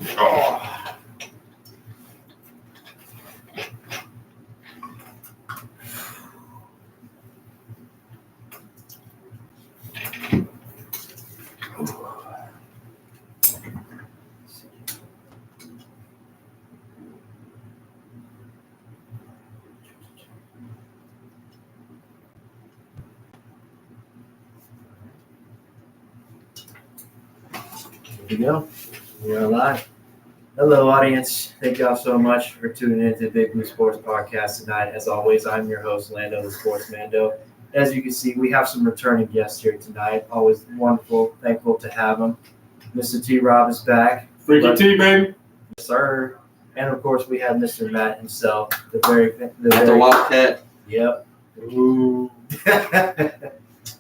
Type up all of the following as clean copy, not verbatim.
Oh. Here we go. We are live. Hello, audience. Thank y'all so much for tuning in to the Big Blue Sports Podcast tonight. As always, I'm your host, Lando, the Sports Mando. As you can see, we have some returning guests here tonight. Always wonderful, thankful to have them. Mr. T. Rob is back. Freaky T, baby. Yes, sir. And of course, we have Mr. Matt himself, the Wildcat. Yep. Ooh.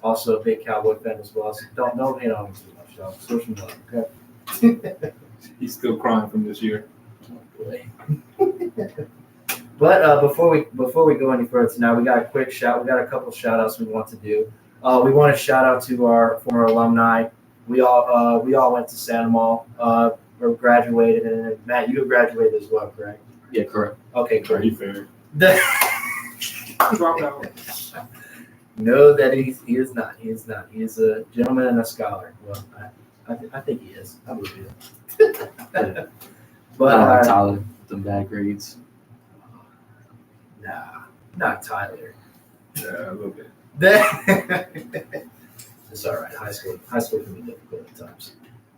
Also a big Cowboy fan as well. So don't hate on him too much, y'all. Social media, okay? He's still crying from this year. But before we go any further tonight, we got a quick shout. We got a couple shout outs we want to do. We want to shout out to our former alumni. We all went to Santa Mall or graduated, and Matt, you graduated as well, correct? Yeah, correct. Okay, Are great. you fair? Drop out. No, that he is not. He is not. He is a gentleman and a scholar. Well, I think he is. I believe it. But Tyler, them bad grades. Nah, not Tyler. Yeah, a little bit. It's all right. High school can be difficult at times.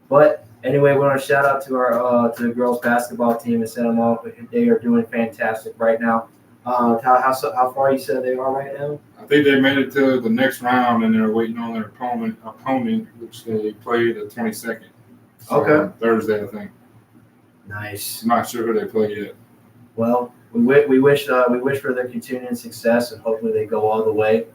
But anyway, we want to shout out to our to the girls basketball team in Santa Monica. They are doing fantastic right now. How far you said they are right now? I think they made it to the next round, and they're waiting on their opponent, which they play the 22nd. So Okay. Thursday, I think. Nice. I'm not sure who they play yet. Well, we wish for their continuing success, and hopefully they go all the way.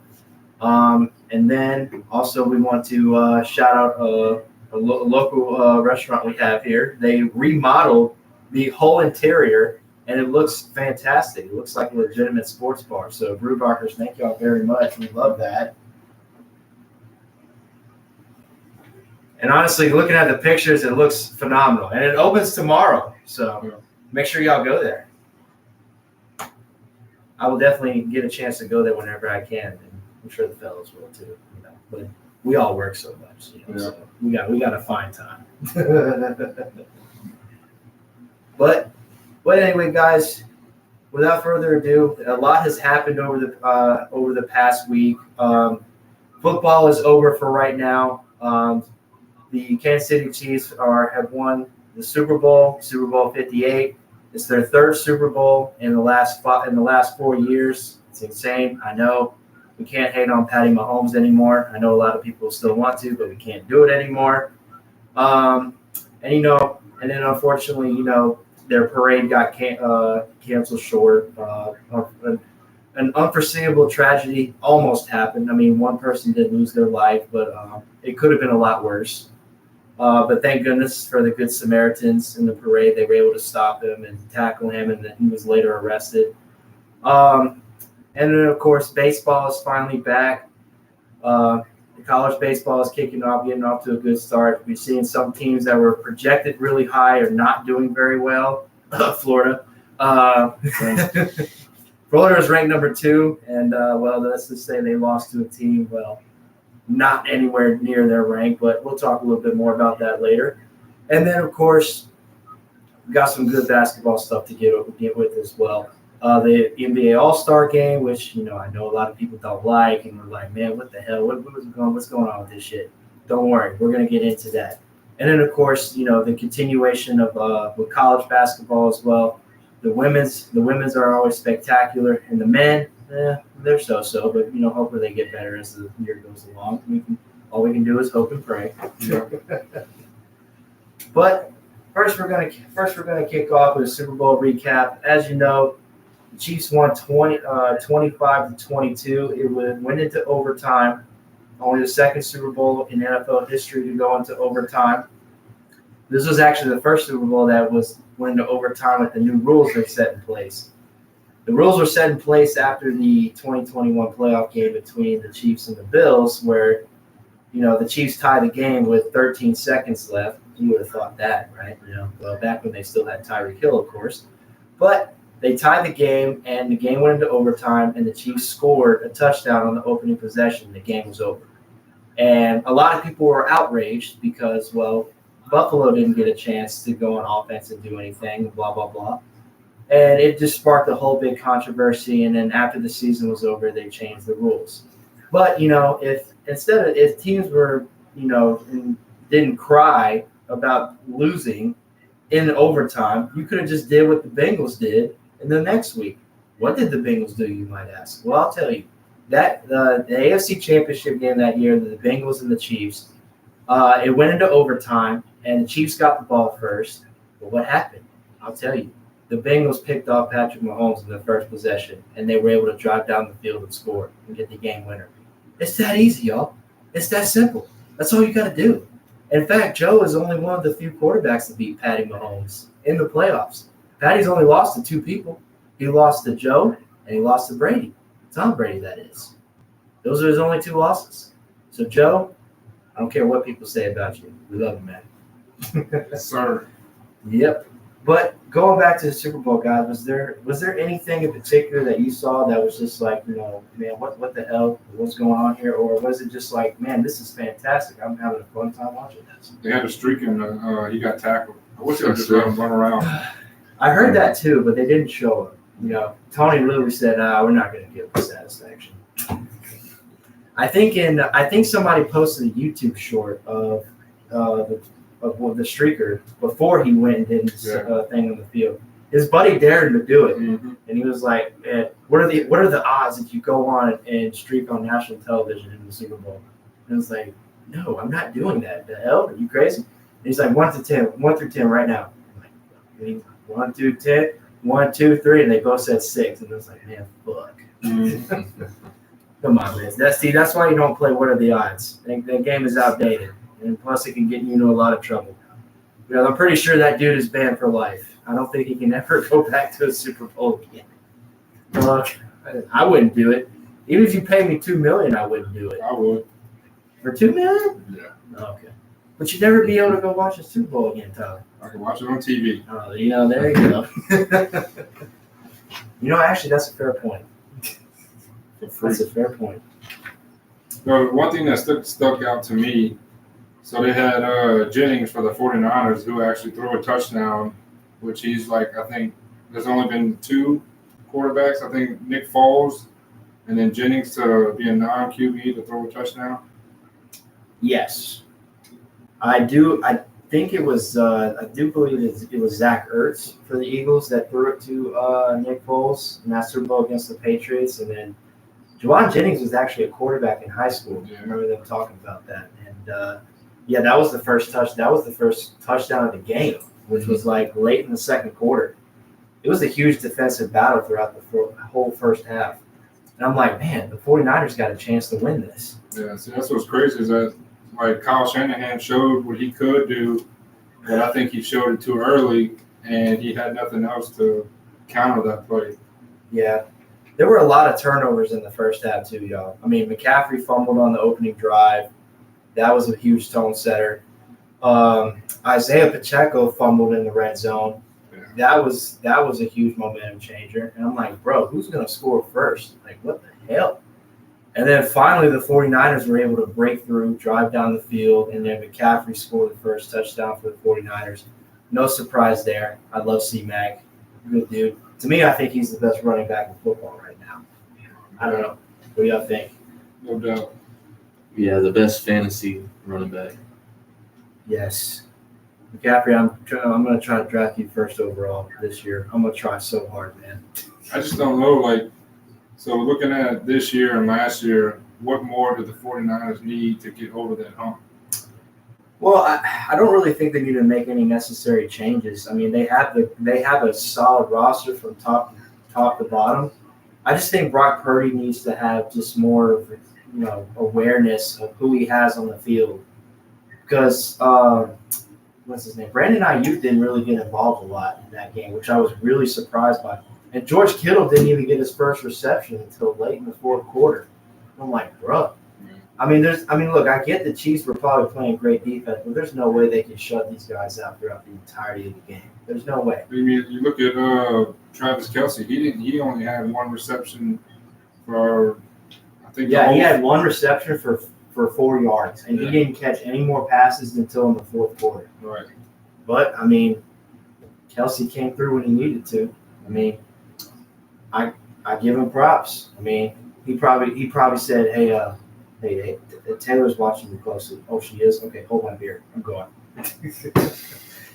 And then also we want to shout out a local restaurant we have here. They remodeled the whole interior, and it looks fantastic. It looks like a legitimate sports bar. So Brewbarkers, thank y'all very much. We love that. And honestly, looking at the pictures, it looks phenomenal. And it opens tomorrow. So make sure y'all go there. I will definitely get a chance to go there whenever I can. And I'm sure the fellows will too. But we all work so much. So we got to find time. But anyway, guys, without further ado, a lot has happened over the past week. Football is over for right now. The Kansas City Chiefs have won the Super Bowl 58. It's their third Super Bowl in the last 4 years. It's insane. I know we can't hate on Patty Mahomes anymore. I know a lot of people still want to, but we can't do it anymore. And then unfortunately, their parade got canceled short. An unforeseeable tragedy almost happened. I mean, one person did lose their life, but it could have been a lot worse. But thank goodness for the Good Samaritans in the parade. They were able to stop him and tackle him, and then he was later arrested. And then, of course, baseball is finally back. The college baseball is kicking off, getting off to a good start. We've seen some teams that were projected really high are not doing very well. Florida. Florida is ranked number 2, and, let's just say they lost to a team, not anywhere near their rank, but we'll talk a little bit more about that later. And then, of course, we got some good basketball stuff to get with as well. The NBA All-Star Game, which, I know a lot of people don't like, and we're like, man, what the hell? What's going on with this shit? Don't worry. We're going to get into that. And then, of course, the continuation of with college basketball as well. The women's are always spectacular, and the men, they're so-so, but hopefully they get better as the year goes along. All we can do is hope and pray. Yeah. But first we're gonna kick off with a Super Bowl recap. As you know, the Chiefs won 25-22. It went into overtime. Only the second Super Bowl in NFL history to go into overtime. This was actually the first Super Bowl that went into overtime with the new rules they set in place. The rules were set in place after the 2021 playoff game between the Chiefs and the Bills, where, the Chiefs tied the game with 13 seconds left. Who would have thought that, right? Well, back when they still had Tyreek Hill, of course. But they tied the game, and the game went into overtime, and the Chiefs scored a touchdown on the opening possession. The game was over. And a lot of people were outraged because, well, Buffalo didn't get a chance to go on offense and do anything, blah, blah, blah. And it just sparked a whole big controversy, and then after the season was over, they changed the rules. But, if teams were, and didn't cry about losing in overtime, you could have just did what the Bengals did in the next week. What did the Bengals do, you might ask? Well, I'll tell you. That the AFC Championship game that year, the Bengals and the Chiefs, it went into overtime, and the Chiefs got the ball first. But what happened? I'll tell you. The Bengals picked off Patrick Mahomes in the first possession, and they were able to drive down the field and score and get the game winner. It's that easy, y'all. It's that simple. That's all you got to do. In fact, Joe is only one of the few quarterbacks to beat Patty Mahomes in the playoffs. Patty's only lost to two people. He lost to Joe, and he lost to Brady. Tom Brady, that is. Those are his only two losses. So, Joe, I don't care what people say about you. We love you, man. Yes, sir. Yep. But going back to the Super Bowl, guys, was there anything in particular that you saw that was just like, man, what the hell? What's going on here? Or was it just like, man, this is fantastic. I'm having a fun time watching this. They had a streak and he got tackled. I wish they would just let him run around. I heard that too, but they didn't show him. Tony literally said, we're not going to give him satisfaction. I think somebody posted a YouTube short of the streaker before he went and did his thing on the field. His buddy dared him to do it, and he was like, "Man, what are the odds that you go on and streak on national television in the Super Bowl?" And I was like, "No, I'm not doing that. The hell? Are you crazy?" And he's like, 1 through 10 right now. I'm like, 1 through 10, 1, 2, 3, and they both said 6, and I was like, "Man, fuck." Come on, man. That's why you don't play What Are the Odds? The game is outdated, and plus it can get you into a lot of trouble. I'm pretty sure that dude is banned for life. I don't think he can ever go back to a Super Bowl again. Look, I wouldn't do it. Even if you pay me $2 million, I wouldn't do it. I would. For $2 million? Yeah. Okay. But you'd never be able to go watch a Super Bowl again, Tyler. I can watch it on TV. Oh, there you go. Actually, that's a fair point. For free. That's a fair point. So one thing that stuck out to me, so they had Jennings for the 49ers who actually threw a touchdown, which he's like, I think there's only been 2 quarterbacks. I think Nick Foles and then Jennings to be a non-QB to throw a touchdown. Yes. I think it was, I do believe it was Zach Ertz for the Eagles that threw it to Nick Foles in that Super Bowl against the Patriots. And then Juwan Jennings was actually a quarterback in high school. Yeah. I remember them talking about that. And, that was the first touchdown of the game, which was like late in the second quarter. It was a huge defensive battle throughout the whole first half. And I'm like, man, the 49ers got a chance to win this. Yeah, see, that's what's crazy is that, like, Kyle Shanahan showed what he could do, but I think he showed it too early, and he had nothing else to counter that play. Yeah. There were a lot of turnovers in the first half, too, y'all. I mean, McCaffrey fumbled on the opening drive. That was a huge tone setter. Isaiah Pacheco fumbled in the red zone. Yeah. That was a huge momentum changer. And I'm like, bro, who's going to score first? Like, what the hell? And then finally the 49ers were able to break through, drive down the field, and then McCaffrey scored the first touchdown for the 49ers. No surprise there. I love C-Mac. Good dude. To me, I think he's the best running back in football right now. I don't know. What do y'all think? No doubt. Yeah, the best fantasy running back. Yes. McCaffrey, I'm going to try to draft you first overall this year. I'm going to try so hard, man. I just don't know, like, so looking at this year and last year, what more do the 49ers need to get over that hump? Well, I don't really think they need to make any necessary changes. I mean, they have a solid roster from top to bottom. I just think Brock Purdy needs to have just more of, awareness of who he has on the field. Because what's his name? Brandon Ayuk didn't really get involved a lot in that game, which I was really surprised by. And George Kittle didn't even get his first reception until late in the fourth quarter. I'm like, bro, Look, I get the Chiefs were probably playing great defense, but there's no way they can shut these guys out throughout the entirety of the game. There's no way. I mean, you look at Travis Kelce. He only had one reception for, I think. Yeah, he had one reception for 4 yards, and he didn't catch any more passes until in the fourth quarter. Right. But I mean, Kelce came through when he needed to. I mean, I give him props. I mean, he probably said, hey, Taylor's watching me closely. Oh, she is? Okay, hold my beer. I'm going.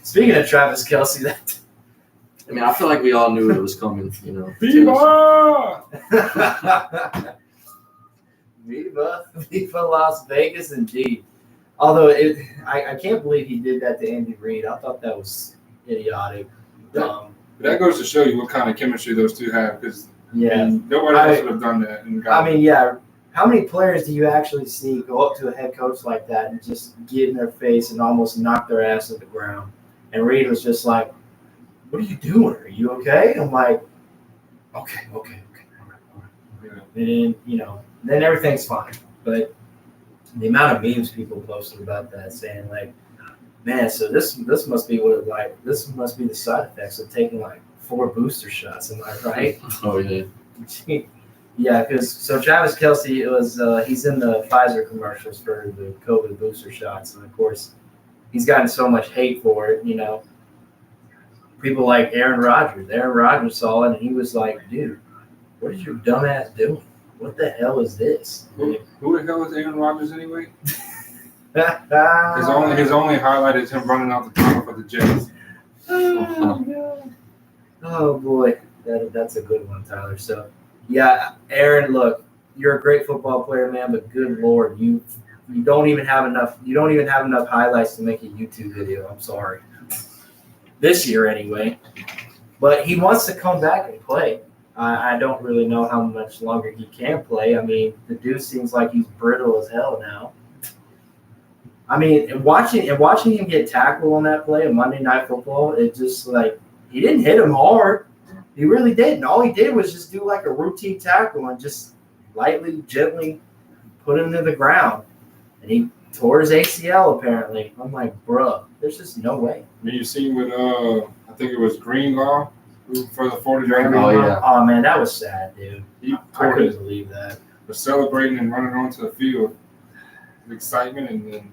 Speaking of Travis Kelce, I feel like we all knew it was coming, Viva! Viva Las Vegas indeed. Although I can't believe he did that to Andy Reid. I thought that was idiotic. That goes to show you what kind of chemistry those two have, because Yeah. nobody else would have done that. How many players do you actually see go up to a head coach like that and just get in their face and almost knock their ass to the ground? And Reid was just like, "What are you doing? Are you okay?" I'm like, "Okay, all right." And then everything's fine. But the amount of memes people posted about that, saying like, "Man, so this must be what it like. This must be the side effects of taking like 4 booster shots." Am I right? Oh yeah. Yeah, because Travis Kelce was he's in the Pfizer commercials for the COVID booster shots, and of course he's gotten so much hate for it. People like Aaron Rodgers. Aaron Rodgers saw it and he was like, "Dude, what is your dumb ass doing? What the hell is this?" Who the hell is Aaron Rodgers anyway? His His only highlight is him running out the tunnel for the Jets. Oh boy, that's a good one, Tyler. So. Yeah, Aaron, look, you're a great football player, man, but good Lord, you don't even have enough highlights to make a YouTube video. I'm sorry. This year anyway. But he wants to come back and play. I don't really know how much longer he can play. I mean, the dude seems like he's brittle as hell now. I mean, and watching him get tackled on that play on Monday Night Football, it just like he didn't hit him hard. He really didn't. All he did was just do like a routine tackle and just lightly, gently put him to the ground. And he tore his ACL apparently. I'm like, bruh, there's just no way. I mean, you seen with I think it was Greenlaw for the 49ers. Oh yeah. Oh man, that was sad, dude. He I tore couldn't it. believe that. Was celebrating and running onto the field, with excitement, and then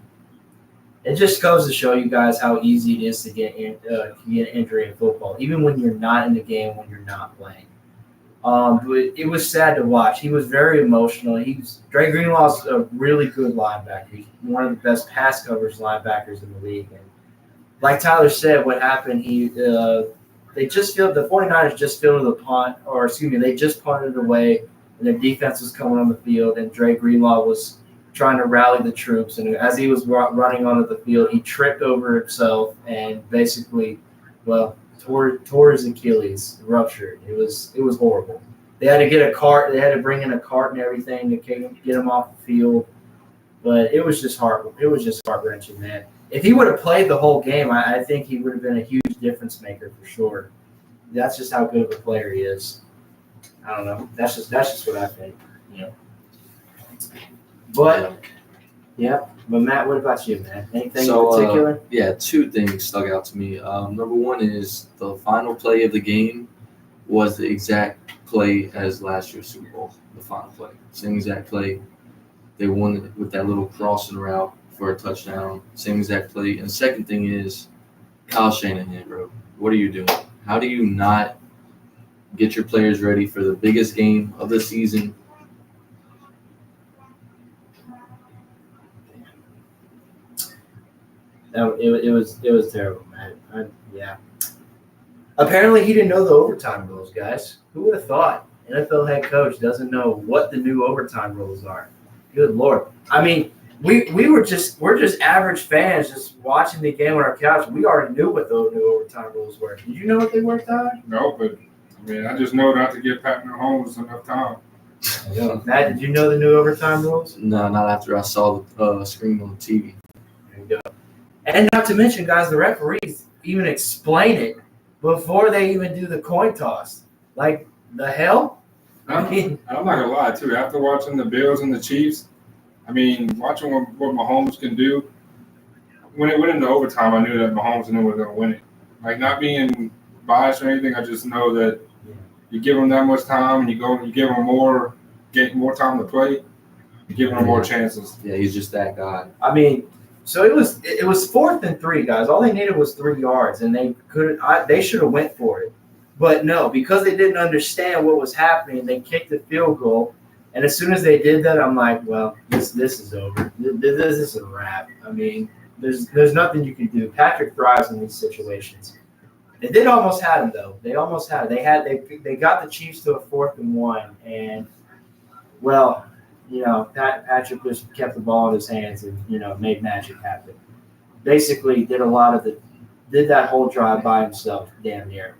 It just goes to show you guys how easy it is to get an injury in football, even when you're not in the game, when you're not playing. But it was sad to watch. He was very emotional. Dre Greenlaw's a really good linebacker. He's one of the best pass coverage linebackers in the league. And like Tyler said, what happened? The 49ers just fielded the punt, they just punted it away, and their defense was coming on the field, and Dre Greenlaw was trying to rally the troops, and as he was running onto the field, he tripped over himself and basically, tore his Achilles, ruptured. It was horrible. They had to get a cart. They had to bring in a cart and everything to get him off the field. But it was just heart-wrenching, man. If he would have played the whole game, I think he would have been a huge difference maker for sure. That's just how good of a player he is. I don't know. That's just what I think. But but Matt, what about you, man? Anything in particular? Yeah, 2 things stuck out to me. Number one is the final play of the game was the exact play as last year's Super Bowl. The final play, same exact play. They won it with that little crossing route for a touchdown. Same exact play. And the second thing is Kyle Shanahan, bro. What are you doing? How do you not get your players ready for the biggest game of the season? It was terrible, man. Apparently, he didn't know the overtime rules, guys. Who would have thought? NFL head coach doesn't know what the new overtime rules are. Good Lord. I mean, we're just average fans just watching the game on our couch. We already knew what those new overtime rules were. Did you know what they were, Todd? no, but I mean, I just know not to give Pat Mahomes enough time. Matt, did you know the new overtime rules? No, not after I saw the screen on the TV. There you go. And not to mention, guys, the referees even explain it before they even do the coin toss. Like, the hell? I'm not gonna lie too. After watching the Bills and the Chiefs, I mean, watching what Mahomes can do, when it went into overtime, I knew that Mahomes knew was going to win it. Like, not being biased or anything, I just know that you give him that much time and you give him get more time to play, you give him more chances. Yeah, he's just that guy. I mean, so it was 4th and 3, guys. All they needed was 3 yards, and they should have went for it. But no, because they didn't understand what was happening, they kicked the field goal. And as soon as they did that, I'm like, well, this is over. This is a wrap. I mean, there's nothing you can do. Patrick thrives in these situations. They did almost have him though. They almost had it. They got the Chiefs to a 4th and 1, and well, Patrick just kept the ball in his hands and made magic happen. Basically, did that whole drive by himself, damn near.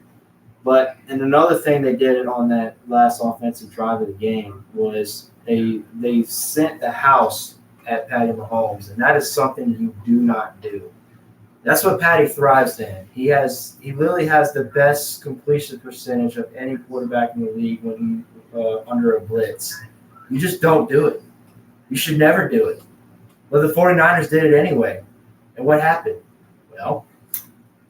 And another thing they did on that last offensive drive of the game was they sent the house at Patty Mahomes, and that is something you do not do. That's what Patty thrives in. He literally has the best completion percentage of any quarterback in the league when under a blitz. You just don't do it. You should never do it. But the 49ers did it anyway. And what happened? Well,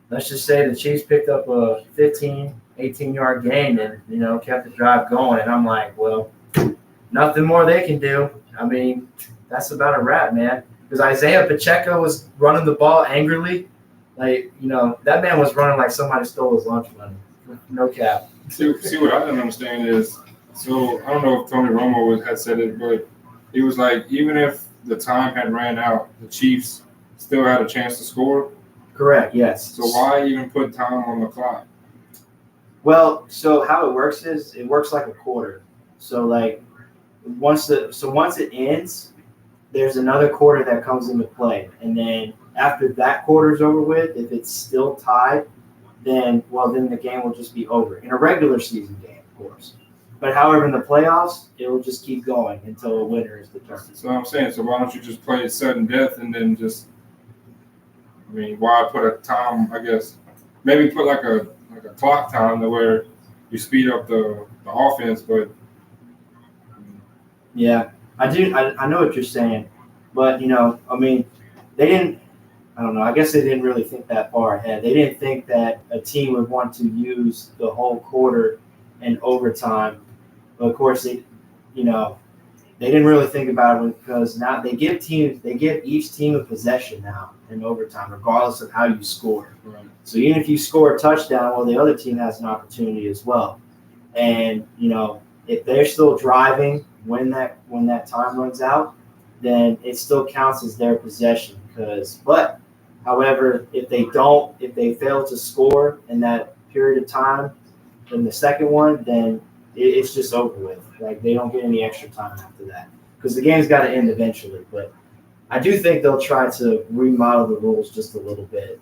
let's just say the Chiefs picked up a 15, 18-yard gain and, kept the drive going. And I'm like, well, nothing more they can do. I mean, that's about a wrap, man. Because Isaiah Pacheco was running the ball angrily. Like, that man was running like somebody stole his lunch money. No cap. See what I didn't understand is, so I don't know if Tony Romo had said it, but he was like, even if the time had ran out, the Chiefs still had a chance to score. Correct, yes. So why even put time on the clock? Well, so how it works is it works like a quarter. So like once it ends, there's another quarter that comes into play. And then after that quarter's over with, if it's still tied, then the game will just be over. In a regular season game, of course. But however, in the playoffs, it will just keep going until a winner is determined. So I'm saying, so why don't you just play it sudden death and then just, I mean, why put a time, I guess, maybe put like a clock time to where you speed up the offense, but. Yeah, I do. I know what you're saying, but I mean, they didn't. I don't know. I guess they didn't really think that far ahead. They didn't think that a team would want to use the whole quarter and overtime. But of course, they didn't really think about it because now they give each team a possession now in overtime, regardless of how you score. Right. So even if you score a touchdown, well, the other team has an opportunity as well. And if they're still driving when that time runs out, then it still counts as their possession. However, if they fail to score in that period of time in the second one, then it's just over with. Like they don't get any extra time after that because the game's got to end eventually. But I do think they'll try to remodel the rules just a little bit,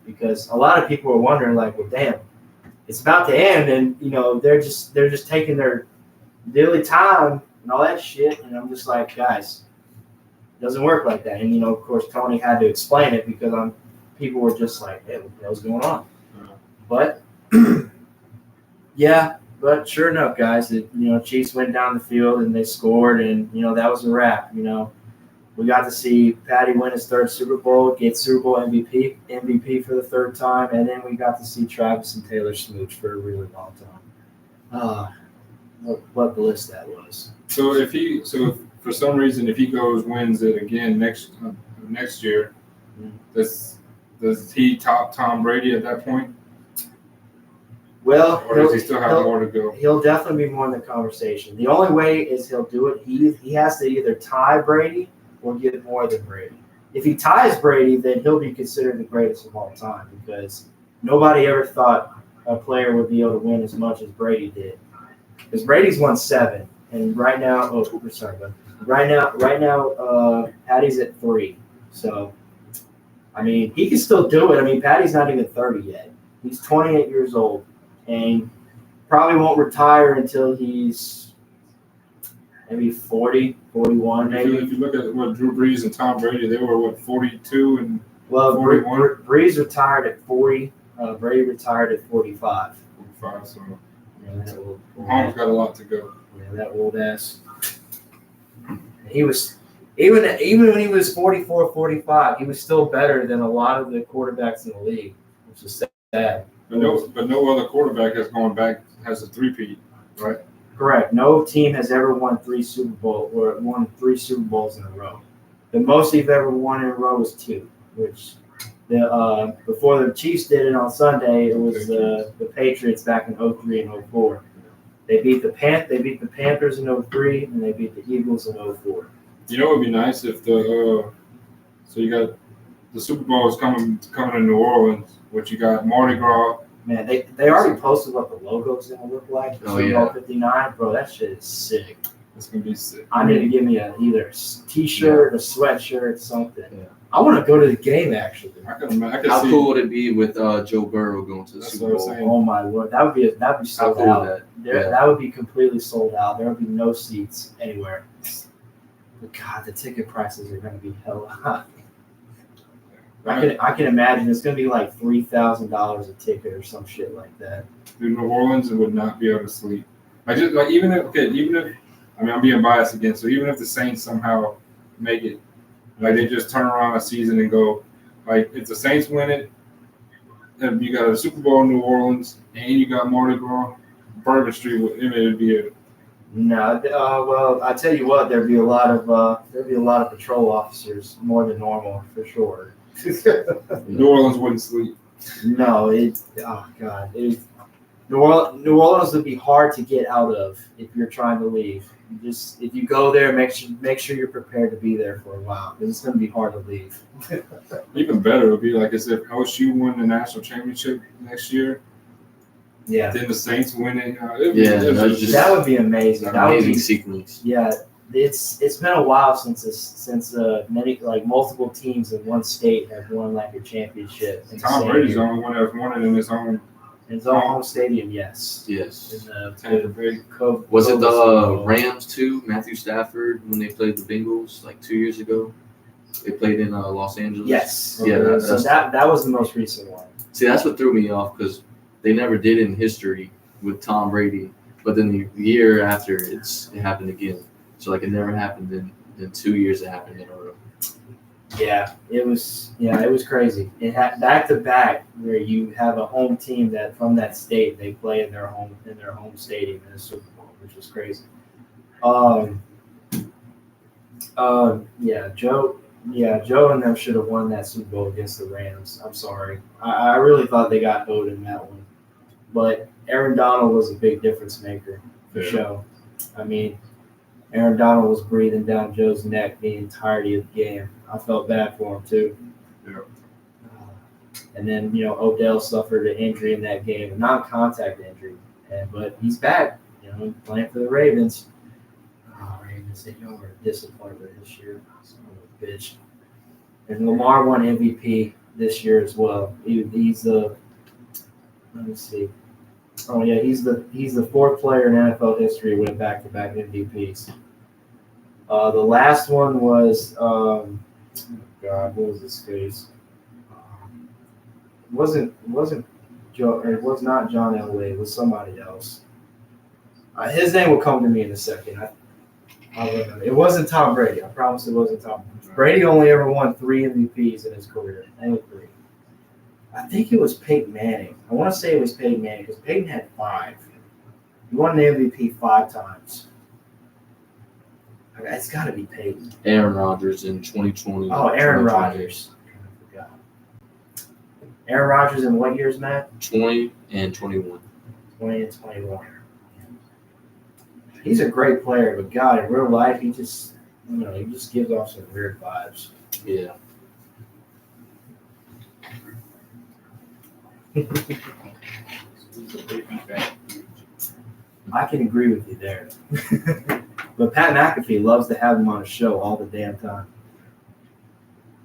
because a lot of people are wondering, like, well, damn, it's about to end, and they're just taking their daily time and all that shit, and I'm just like, guys, it doesn't work like that. And of course, Tony had to explain it because people were just like, hey, what the hell's going on? But yeah. But sure enough, guys, Chiefs went down the field and they scored, and that was a wrap. We got to see Patty win his 3rd Super Bowl, get Super Bowl MVP for the 3rd time, and then we got to see Travis and Taylor smooch for a really long time. What bliss that was. So if for some reason if he wins it again next year, does he top Tom Brady at that point? Well, or does he still have more to go? He'll definitely be more in the conversation. The only way is he'll do it. He has to either tie Brady or get more than Brady. If he ties Brady, then he'll be considered the greatest of all time because nobody ever thought a player would be able to win as much as Brady did. Because Brady's won 7, and right now, Patty's at 3. So, I mean, he can still do it. I mean, Patty's not even 30 yet. He's 28 years old. And probably won't retire until he's maybe 40, 41, maybe. If you look at what Drew Brees and Tom Brady, they were 42 and 41. Brees retired at 40. Brady retired at 45. 45. So yeah, Mahomes got a lot to go. Yeah, that old ass. He was Even when he was 44, 45, he was still better than a lot of the quarterbacks in the league, which is sad. But no other quarterback has a three-peat, right? Correct. No team has ever won three Super Bowls in a row. The most they've ever won in a row was 2, which before the Chiefs did it on Sunday, it was the Patriots back in 03 and 04. They beat the Panthers in 03, and they beat the Eagles in 04. You know, it would be nice if so you got the Super Bowl is coming to New Orleans, which you got Mardi Gras. Man, they already posted what the logo's gonna look like. The Super Bowl 59, bro, that shit is sick. It's gonna be sick. I need to give me either a t-shirt, a sweatshirt, something. Yeah. I want to go to the game actually. I can How see. cool would it be with Joe Burrow going to the That's Super what I'm Bowl? saying. Oh my lord, that would be How sold cool out. would that? There, Yeah. That would be completely sold out. There would be no seats anywhere. But God, the ticket prices are going to be hella high. I can imagine it's going to be like $3,000 a ticket or some shit like that. Dude, New Orleans would not be able to sleep. Even if I mean I'm being biased again, so even if the Saints somehow make it, like they just turn around a season and go, like if the Saints win it, and you got a Super Bowl in New Orleans and you got Mardi Gras, Bourbon Street would be a No, well, I tell you what, there'd be a lot of patrol officers more than normal for sure. New Orleans wouldn't sleep. No, New Orleans would be hard to get out of if you're trying to leave. If you go there, make sure you're prepared to be there for a while because it's going to be hard to leave. Even better, it would be like as if LSU won the national championship next year. Yeah, Then the Saints win it. that would be amazing. An That would amazing be, sequence. yeah, it's been a while since many multiple teams in one state have won like a championship. In the Tom same Brady's the year. only one that's won it in his own In his own home stadium, yes. Yes. In the Tampa Bay. Was it COVID the Rams too? Matthew Stafford when they played the Bengals like 2 years ago. They played in Los Angeles. Yes. Yeah, So that was the most recent one. See, that's what threw me off because they never did it in history with Tom Brady. But then the year after, it happened again. So like it never happened in 2 years. It happened in a row. Yeah, it was crazy. It had back to back where you have a home team that from that state they play in their home stadium in the Super Bowl, which is crazy. Joe and them should have won that Super Bowl against the Rams. I'm sorry. I really thought they got owed in that one. But Aaron Donald was a big difference maker for sure. I mean, Aaron Donald was breathing down Joe's neck the entirety of the game. I felt bad for him too. Yeah. And then, Odell suffered an injury in that game, a non-contact injury. But he's back, playing for the Ravens. Oh, Ravens, they were a disappointment this year. Son of a bitch. And Lamar won MVP this year as well. He's the let me see. Oh yeah, he's the fourth player in NFL history to win back-to-back MVPs. The last one was oh God, what was his face? It wasn't Joe, or it was not John Elway. It was somebody else. His name will come to me in a second. I'll remember. It wasn't Tom Brady. I promise it wasn't Tom. Brady only ever won 3 MVPs in his career. Only 3. I think it was Peyton Manning. I want to say it was Peyton Manning because Peyton had 5. He won the MVP 5 times. It's got to be Peyton. Aaron Rodgers in 2020. Oh, Aaron 2020. Rodgers. I forgot. Aaron Rodgers in what years, Matt? 20 and 21. 20 and 21. He's a great player, but God, in real life, he just gives off some weird vibes. Yeah. I can agree with you there. But Pat McAfee loves to have him on a show all the damn time.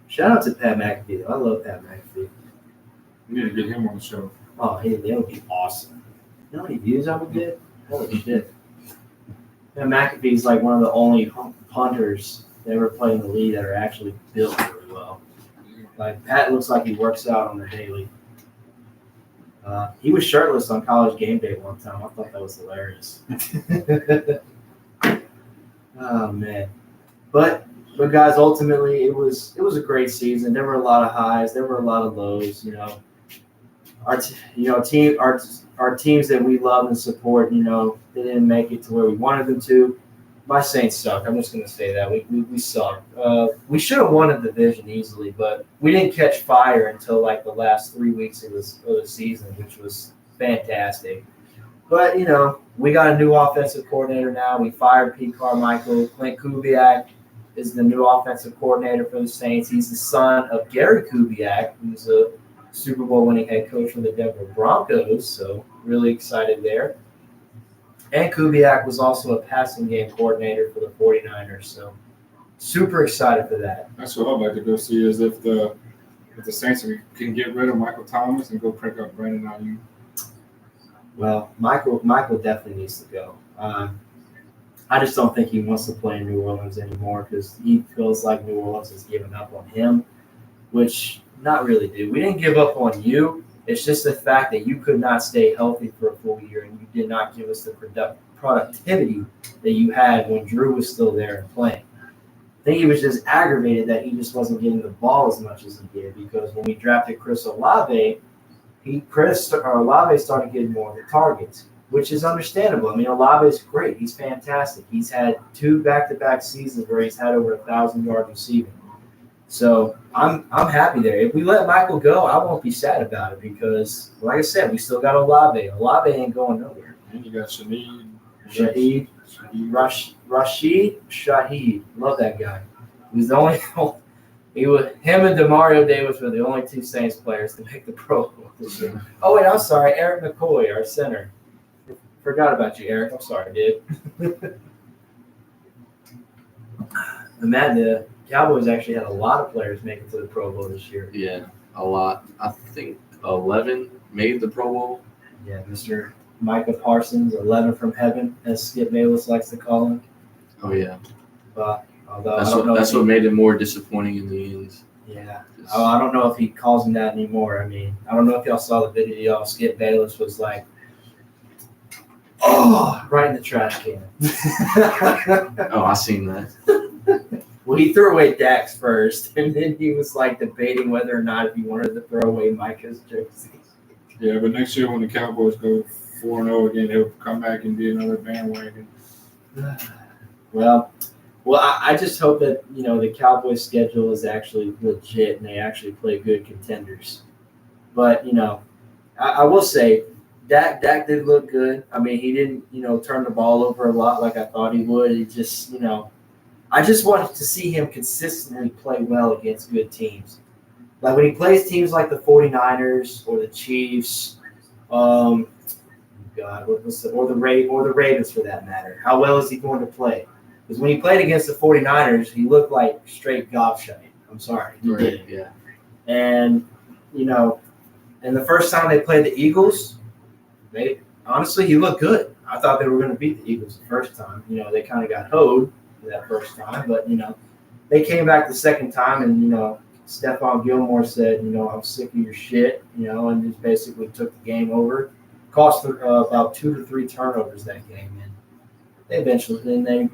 Shout out to Pat McAfee, though. I love Pat McAfee. We need to get him on the show. Oh, hey, that would be awesome. You know how many views I would get? Holy shit. Pat McAfee's like one of the only punters that ever play in the league that are actually built really well. Like, Pat looks like he works out on the daily. He was shirtless on College Game Day one time. I thought that was hilarious. Oh, man. But But guys, ultimately, it was a great season. There were a lot of highs. There were a lot of lows. Our teams that we love and support. They didn't make it to where we wanted them to. My Saints suck. I'm just going to say that we suck. We should have won the division easily, but we didn't catch fire until like the last 3 weeks of the season, which was fantastic. But we got a new offensive coordinator now. We fired Pete Carmichael. Clint Kubiak is the new offensive coordinator for the Saints. He's the son of Gary Kubiak, who's a Super Bowl winning head coach for the Denver Broncos. So really excited there. And Kubiak was also a passing game coordinator for the 49ers. So super excited for that. That's what I'd like to go see is if the Saints can get rid of Michael Thomas and go pick up Brandon Ayuk. Well, Michael definitely needs to go. I just don't think he wants to play in New Orleans anymore because he feels like New Orleans has given up on him, which not really, dude. We didn't give up on you. It's just the fact that you could not stay healthy for a full year and you did not give us the productivity that you had when Drew was still there and playing. I think he was just aggravated that he just wasn't getting the ball as much as he did because when we drafted Chris Olave, Olave started getting more of the targets, which is understandable. I mean, Olave is great. He's fantastic. He's had 2 back-to-back seasons where he's had over 1,000 yards receiving. So I'm happy there. If we let Michael go, I won't be sad about it because, like I said, we still got Olave. Olave ain't going nowhere. And you got Shaheed. Rashid Shaheed. Love that guy. He's the only him and Demario Davis were the only 2 Saints players to make the Pro Bowl this year. Oh, wait, I'm sorry. Eric McCoy, our center. Forgot about you, Eric. I'm sorry, dude. The Cowboys actually had a lot of players make it to the Pro Bowl this year. Yeah, a lot. I think 11 made the Pro Bowl. Yeah, Mr. Micah Parsons, 11 from heaven, as Skip Bayless likes to call him. Oh, yeah. Although that's what made it more disappointing in the end. Yeah. I don't know if he calls him that anymore. I mean, I don't know if y'all saw the video. Skip Bayless was like, right in the trash can. Oh, I seen that. Well, he threw away Dak's first, and then he was like debating whether or not if he wanted to throw away Micah's jersey. Yeah, but next year when the Cowboys go 4-0 again, he'll come back and be another bandwagon. Well, I just hope that the Cowboys' schedule is actually legit and they actually play good contenders. But I will say Dak did look good. I mean, he didn't turn the ball over a lot like I thought he would. He just I just wanted to see him consistently play well against good teams. Like when he plays teams like the 49ers or the Chiefs, or the Ravens for that matter. How well is he going to play? Because when he played against the 49ers, he looked like straight gobshite. I'm sorry. He did. Yeah. And, and the first time they played the Eagles, he looked good. I thought they were going to beat the Eagles the first time. They kind of got hoed that first time. But, they came back the second time and, Stephon Gilmore said, I'm sick of your shit, and just basically took the game over. Cost about 2 to 3 turnovers that game. And they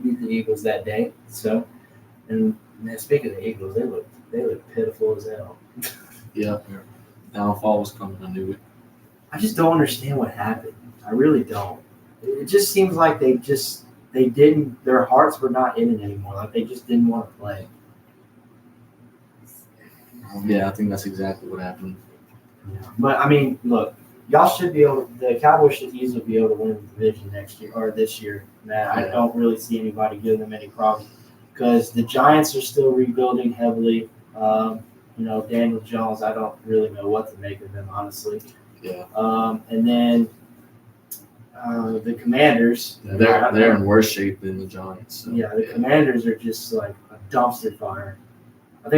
beat the Eagles that day. So, and man, speaking of the Eagles, they look pitiful as hell. Yeah. Downfall was coming. I knew it. I just don't understand what happened. I really don't. It just seems like their hearts were not in it anymore. Like they just didn't want to play. Yeah, I think that's exactly what happened. Yeah. But I mean, look, y'all should be able. The Cowboys should easily be able to win the division next year or this year. Man, I don't really see anybody giving them any problems because the Giants are still rebuilding heavily. Daniel Jones, I don't really know what to make of him, honestly. Yeah. And then the Commanders. Yeah, they're in worse shape than the Giants. So. Yeah, the Commanders are just like a dumpster fire. I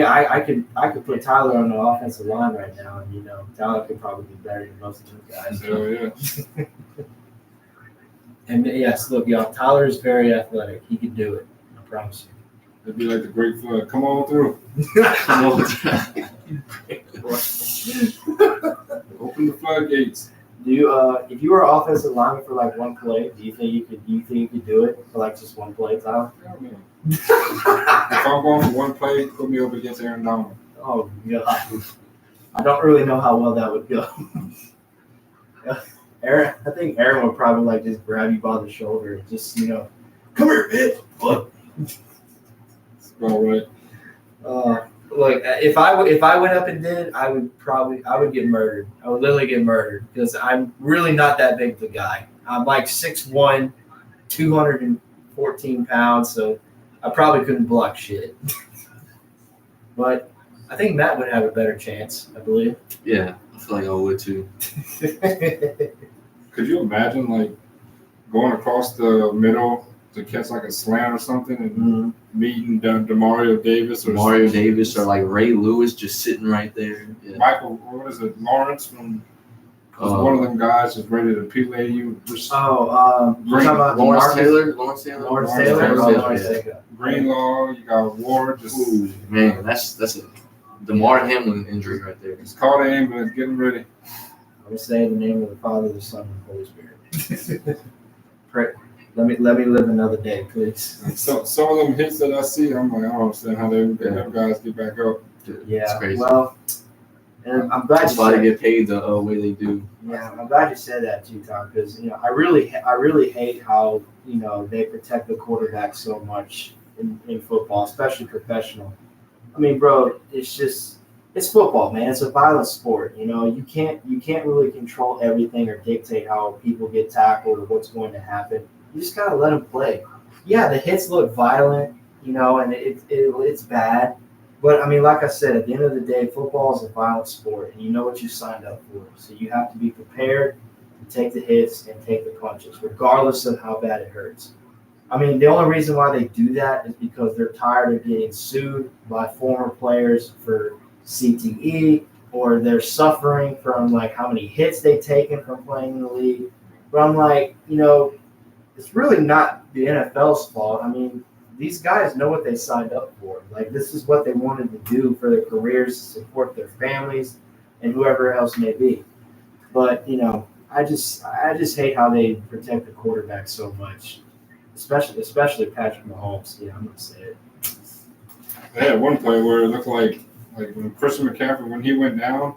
think I could put Tyler on the offensive line right now, and Tyler could probably be better than most of those guys. Oh yeah. And yes, look, y'all, Tyler is very athletic. He can do it. I promise you. It'd be like the Great Flood. Come on through. Open the floodgates. Do you if you were offensive lineman for like one play, do you think you could do it for like just one play, Tyler? I mean, if I'm going for one play, put me up against Aaron Donald. Oh God. I don't really know how well that would go. Aaron, I think Aaron would probably like just grab you by the shoulder and just, come here, bitch. Look. That's about right. Look, if I went up and did, I would get murdered. I would literally get murdered because I'm really not that big of a guy. I'm like 6'1", 214 pounds, so I probably couldn't block shit. But I think Matt would have a better chance, I believe. Yeah, I feel like I would too. Could you imagine like going across the middle to catch like a slant or something and meeting Demario Davis or Mario Davis or like Ray Lewis just sitting right there. Yeah. Michael, what is it, Lawrence from one of them guys is ready to peel you. You're talking about Lawrence Marcus- Taylor? Lawrence Taylor? Lawrence Oh, Taylor, Lawrence yeah. Taylor. Greenlaw, you got Ward, just Ooh, man, that's a DeMar Hamlin injury right there. just call the ambulance, getting ready. I will say the name of the Father, the Son, and the Holy Spirit. Pray. Let me live another day, please. So some of them hits that I see, I'm like, I don't understand how them guys get back up. Yeah. It's crazy. Well, and I'm glad That's you why said they get paid the way they do. Yeah, I'm glad you said that too, Tom, because I really hate how they protect the quarterback so much in football, especially professional. I mean, bro, it's football, man. It's a violent sport. You can't really control everything or dictate how people get tackled or what's going to happen. You just gotta let them play. Yeah, the hits look violent, and it's bad. But, I mean, like I said, at the end of the day, football is a violent sport, and you know what you signed up for. So you have to be prepared to take the hits and take the punches, regardless of how bad it hurts. I mean, the only reason why they do that is because they're tired of getting sued by former players for CTE, or they're suffering from, like, how many hits they've taken from playing in the league. But I'm like, it's really not the NFL's fault. I mean, these guys know what they signed up for. Like, this is what they wanted to do for their careers, to support their families and whoever else may be. But, I just hate how they protect the quarterback so much, especially Patrick Mahomes. Yeah, I'm going to say it. They had one play where it looked like when Christian McCaffrey, when he went down,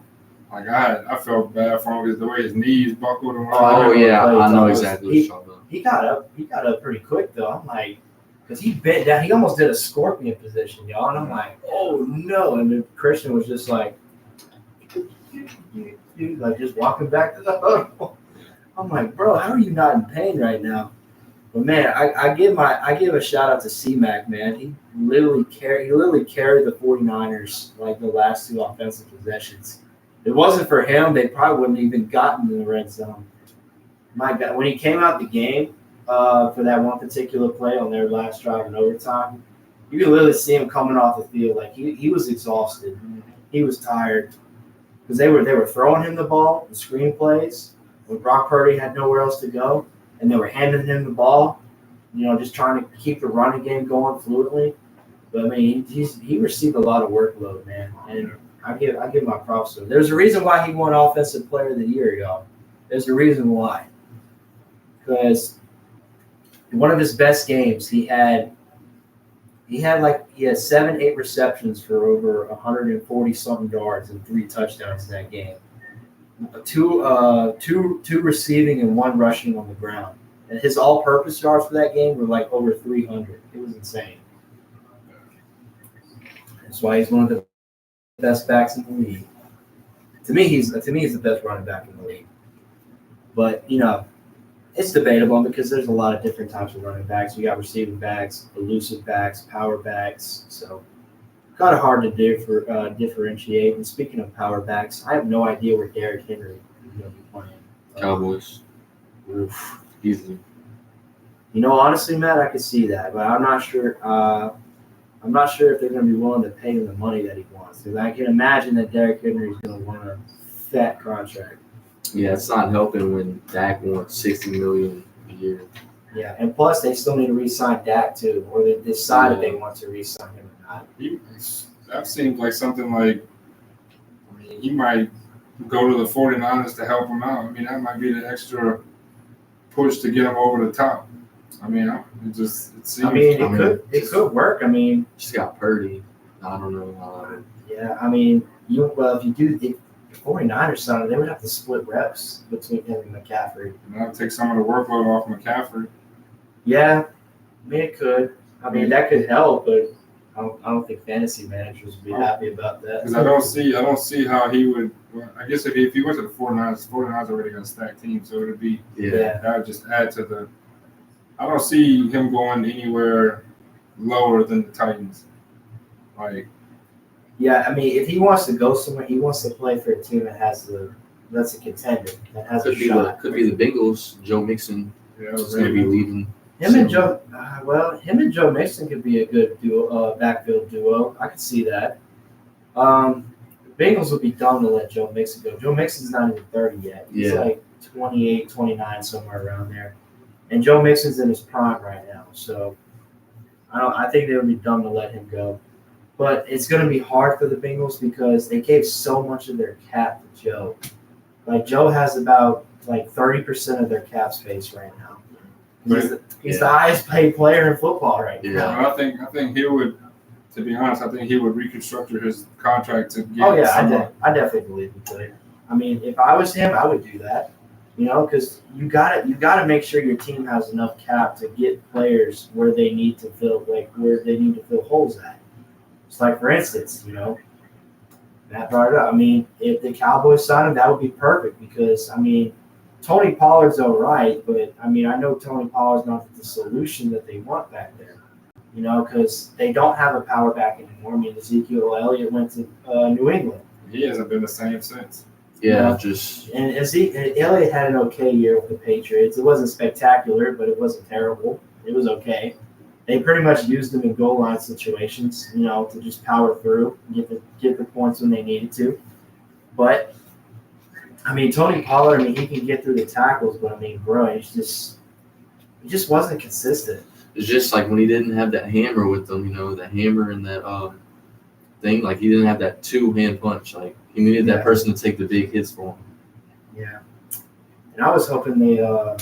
like I felt bad for him because the way his knees buckled and Oh, yeah, I know Thomas. exactly what you're talking about. He got up pretty quick, though. I'm like, because he bent down. He almost did a scorpion position, y'all. And I'm like, oh, no. And then Christian was just like just walking back to the huddle. I'm like, bro, how are you not in pain right now? But, man, I give a shout-out to C-Mac, man. He literally carried the 49ers, like, the last two offensive possessions. If it wasn't for him, they probably wouldn't have even gotten in the red zone. My God, when he came out the game, for that one particular play on their last drive in overtime, you can literally see him coming off the field. Like, he was exhausted. He was tired because they were throwing him the ball, the screen plays, when Brock Purdy had nowhere else to go, and they were handing him the ball, just trying to keep the running game going fluidly. But, I mean, he received a lot of workload, man, and I give my props to him. There's a reason why he won Offensive Player of the Year, y'all. There's a reason why. Because in one of his best games, he had 7-8 receptions for over 140 something yards and 3 touchdowns in that game. Two receiving and 1 rushing on the ground. And his all-purpose yards for that game were like over 300. It was insane. That's why he's one of the best backs in the league. To me, he's the best running back in the league. But it's debatable because there's a lot of different types of running backs. You got receiving backs, elusive backs, power backs. So kind of hard to differentiate. And speaking of power backs, I have no idea where Derrick Henry is going to be playing. Cowboys. Oof. Easily. Honestly, Matt, I could see that, but I'm not sure. I'm not sure if they're going to be willing to pay him the money that he wants. Because I can imagine that Derrick Henry is going to want a fat contract. Yeah, it's not helping when Dak wants $60 million a year. Yeah, and plus they still need to re-sign Dak too, or they decide if they want to re-sign him or not. That seems like something like, he might go to the 49ers to help him out. I mean, that might be the extra push to get him over the top. I mean, it seems. I mean, it could work. I mean, Just got Purdy. I don't know. yeah. I mean, if you do the 49ers son, they would have to split reps between him and McCaffrey. And that'll take some of the workload off McCaffrey. Yeah, I mean, it could. I mean, that could help, but I don't think fantasy managers would be happy about that. Because I don't see how he would. Well, I guess if he went to the 49ers already got a stacked team, so it would be Yeah. that would just add to the. I don't see him going anywhere lower than the Titans. Like, Yeah, I mean, if he wants to go somewhere, he wants to play for a team that's a contender, that has a shot. Could be the Bengals. Joe Mixon yeah, is going to be leaving. Him and Joe Mixon could be a good duo, backfield duo. I could see that. The Bengals would be dumb to let Joe Mixon go. Joe Mixon's not even 30 yet. He's like 28, 29, somewhere around there. And Joe Mixon's in his prime right now. So I think they would be dumb to let him go. But it's going to be hard for the Bengals because they gave so much of their cap to Joe. Like, Joe has about 30% of their cap space right now. He's the highest paid player in football right now. Yeah, I think he would. To be honest, I think he would reconstruct his contract to get. Oh yeah, I definitely believe he could. I mean, if I was him, I would do that. Because you got to make sure your team has enough cap to get players where they need to fill holes at. It's like, for instance, Matt brought it up. I mean, if the Cowboys sign him, that would be perfect because Tony Pollard's all right, but I know Tony Pollard's not the solution that they want back there. Because they don't have a power back anymore. I mean, Ezekiel Elliott went to New England. He hasn't been the same since. Yeah, And Elliott had an okay year with the Patriots. It wasn't spectacular, but it wasn't terrible. It was okay. They pretty much used him in goal line situations, to just power through, get the points when they needed to. But Tony Pollard, he can get through the tackles, but he just wasn't consistent. It's just like when he didn't have that hammer with him, the hammer and that thing. Like, he didn't have that two-hand punch. Like, he needed that person to take the big hits for him. Yeah. And I was hoping they, what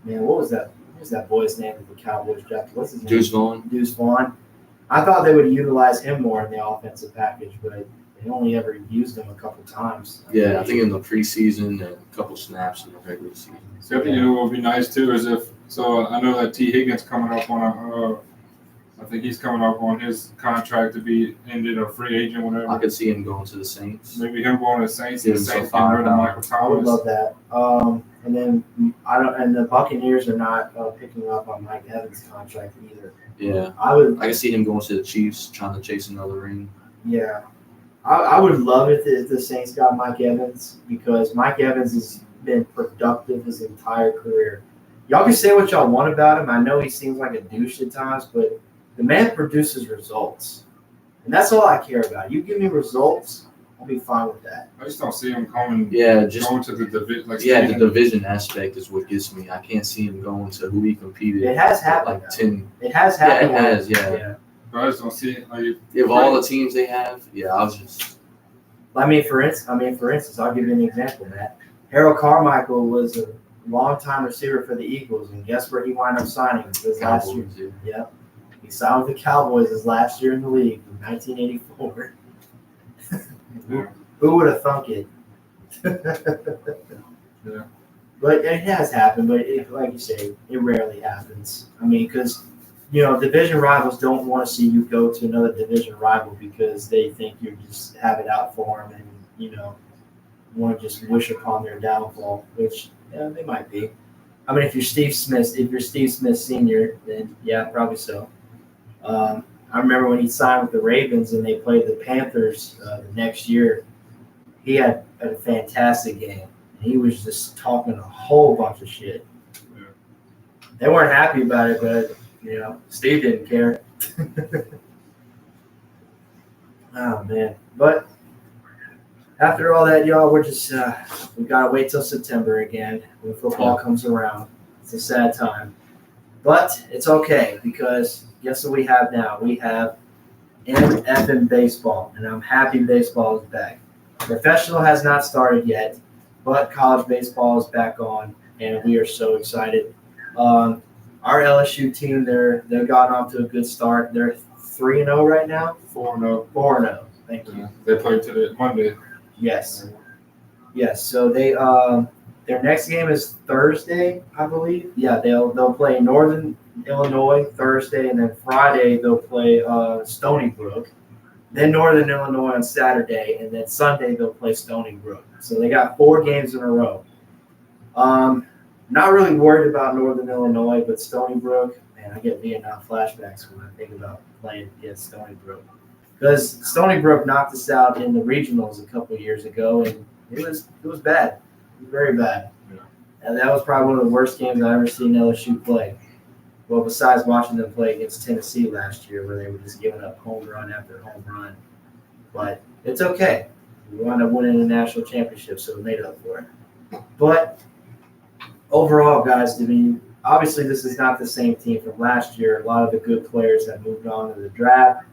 was that? What was that boy's name that the Cowboys drafted? What's his name? Deuce Vaughn. I thought they would utilize him more in the offensive package, but they only ever used him a couple times. Yeah, I think in the preseason and a couple snaps in the regular season. So I think what would be nice too is I know that T. Higgins coming up on I think he's coming up on his contract to be ended, a free agent, whatever. I could see him going to the Saints. Maybe him going to the Saints and the Saints some getting rid of Michael I would Thomas. love that. And then and the Buccaneers are not picking up on Mike Evans' contract either. Yeah, I can see him going to the Chiefs, trying to chase another ring. Yeah, I would love it if the Saints got Mike Evans because Mike Evans has been productive his entire career. Y'all can say what y'all want about him. I know he seems like a douche at times, but the man produces results. And that's all I care about. You give me results, I'll be fine with that. I just don't see him coming. Yeah, going to the division. The division aspect is what gets me. I can't see him going to who he competed. It has happened. Like 10. It has happened. Yeah, it has. Yeah. But I just don't see it. Of all the teams they have, I was just. For instance, I'll give you an example, Matt. Harold Carmichael was a longtime receiver for the Eagles, and guess where he wound up signing his last year? Yeah. He signed with the Cowboys his last year in the league in 1984. Who would have thunk it? Yeah. But it has happened, but like you say, it rarely happens. Because, division rivals don't want to see you go to another division rival because they think you just have it out for them and, want to just wish upon their downfall, which they might be. If you're Steve Smith Sr., then yeah, probably so. I remember when he signed with the Ravens and they played the Panthers the next year. He had a fantastic game. He was just talking a whole bunch of shit. Yeah. They weren't happy about it, but Steve didn't care. Oh man! But after all that, y'all, we're just we gotta wait till September again when football comes around. It's a sad time, but it's okay because guess what we have now? We have MFN baseball, and I'm happy baseball is back. Professional has not started yet, but college baseball is back on, and we are so excited. Our LSU team, they've gotten off to a good start. They're 3-0 right now. 4-0. 4-0. Thank you. They played today Monday. Yes. Yes. So they their next game is Thursday, I believe. Yeah, they'll play Northern Illinois Thursday, and then Friday they'll play Stony Brook. Then Northern Illinois on Saturday, and then Sunday they'll play Stony Brook. So they got 4 games in a row. Not really worried about Northern Illinois, but Stony Brook, man, I get Vietnam flashbacks when I think about playing against Stony Brook. Because Stony Brook knocked us out in the regionals a couple of years ago, and it was bad. It was very bad. Yeah. And that was probably one of the worst games I've ever seen LSU play. Well, besides watching them play against Tennessee last year, where they were just giving up home run after home run. But it's okay. We wound up winning a national championship, so we made up for it. But overall, guys, I mean, obviously this is not the same team from last year. A lot of the good players have moved on to the draft.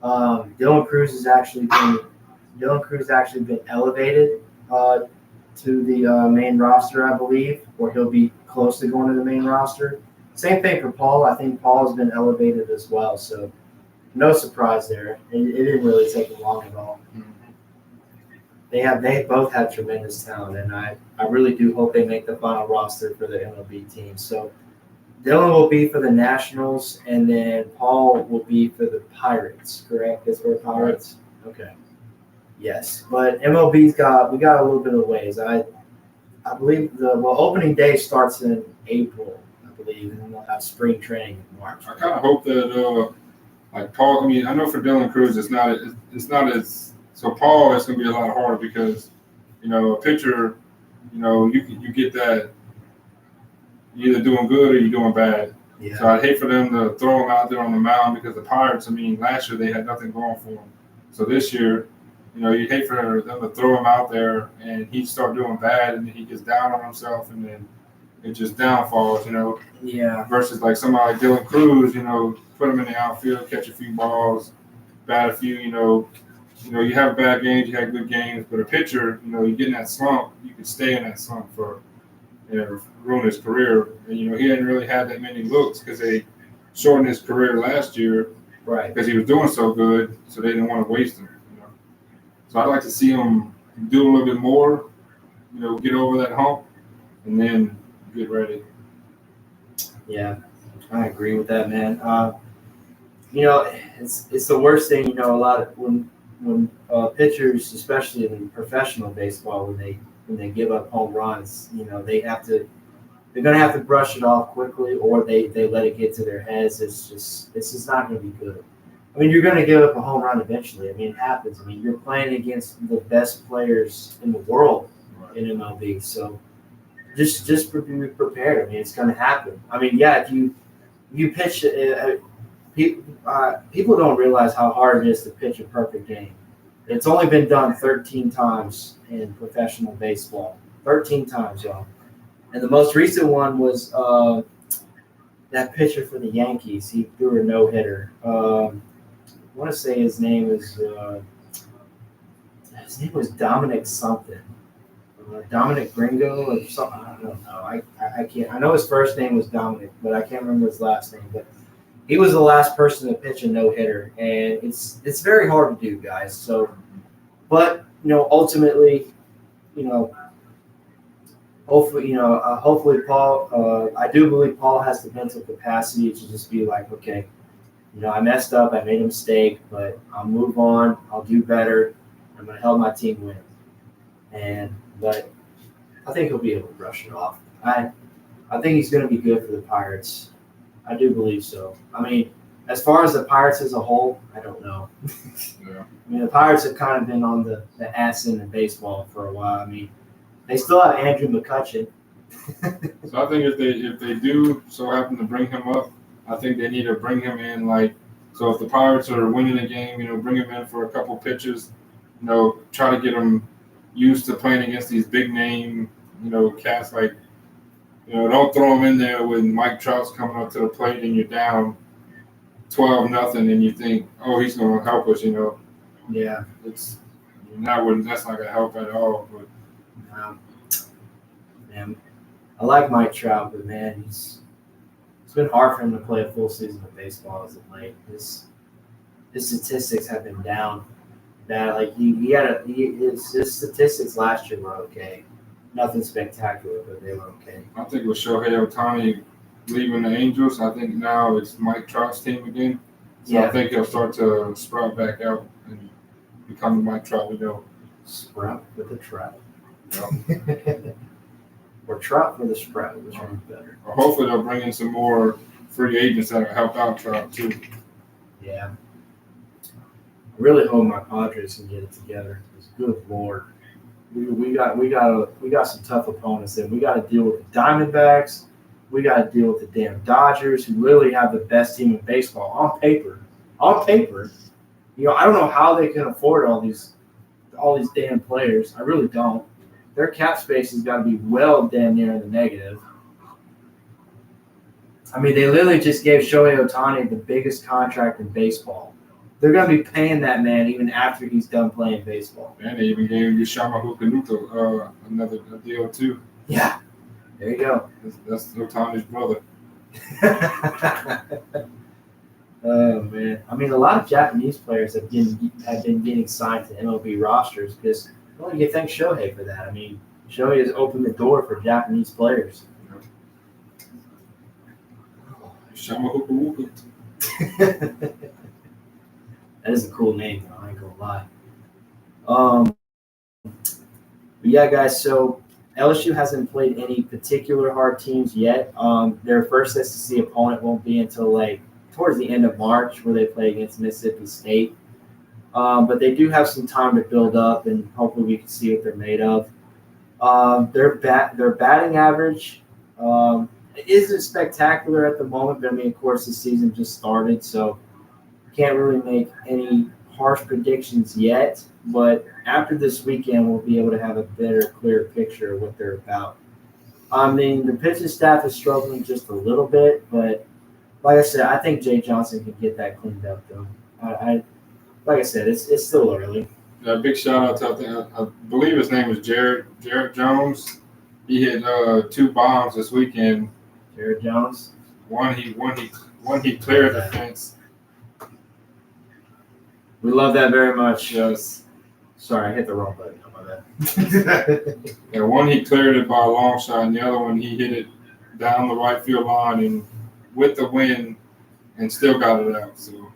Dylan Cruz has actually been elevated to the main roster, I believe, or he'll be close to going to the main roster. Same thing for Paul. I think Paul has been elevated as well, so no surprise there. It didn't really take them long at all. They both have tremendous talent, and I really do hope they make the final roster for the MLB team. So Dylan will be for the Nationals, and then Paul will be for the Pirates, correct? That's for the Pirates? Okay. Yes. But MLB's got a little bit of ways. I believe opening day starts in April, I believe, and then they'll have spring training in March. I kind of hope that like Paul, I mean, I know for Dylan Cruz it's not as so Paul, it's going to be a lot harder because, a pitcher, you get that you're either doing good or you're doing bad. Yeah. So I'd hate for them to throw him out there on the mound because the Pirates, I mean, last year they had nothing going for them. So this year, you'd hate for them to throw him out there and he start doing bad and then he gets down on himself and then it just downfalls, Yeah. versus like somebody like Dylan Cruz, put him in the outfield, catch a few balls, bat a few, you have bad games, you have good games, but a pitcher, you get in that slump, you can stay in that slump for, ruin his career. And, he hadn't really had that many looks because they shortened his career last year Right. because he was doing so good, so they didn't want to waste him. So I'd like to see him do a little bit more, get over that hump, and then get ready. Yeah, I agree with that, man. It's the worst thing. A lot of when pitchers, especially in professional baseball, when they give up home runs, they're gonna have to brush it off quickly, or they let it get to their heads. It's just not gonna be good. I mean, you're gonna give up a home run eventually. I mean, it happens. I mean, you're playing against the best players in the world in MLB, so just be prepared. I mean, it's gonna happen. I mean, yeah, if you pitch, people don't realize how hard it is to pitch a perfect game. It's only been done 13 times in professional baseball. 13 times, y'all. And the most recent one was that pitcher for the Yankees. He threw a no-hitter. I want to say his name was Dominic something. Dominic Gringo or something. I don't know. I can't. I know his first name was Dominic, but I can't remember his last name. But he was the last person to pitch a no-hitter, and it's very hard to do, guys. So, but ultimately, hopefully Paul. I do believe Paul has the mental capacity to just be like, okay, I messed up, I made a mistake, but I'll move on. I'll do better. I'm going to help my team win. But I think he'll be able to brush it off. I think he's going to be good for the Pirates. I do believe so. I mean, as far as the Pirates as a whole, I don't know. Yeah. I mean, the Pirates have kind of been on the ass end of baseball for a while. I mean, they still have Andrew McCutchen. So I think if they do so happen to bring him up, I think they need to bring him in so if the Pirates are winning a game, bring him in for a couple pitches, try to get him used to playing against these big name, cats don't throw him in there when Mike Trout's coming up to the plate and you're down 12-0 and you think, oh, he's going to help us, Yeah. it's And that's not gonna help at all. But Man, I like Mike Trout, but man, it's been hard for him to play a full season of baseball as of late. His statistics have been down. Bad. Like his statistics last year were okay. Nothing spectacular, but they were okay. I think with Shohei Ohtani leaving the Angels, I think now it's Mike Trout's team again. So Yeah. I think he'll start to sprout back out and become the Mike Trout we know. Sprout with a trout. Yep. Or trout with a sprout, which one's better? Or hopefully they'll bring in some more free agents that'll help out Trout too. Yeah. I really hope my Padres can get it together. 'Cause good Lord. We got some tough opponents there. We got to deal with the Diamondbacks. We got to deal with the damn Dodgers, who really have the best team in baseball on paper. On paper, I don't know how they can afford all these damn players. I really don't. Their cap space has got to be well damn near in the negative. I mean, they literally just gave Shohei Ohtani the biggest contract in baseball. They're going to be paying that man even after he's done playing baseball. And they even gave Yashima Hukanuto another deal too. Yeah, there you go. That's Ohtani's brother. Oh man, I mean, a lot of Japanese players have been getting signed to MLB rosters because you thank Shohei for that. I mean, Shohei has opened the door for Japanese players. Yashima Hukanuto. That is a cool name, though. I ain't gonna lie. But yeah, guys. So LSU hasn't played any particular hard teams yet. Their first SEC opponent won't be until towards the end of March, where they play against Mississippi State. But they do have some time to build up, and hopefully we can see what they're made of. Their batting average isn't spectacular at the moment, but I mean, of course, the season just started, so can't really make any harsh predictions yet. But after this weekend, we'll be able to have a better, clear picture of what they're about. I mean, the pitching staff is struggling just a little bit, but like I said, I think Jay Johnson can get that cleaned up, though. Like I said, it's still early. Yeah, big shout out to I believe his name was Jared Jones. He hit 2 bombs this weekend. Jared Jones. One he cleared the fence. We love that very much. Yes. Sorry, I hit the wrong button. How about that? Yeah, one he cleared it by a long shot, and the other one he hit it down the right field line and with the wind, and still got it out. So.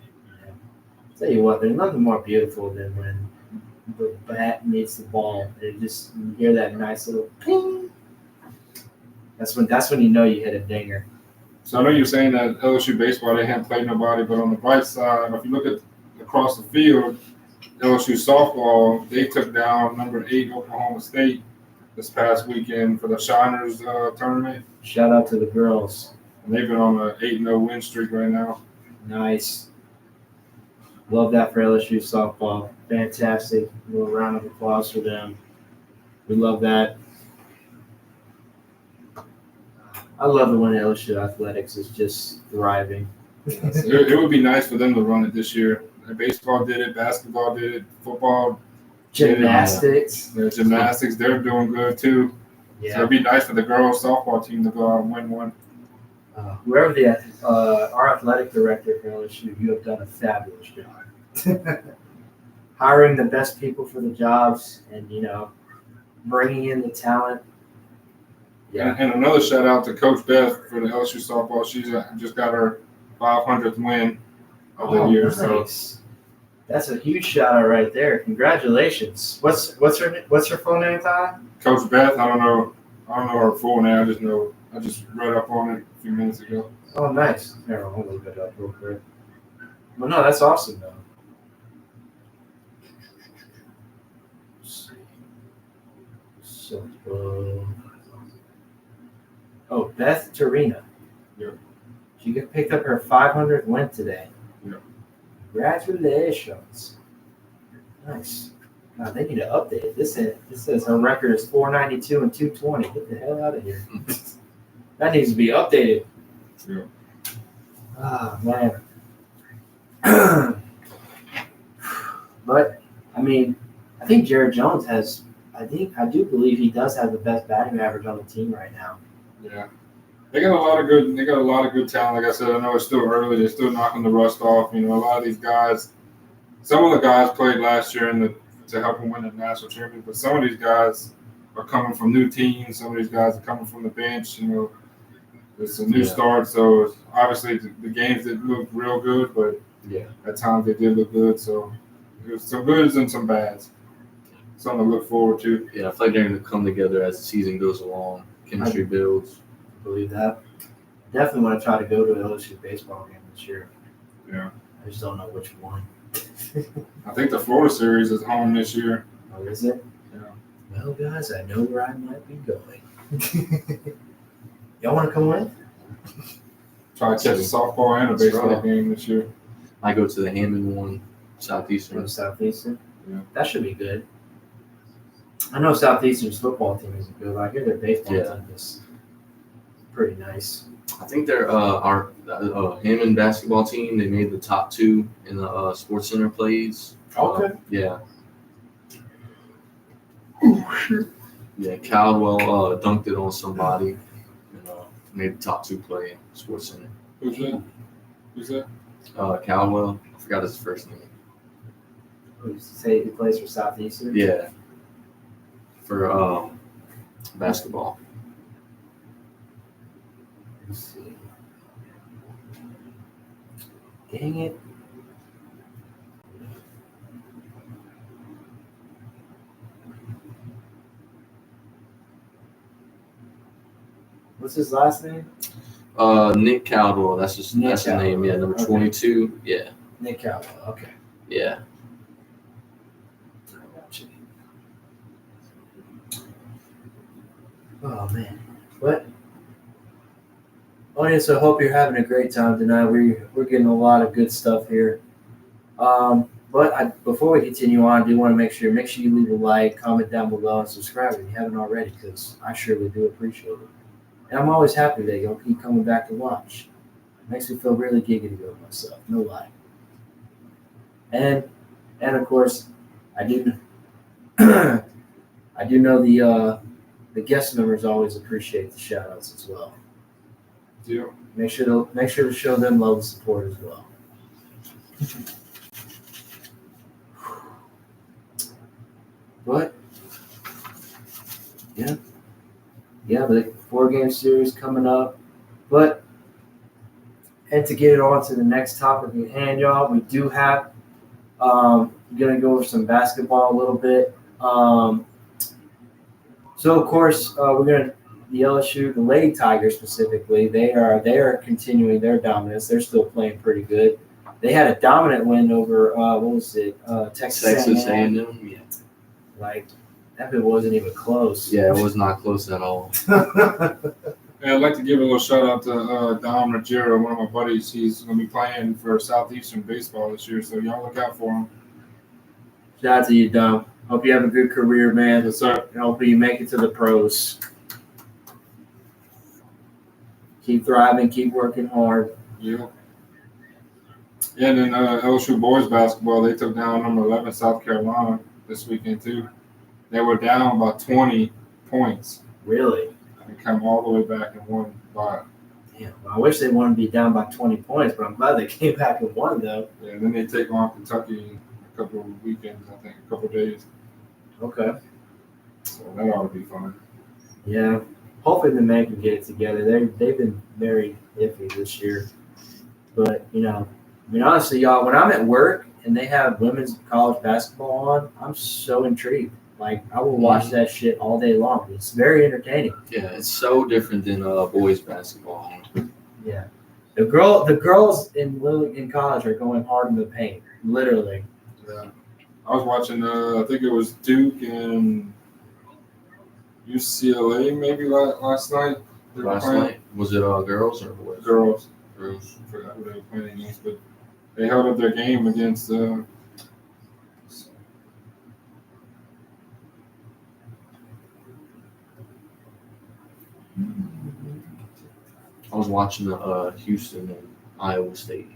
Tell you what, there's nothing more beautiful than when the bat meets the ball. You hear that nice little ping. That's when you know you hit a dinger. So I know you're saying that LSU baseball, they haven't played nobody, but on the bright side, if you look at across the field, LSU softball, they took down number 8 Oklahoma State this past weekend for the Shiners tournament. Shout out to the girls. And they've been on an 8-0 win streak right now. Nice. Love that for LSU softball. Fantastic. A little round of applause for them. We love that. I love it when LSU athletics is just thriving. It would be nice for them to run it this year. Baseball did it, basketball did it, football, Gymnastics. Gymnastics, they're doing good too. Yeah. So it'd be nice for the girls softball team to go out and win one. Whoever our athletic director for LSU, you have done a fabulous job. Hiring the best people for the jobs and, bringing in the talent. Yeah. And another shout out to Coach Beth for the LSU softball. She's just got her 500th win of the year. Nice. So that's a huge shout out right there. Congratulations. What's her full name, Ty? Coach Beth, I don't know her full name. I just read up on it a few minutes ago. Oh, nice. Here, I'll look it up real quick. Well, no, that's awesome though. Let's see. Beth Torina. Yeah. She picked up her 500th win today. Yeah. Congratulations. Nice. God, they need to update it. This says her record is 492 and 220. Get the hell out of here. That needs to be updated. Yeah. Ah, man. But, I mean, I think Jared Jones has. I do believe he does have the best batting average on the team right now. Yeah. They got a lot of good. They got a lot of good talent. Like I said, I know it's still early. They're still knocking the rust off. You know, a lot of these guys. Some of the guys played last year to help them win the national championship, but some of these guys are coming from new teams. Some of these guys are coming from the bench. You know, it's a new start, so obviously the games didn't look real good, but at times they did look good. So there's some goods and some bads. Something to look forward to. Yeah, I feel like they're going to come together as the season goes along. Chemistry builds. Believe that. Definitely want to try to go to an LSU baseball game this year. Yeah. I just don't know which one. I think the Florida series is home this year. Oh, is it? Yeah. Well, guys, I know where I might be going. Y'all want to come with? Try to catch a softball and a baseball game this year. I go to the Hammond one, Southeastern. From Southeastern? Yeah. That should be good. I know Southeastern's football team isn't good. I hear their baseball team is pretty nice. I think they're our Hammond basketball team. They made the top 2 in the Sports Center plays. Okay. Yeah. Yeah, Caldwell dunked it on somebody and made the top 2 play in Sports Center. Who's that? Caldwell. I forgot his first name. Who say he plays for Southeastern? Yeah. For basketball. Let's see. Dang it. What's his last name? Nick Caldwell. That's his name. Yeah, number 22. Yeah. Nick Caldwell. Okay. Yeah. Oh man, what? Audience, I hope you're having a great time tonight. We're getting a lot of good stuff here. But before we continue on, I do want to make sure you leave a like, comment down below, and subscribe if you haven't already, because I surely do appreciate it. And I'm always happy that y'all keep coming back to watch. It makes me feel really giggity about myself, no lie. And of course, I do I do know the guest members always appreciate the shout outs as well. Yeah. Make sure to show them love and support as well. But yeah, the 4-game series coming up. And to get it on to the next topic at hand, y'all, we do have gonna go over some basketball a little bit. So of course the LSU, the Lady Tigers specifically, they are continuing their dominance. They're still playing pretty good. They had a dominant win over Texas A&M. Yeah. Like that bit wasn't even close. Yeah, it was not close at all. Yeah, I'd like to give a little shout out to Dom Ruggiero, one of my buddies. He's going to be playing for Southeastern baseball this year, so y'all look out for him. Shout out to you, Dom. Hope you have a good career, man. Yes, sir. And hope you make it to the pros. Keep thriving, keep working hard. Yeah. Yeah, and then LSU boys basketball, they took down number 11 South Carolina this weekend too. They were down about 20 points. Really? And come all the way back and won by. Damn. Well, I wish they wanted to be down by 20 points, but I'm glad they came back and won, though. Yeah, and then they take on Kentucky in a couple of weekends, I think, a couple of days. Okay. So that ought to be fun. Yeah. Hopefully the men can get it together. They've been very iffy this year. But, honestly, y'all, when I'm at work and they have women's college basketball on, I'm so intrigued. Like, I will watch that shit all day long. It's very entertaining. Yeah, it's so different than boys basketball. Yeah. The girls in college are going hard in the paint, literally. Yeah. I was watching, I think it was Duke and UCLA maybe last night. Last night? Was it girls or boys? Girls. Girls. I forgot who they were playing against, but they held up their game against I was watching the Houston and Iowa State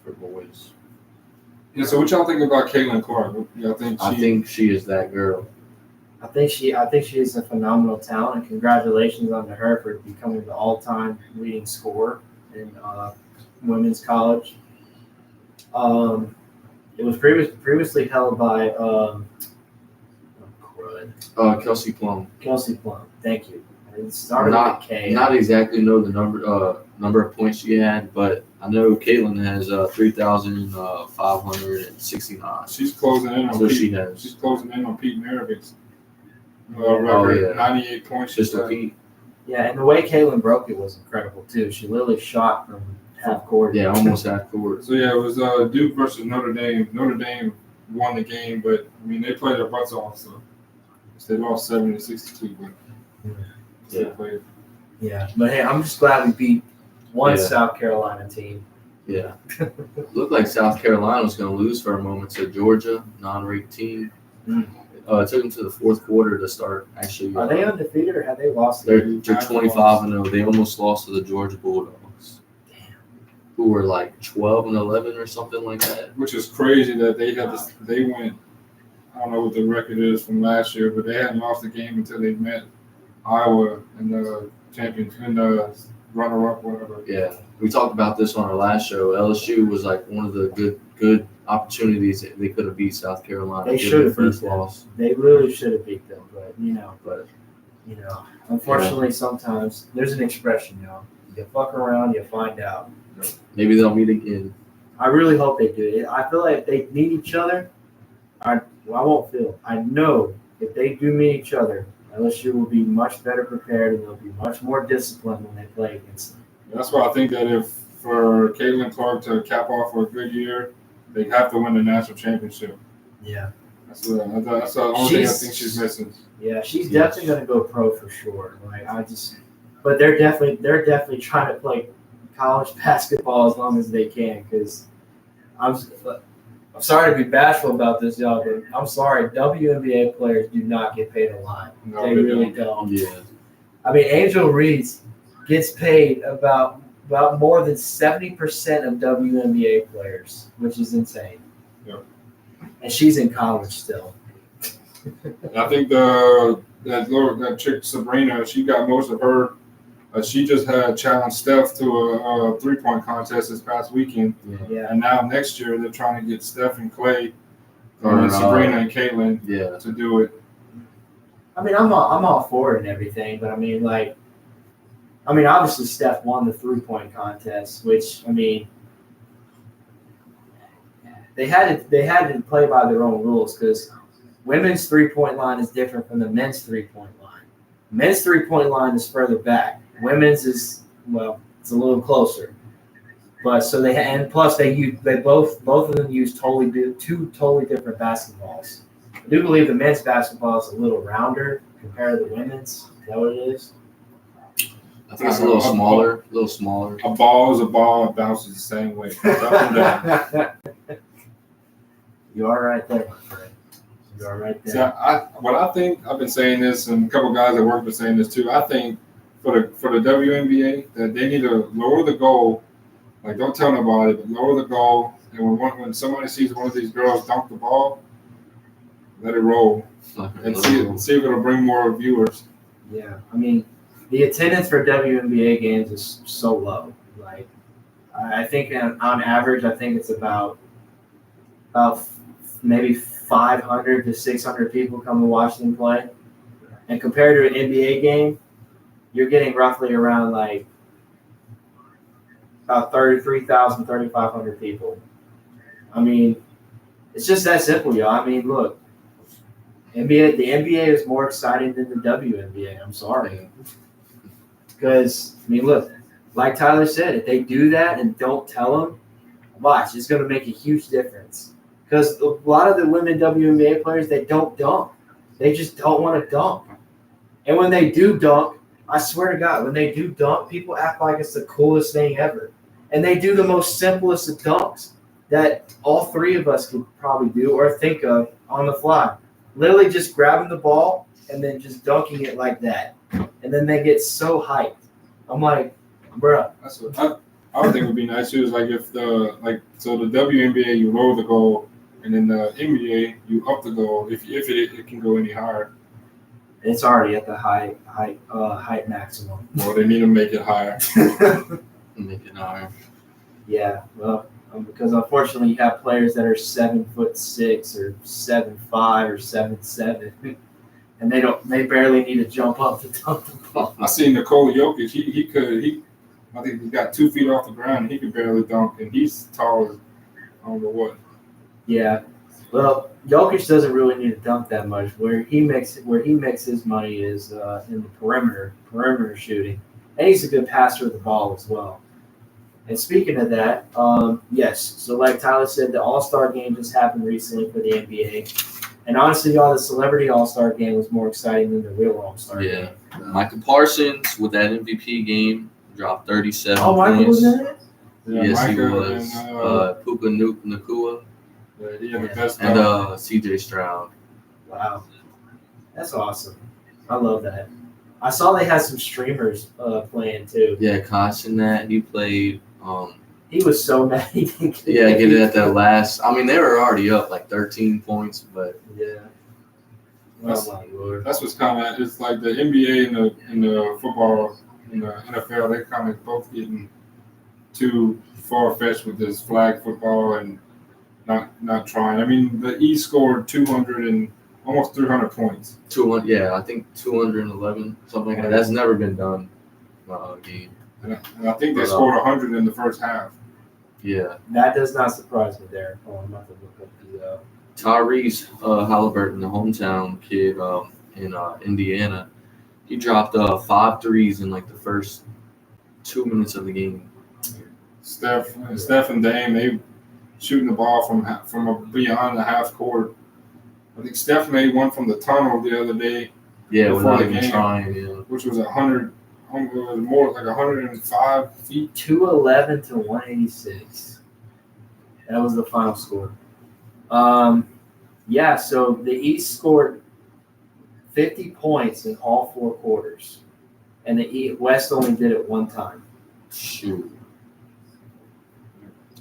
for boys. Yeah. So what y'all think about Caitlin Clark? Y'all think I think she is that girl. I think she is a phenomenal talent, and congratulations on to her for becoming the all-time leading scorer in women's college. It was previously held by Kelsey Plum. Kelsey Plum. Thank you. It started Not with a K. not exactly know the number of points she had, but I know Caitlin has 3,569. she's closing in on So Pete. she has She's closing in on Pete Maravich's Oh, record. yeah. 98 points. just she's a at. Pete. Yeah, and the way Caitlin broke it was incredible too. She literally shot from half court. Yeah, almost half court. So yeah, it was Duke versus Notre Dame. Notre Dame won the game, but I mean they played their butts off. So they lost 70-62, but they Yeah. played. Yeah, but hey, I'm just glad we beat one Yeah. South Carolina team. Yeah. Looked like South Carolina was going to lose for a moment to Georgia, non-ranked team. Mm. It took them to the fourth quarter to start. Actually, Are they undefeated or have they lost? they're 25-0. They almost lost to the Georgia Bulldogs, who were like 12-11 or something like that. Which is crazy that they had this. They went. I don't know what the record is from last year, but they hadn't lost the game until they met Iowa in the champions in the runner-up, whatever. Yeah, we talked about this on our last show. LSU was like one of the good opportunities that they could have beat South Carolina. They given should the have beat first them. loss. They really should have beat them, but But unfortunately, sometimes there's an expression, you fuck around, you find out. maybe they'll meet again. I really hope they do. I feel like if they meet each other, I know if they do meet each other, LSU will be much better prepared and they'll be much more disciplined when they play against them. That's why I think that if for Caitlin Clark to cap off for a good year, they have to win the national championship. Yeah. That's the only thing I think she's missing. Yeah, she's definitely going to go pro for sure. But they're definitely trying to play college basketball as long as they can. Because I'm sorry to be bashful about this, y'all, but I'm sorry. WNBA players do not get paid a lot. No, They really don't. Yeah, I mean, Angel Reese gets paid about more than 70% of WNBA players, which is insane. Yep. And she's in college still. I think that chick Sabrina, she got most of her. She just had challenged Steph to a 3-point contest this past weekend, Yeah. and now next year they're trying to get Steph and Clay, Or, Sabrina and Caitlin yeah. to do it. I mean, I'm all for it and everything, but I mean, obviously Steph won the 3-point contest, which they had to play by their own rules because women's 3-point line is different from the men's 3-point line. Men's 3-point line is further back. Women's is it's a little closer. But so they both of them use two totally different basketballs. I do believe the men's basketball is a little rounder compared to the women's. Is that what it is? I think it's a little smaller. A ball is a ball and bounces the same way. Up and down. You are right there, my friend. You are right there. So I think I've been saying this, and a couple of guys at work have been saying this too. I think for the WNBA that they need to lower the goal. Like, don't tell nobody, but lower the goal. And when somebody sees one of these girls dunk the ball, let it roll and see if it'll bring more viewers. Yeah, I mean, the attendance for WNBA games is so low. Like, I think on average, I think it's about maybe 500 to 600 people come to watch them play. And compared to an NBA game, you're getting roughly around like about 33,000, 3,500 people. I mean, it's just that simple, y'all. I mean, look, the NBA is more exciting than the WNBA. I'm sorry. Because, I mean, look, like Tyler said, if they do that and don't tell them, watch, it's going to make a huge difference. Because a lot of the women WNBA players, they don't dunk. They just don't want to dunk. And when they do dunk, I swear to God, when they do dunk, people act like it's the coolest thing ever. And they do the most simplest of dunks that all three of us could probably do or think of on the fly. Literally just grabbing the ball and then just dunking it like that. And then they get so hyped. I'm like, bruh. That's what I would think it would be nice too. Is like if the WNBA you lower the goal, and then the NBA you up the goal if it can go any higher. It's already at the height maximum. Well, they need to make it higher. Make it higher. Yeah, well, because unfortunately you have players that are 7'6" or 7'5" or 7'7", and they barely need to jump up to dunk the ball. I seen Nikola Jokic. I think he got 2 feet off the ground. And he could barely dunk, and he's tall as I don't know what. Yeah, well, Jokic doesn't really need to dunk that much. Where he makes his money is in the perimeter shooting, and he's a good passer of the ball as well. And speaking of that, yes, so like Tyler said, the All-Star game just happened recently for the NBA. And honestly, y'all, the Celebrity All-Star game was more exciting than the real All-Star game. Yeah. Michael Parsons with that MVP game dropped 37 Oh, Michael points. was in it? Yes, he Micah was. and, Puka Nakua he had the best and dunk. CJ Stroud. Wow. That's awesome. I love that. I saw they had some streamers playing too. Yeah, caution that he played. He was so mad he didn't Yeah, get it at that last. I mean, they were already up like 13 points, but Yeah. That's- Oh my lord. That's what's kind of it's like the NBA and the football and the NFL. They kind of both getting too far fetched with this flag football and not trying. I mean, the East scored 200 and almost 300 points. 200. Yeah, I think 211 something like that. That's never been done. Game. And I think they scored 100 in the first half. Yeah. That does not surprise me there. Oh, I'm about to look up the Tyrese Halliburton, the hometown kid in Indiana, he dropped 5 threes in like the first 2 minutes of the game. Steph and Dame, they shooting the ball from beyond the half court. I think Steph made one from the tunnel the other day, Yeah, Before without the even game. trying. Yeah. which was 100. It was more like 105 feet. 211 to 186. That was the final score. Yeah, so the East scored 50 points in all 4 quarters, and the West only did it one time. Shoot.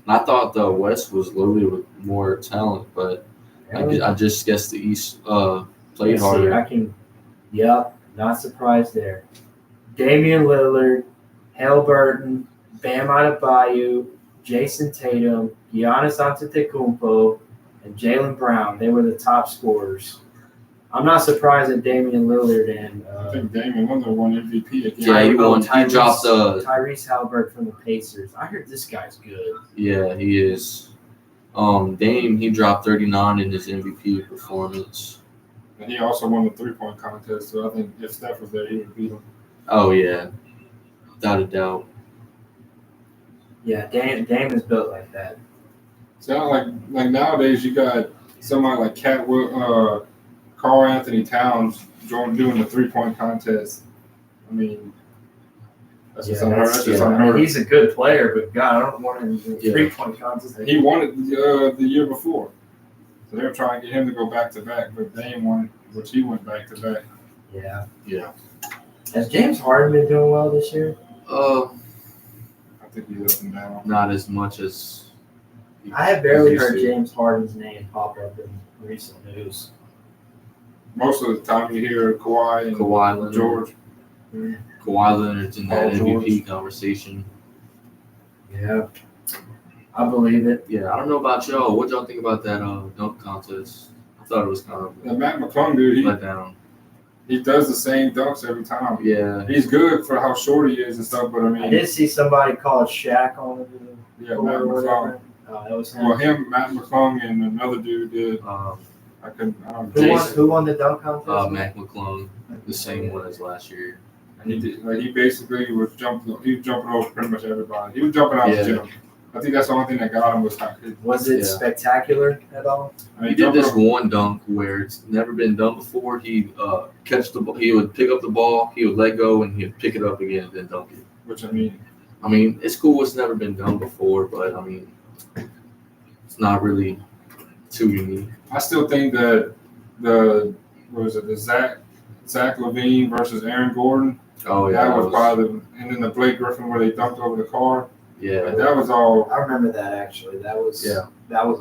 I thought the West was loaded with more talent, but I just guess the East played Let's see, harder. Yep, not surprised there. Damian Lillard, Halliburton, Bam Adebayo, Jason Tatum, Giannis Antetokounmpo, and Jaylen Brown. They were the top scorers. I'm not surprised that Damian Lillard and I think Damian Lillard won MVP again. Yeah, he won. He Tyrese- dropped Tyrese Halliburton from the Pacers. I heard this guy's good. Yeah, he is. Dame, he dropped 39 in his MVP performance. And he also won the 3-point contest. So I think if Steph was there, he would beat him. Oh yeah, without a doubt. Yeah, Dame is built like that. So like nowadays, you got somebody like Carl Anthony Towns doing the 3-point contest. I mean, that's just unheard. That's just I unheard. mean, he's a good player, but God, I don't want him to do Yeah. 3-point contest. He won it the year before. So they were trying to get him to go back to back, but Dame won, which he went back to back. Yeah. Yeah. Has James Harden been doing well this year? I think he's up and down. Not as much as. I have barely as heard used to. James Harden's name pop up in recent news. Most of the time, you hear Kawhi and Kawhi Leonard. George. Kawhi Leonard's in that Paul MVP George. conversation. Yeah. I believe it. Yeah, I don't know about y'all. What y'all think about that dunk contest? I thought it was kind of And Matt McClung, dude, let down. he does the same dunks every time. Yeah. He's good for how short he is and stuff, but I I mean, did see somebody call it Shaq on the yeah, court Matt or McClung. whatever. Oh, that was him. Well, him, Matt McClung, and another dude did. I don't Who won the dunk contest? Mac McClung, the same one as last year. And he did, like, he basically was jumping over pretty much everybody. He was jumping out Yeah. the gym. I think that's the only thing that got him was Was it Yeah. spectacular at all? I mean, He did jumping this over- one dunk where it's never been done before. He catch the ball. He would pick up the ball. He would let go, and he'd pick it up again and then dunk it. which I mean, it's cool. It's never been done before, but I mean, it's not really too unique. I still think that the Zach Levine versus Aaron Gordon. Oh yeah, That was probably and then the Blake Griffin where they dunked over the car. Yeah. Like, that was all. I remember that actually. That was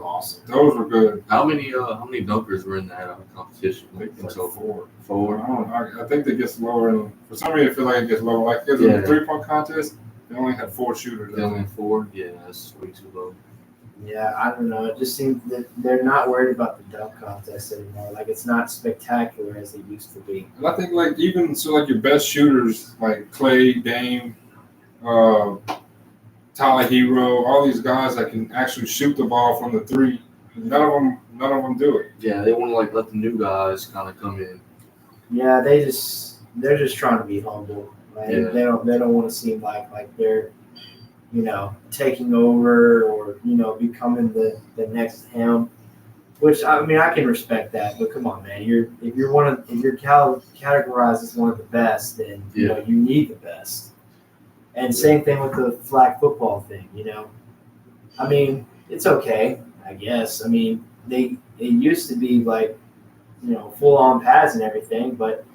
awesome. Those were good. How many dunkers were in that competition? I think In like total? four. Four. I don't know. I think it gets lower. And for some reason, I feel like it gets lower. Like because in the 3-point contest, they only had 4 shooters. They only had 4. Yeah, that's way too low. Yeah, I don't know. It just seems that they're not worried about the dunk contest anymore. Like it's not spectacular as it used to be. And I think like even so, like your best shooters like Clay, Dame, Tyler Hero, all these guys that can actually shoot the ball from the 3. None of them do it. Yeah, they want to like let the new guys kind of come in. Yeah, they're just trying to be humble. Right? Yeah. They don't want to seem like they're taking over or becoming the next him. Which I mean I can respect that, but come on, man, if you're categorized as one of the best, then you need the best. And same thing with the flag football thing, I mean, it's okay, I guess. I mean, it used to be like, full on pads and everything, but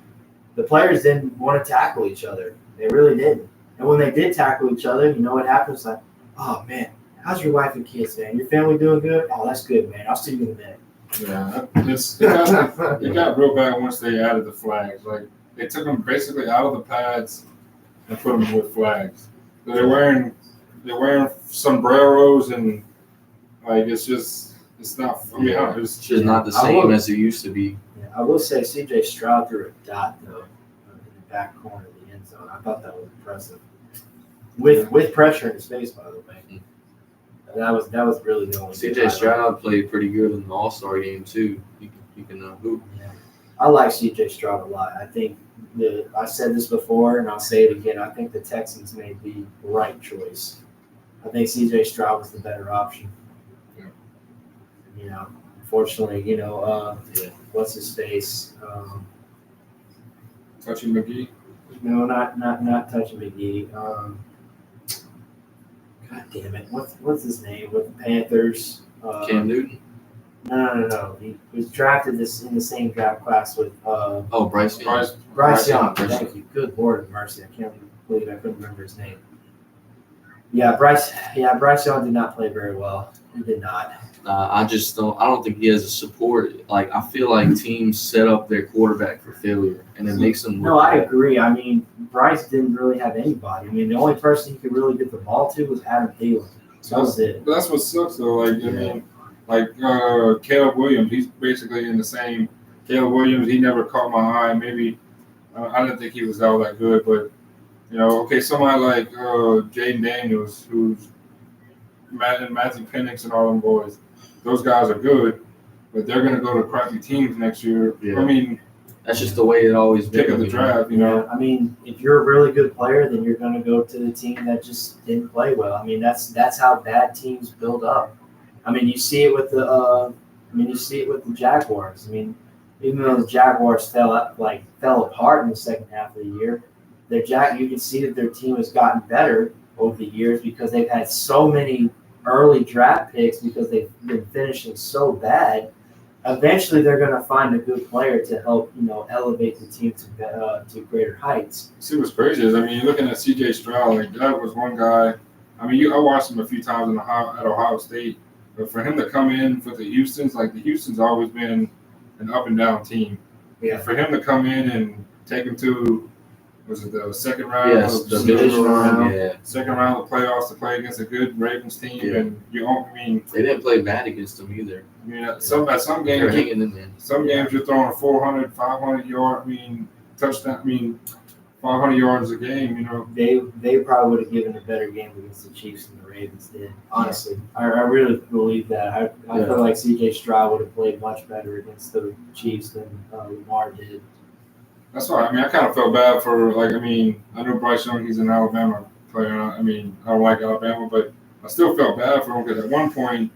the players didn't want to tackle each other. They really didn't. And when they did tackle each other, you know what happens? Like, oh man, how's your wife and kids, man? Your family doing good? Oh, that's good, man. I'll see you in a minute. Yeah, it got real bad once they added the flags. Like they took them basically out of the pads and put them with flags. So they're wearing sombreros and like it's not. I mean, it's just not the same as it used to be. Yeah, I will say C.J. Stroud threw a dot though in the back corner of the end zone. I thought that was impressive. With pressure in his face, by the way. That was really the only. C.J. Stroud played pretty good in the All-Star game too. He can hoop. Yeah. I like C.J. Stroud a lot. I think I said this before, and I'll say it again. I think the Texans made the right choice. I think C.J. Stroud was the better option. Yeah. Unfortunately, what's his face? Touching McGee. No, not touching McGee. God damn it! What's his name with the Panthers? Cam Newton. No. He was drafted in the same draft class with. Bryce Young. Bryce Young. Bryce Thank you. Good Lord of mercy! I can't believe I couldn't remember his name. Yeah, Bryce Young did not play very well. He did not. I don't think he has a support. Like I feel like teams set up their quarterback for failure, and it makes them. No, I agree. I mean, Bryce didn't really have anybody. I mean, the only person he could really get the ball to was Adam Thielen. That was it. But that's what sucks though. Like I mean, like Caleb Williams, he's basically in the same. Caleb Williams, he never caught my eye. Maybe I didn't think he was all that good, but somebody like Jaden Daniels, who's Matthew Penix and all them boys. Those guys are good, but they're going to go to crappy teams next year. Yeah. I mean, that's just the way it always been. Pick of the draft, I mean, if you're a really good player, then you're going to go to the team that just didn't play well. I mean, that's how bad teams build up. I mean, you see it with the Jaguars. I mean, even though the Jaguars fell apart in the second half of the year, you can see that their team has gotten better over the years because they've had so many early draft picks because they've been finishing so bad. Eventually, they're going to find a good player to help, elevate the team to greater heights. See what's crazy is, I mean, you're looking at C.J. Stroud. Like that was one guy. I mean, I watched him a few times at Ohio State, but for him to come in for the Houston's, like the Houston's always been an up and down team. Yeah. For him to come in and take him to, was it the second round? Yes, the division round. Yeah. Second round of the playoffs to play against a good Ravens team, and they didn't play bad against them either. I mean, at some games, they're hanging in there. Some games you're throwing 400, 500 yard. I mean, touchdown. I mean, 500 yards a game. They probably would have given a better game against the Chiefs than the Ravens did. Honestly, I really believe that. I feel like C.J. Stroud would have played much better against the Chiefs than Lamar did. That's why. I mean, I kind of felt bad for I know Bryce Young. He's an Alabama player. I mean, I don't like Alabama, but I still felt bad for him because at one point,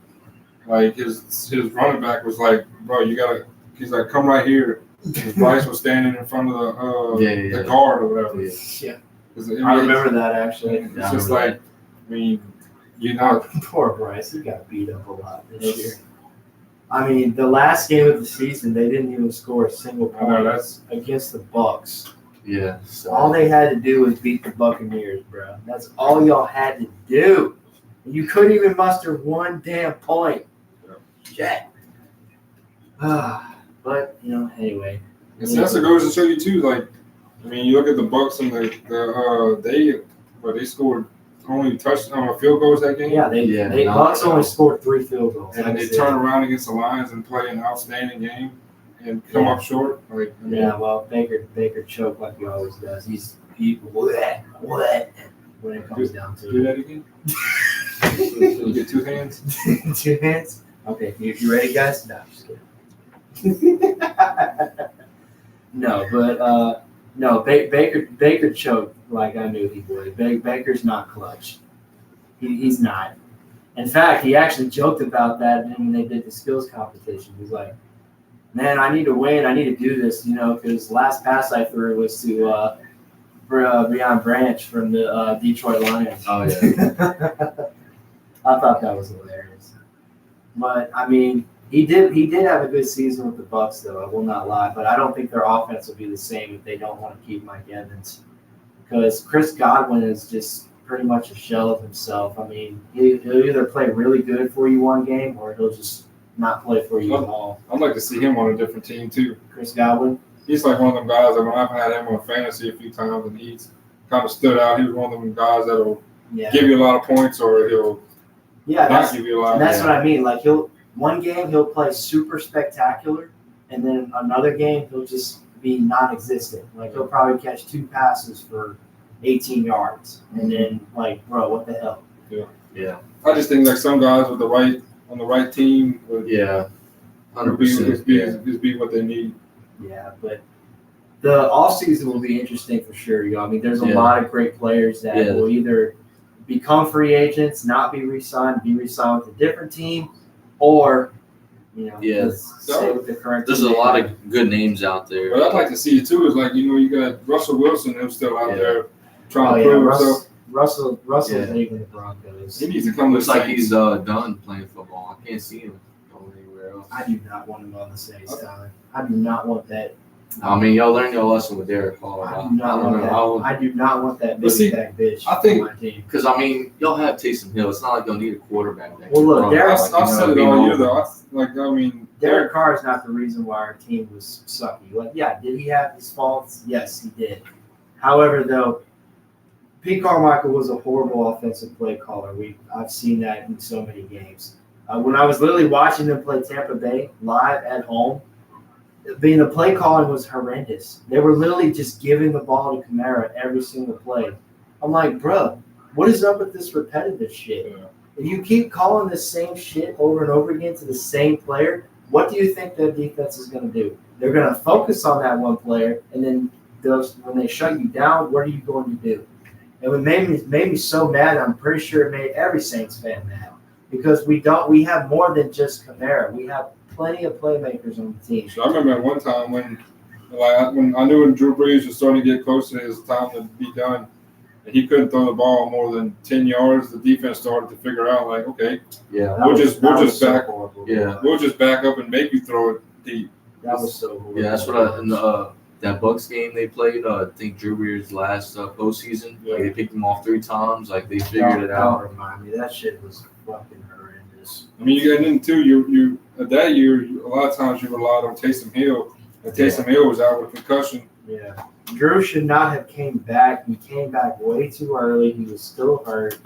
like his running back was like, "Bro, you gotta." He's like, "Come right here." Bryce was standing in front of the guard or whatever. Yeah. I remember that actually. It's just like, I mean, poor Bryce. He got beat up a lot this year. I mean, the last game of the season, they didn't even score a single point against the Bucs. Yeah. So All they had to do was beat the Buccaneers, bro. That's all y'all had to do. And you couldn't even muster one damn point. Shit. But, anyway. And so that's what goes to show you too. Like, I mean, you look at the Bucks and they scored only field goals that game. Yeah, they Bucks only scored 3 field goals. And they turn around against the Lions and play an outstanding game and come up short. Like, I mean, Yeah, well, Baker choked like he always does. He what when it comes down to do it. that again. You get 2 hands. 2 hands. Okay, you ready, guys? No, just kidding. No, Baker choked like I knew he would. Baker's not clutch. He's not. In fact, he actually joked about that when they did the skills competition. He's like, "Man, I need to win. I need to do this, because last pass I threw was to Breon Branch from the Detroit Lions." Oh yeah. I thought that was hilarious. But I mean, he did have a good season with the Bucks, though. I will not lie. But I don't think their offense will be the same if they don't want to keep Mike Evans, because Chris Godwin is just pretty much a shell of himself. I mean, he'll either play really good for you one game, or he'll just not play for you at all. I'd like to see him on a different team too. Chris Godwin. He's like one of them guys that when I've had him on fantasy a few times and he's kind of stood out. He was one of them guys that'll give you a lot of points or he'll not give you a lot. And that's what I mean. Like one game he'll play super spectacular, and then another game he'll just be non-existent. Like he'll probably catch 2 passes for 18 yards, and then like, bro, what the hell? Yeah. I just think like some guys on the right team would 100%. be what they need. Yeah, but the offseason will be interesting for sure. I mean, there's a lot of great players that will either become free agents, not be re-signed, be re-signed with a different team, or stay with the current There's team. a lot of good names out there. What I'd like to see too is like you got Russell Wilson who's still out there trying to prove himself. Russell's leaving the Broncos. He needs to come. Looks like he's done playing football. I can't see him going anywhere else. I do not want him on the Saints, Tyler. I do not want that. I mean, y'all learned your lesson with Derek Carr. I do not want that big back bitch I think, on my team. Because, I mean, y'all have Taysom Hill. It's not like y'all need a quarterback. Well, look, I've said it all year though. Derek Carr is not the reason why our team was sucky. Like, yeah, did he have his faults? Yes, he did. However, though, Pete Carmichael was a horrible offensive play caller. I've seen that in so many games. When I was literally watching them play Tampa Bay live at home, the play calling was horrendous. They were literally just giving the ball to Kamara every single play. I'm like, bro, what is up with this repetitive shit? Yeah. If you keep calling the same shit over and over again to the same player, what do you think the defense is going to do? They're going to focus on that one player, and then when they shut you down, what are you going to do? And it made me so mad. I'm pretty sure it made every Saints fan mad, because we have more than just Kamara. We have plenty of playmakers on the team. So I remember at one time when I knew when Drew Brees was starting to get close to his time to be done, and he couldn't throw the ball more than 10 yards, the defense started to figure out like, okay, we'll just back up and make you throw it deep. That was so horrible. Yeah, that's what that Bucks game they played. I think Drew Brees' last postseason. Yeah. Like, they picked him off 3 times. Like they figured it out. Don't remind me. That shit was fucking horrendous. I mean, you got in too. You that year, a lot of times you relied on Taysom Hill, and Taysom Hill was out with concussion. Yeah, Drew should not have came back. He came back way too early. He was still hurt,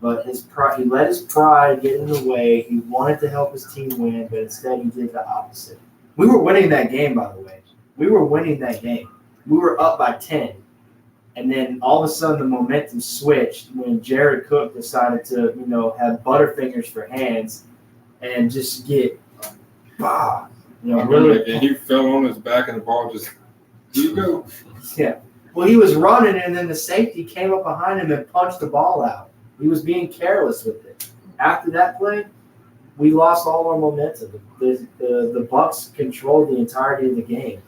but he let his pride get in the way. He wanted to help his team win, but instead he did the opposite. We were winning that game, by the way. We were winning that game. We were up by 10. And then all of a sudden the momentum switched when Jared Cook decided to, have butterfingers for hands and just get, Really, he fell on his back and the ball just, here you go. Yeah. Well, he was running, and then the safety came up behind him and punched the ball out. He was being careless with it. After that play, we lost all our momentum. The Bucks controlled the entirety of the game.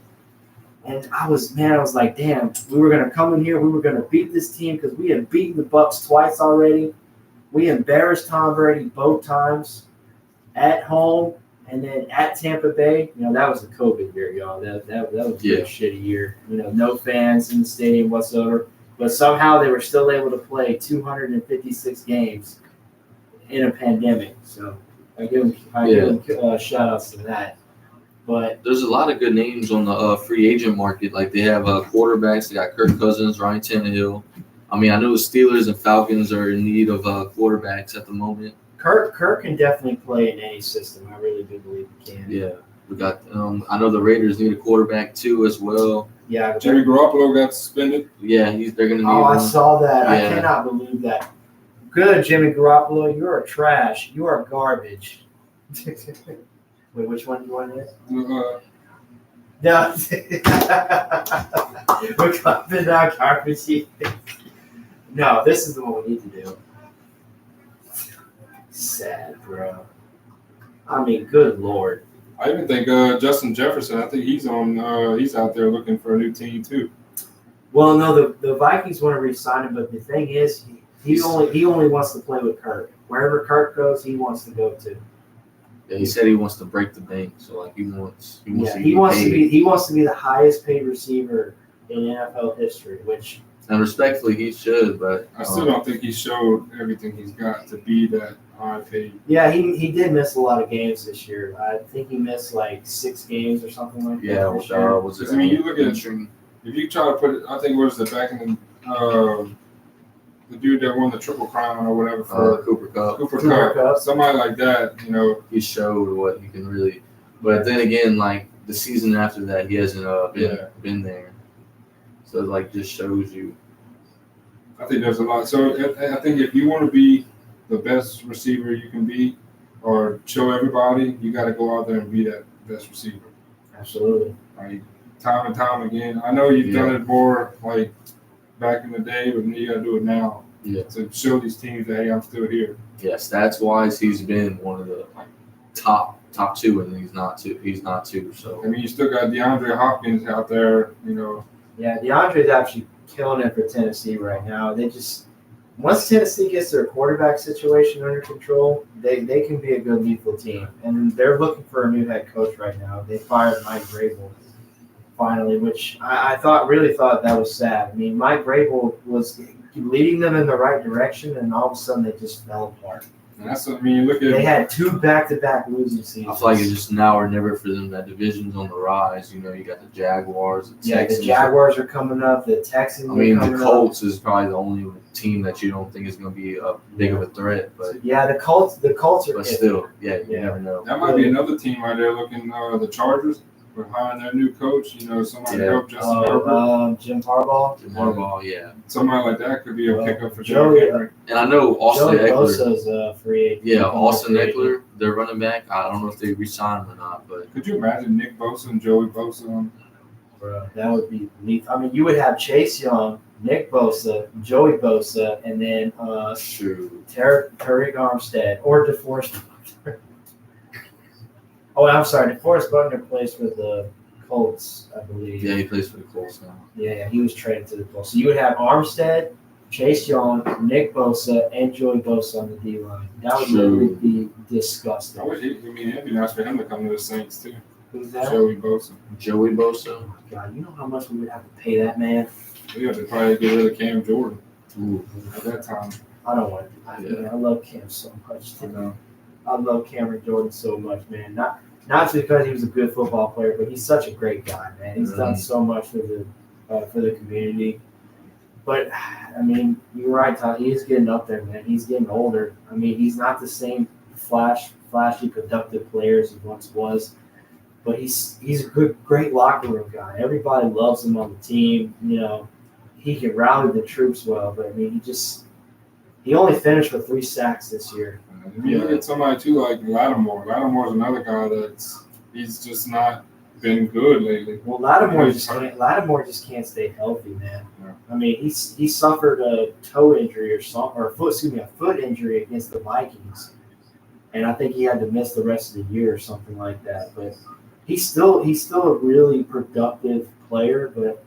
And I was like, damn, we were going to come in here. We were going to beat this team because we had beaten the Bucks twice already. We embarrassed Tom Brady both times at home And then at Tampa Bay, that was the COVID year, y'all. That was a Yeah. shitty year. No fans in the stadium whatsoever. But somehow they were still able to play 256 games in a pandemic. So I give them shout outs to that. But There's a lot of good names on the free agent market. Like they have quarterbacks. They got Kirk Cousins, Ryan Tannehill. I mean, I know the Steelers and Falcons are in need of quarterbacks at the moment. Kirk can definitely play in any system. I really do believe he can. Yeah, we got. I know the Raiders need a quarterback too as well. Yeah. Jimmy Garoppolo got suspended. Yeah, they're gonna need. I one. saw that. I Yeah. cannot believe that. Good, Jimmy Garoppolo. You are trash. You are garbage. Wait, which one do you want to hit? No. We're coming out garbage. No, this is the one we need to do. Sad, bro. I mean, good Lord. I even think Justin Jefferson. I think he's on. He's out there looking for a new team too. Well, no, the Vikings want to re-sign him, but the thing is, he only wants to play with Kirk. Wherever Kirk goes, he wants to go to. Yeah, he said he wants to break the bank. So like he wants He to wants paid. to be the highest paid receiver in NFL history, which And respectfully, he should, but I still don't think he showed everything he's got to be that high paid. yeah, he did miss a lot of games this year. I think he missed like 6 games or something like that. yeah, this year. was it? I mean, you look at- hamstring? If you try to put it, I think what is it back in the dude that won the Triple Crown or whatever for Cooper Cup. Cooper Cooper Cup, Kupp. somebody like that, He showed what he can really. But then again, like the season after that, he hasn't been there. So like, just shows you. I think there's a lot. So I think if you want to be the best receiver you can be, or show everybody, you got to go out there and be that best receiver. Absolutely. Like time and time again. I know you've done it more like back in the day, but you got to do it now. Yeah. To show these teams that hey, I'm still here. Yeah, stats wise, he's been one of the top 2, and he's not 2. He's not 2. So I mean, you still got DeAndre Hopkins out there. Yeah, DeAndre's actually killing it for Tennessee right now. They just once Tennessee gets their quarterback situation under control, they can be a good lethal team. And they're looking for a new head coach right now. They fired Mike Vrabel finally, which I really thought that was sad. I mean, Mike Vrabel was leading them in the right direction, and all of a sudden they just fell apart. And that's what I mean. Look They at had 2 back-to-back losing I seasons. feel like it's just now or never for them. That division's on the rise. You got the Jaguars, the yeah, the Texans. Jaguars are coming up. The Texans I mean, are coming the Colts is probably the only team that you don't think is going to be a big of a threat, but up. Yeah, the Colts are but iffy. still, you Yeah. never know. that might be another team right there looking. The Chargers for hiring their new coach. Somebody to help Justin Herbert. Jim Harbaugh. Jim Harbaugh, yeah. Somebody like that could be a Well, pickup for Joey, Derrick Henry. And I know Austin Joey Eckler. Bosa's a free agent. Yeah, Austin Eckler, their running back. I don't know if they re-sign him or not, but Could you imagine Nick Bosa and Joey Bosa? Bro, that would be neat. I mean, you would have Chase Young, Nick Bosa, Joey Bosa, and then shoot. Tariq Armstead or DeForest Buckner. Oh, I'm sorry. DeForest Buckner plays for the Colts, I believe. Yeah, he plays for the Colts now. Yeah, he was traded to the Colts. So you would have Armstead, Chase Young, Nick Bosa, and Joey Bosa on the D line. That would really be disgusting. I wish it'd be nice for him to come to the Saints too. Who's that? Joey Bosa. Joey Bosa. God, you know how much we would have to pay that man? We have to probably get rid of Cam Jordan Ooh. at that time. I don't want to. I love Cam so much. I love Cameron Jordan so much, man. Not because he was a good football player, but he's such a great guy, man. He's done so much for the community. But I mean, you're right, Todd. He is getting up there, man. He's getting older. I mean, he's not the same flashy, productive player as he once was. But he's a great locker room guy. Everybody loves him on the team. He can rally the troops well. But I mean, he only finished with 3 sacks this year. If you look at somebody too like Lattimore. Lattimore's another guy he's just not been good lately. Well, Lattimore just can't stay healthy, man. Yeah. I mean, he suffered a toe injury a foot injury against the Vikings, and I think he had to miss the rest of the year or something like that. But he's still a really productive player, but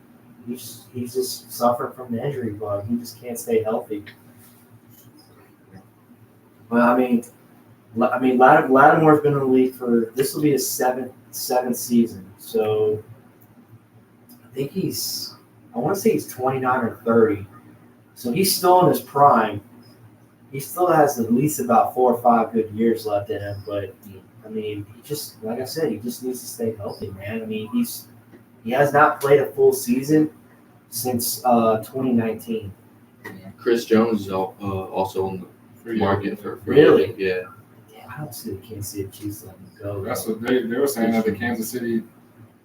he's just suffering from the injury bug. He just can't stay healthy. Well, I mean, I mean, Lattimore's been in the league for this will be his seventh season. So I think I want to say he's 29 or 30. So he's still in his prime. He still has at least about 4 or 5 good years left in him. But I mean, he just, like I said, he just needs to stay healthy, man. I mean, he has not played a full season since 2019. Chris Jones is also on the market for free Really? agent. Yeah. Damn, I don't see the Kansas City Chiefs letting him go. That's what they were saying, that the Kansas City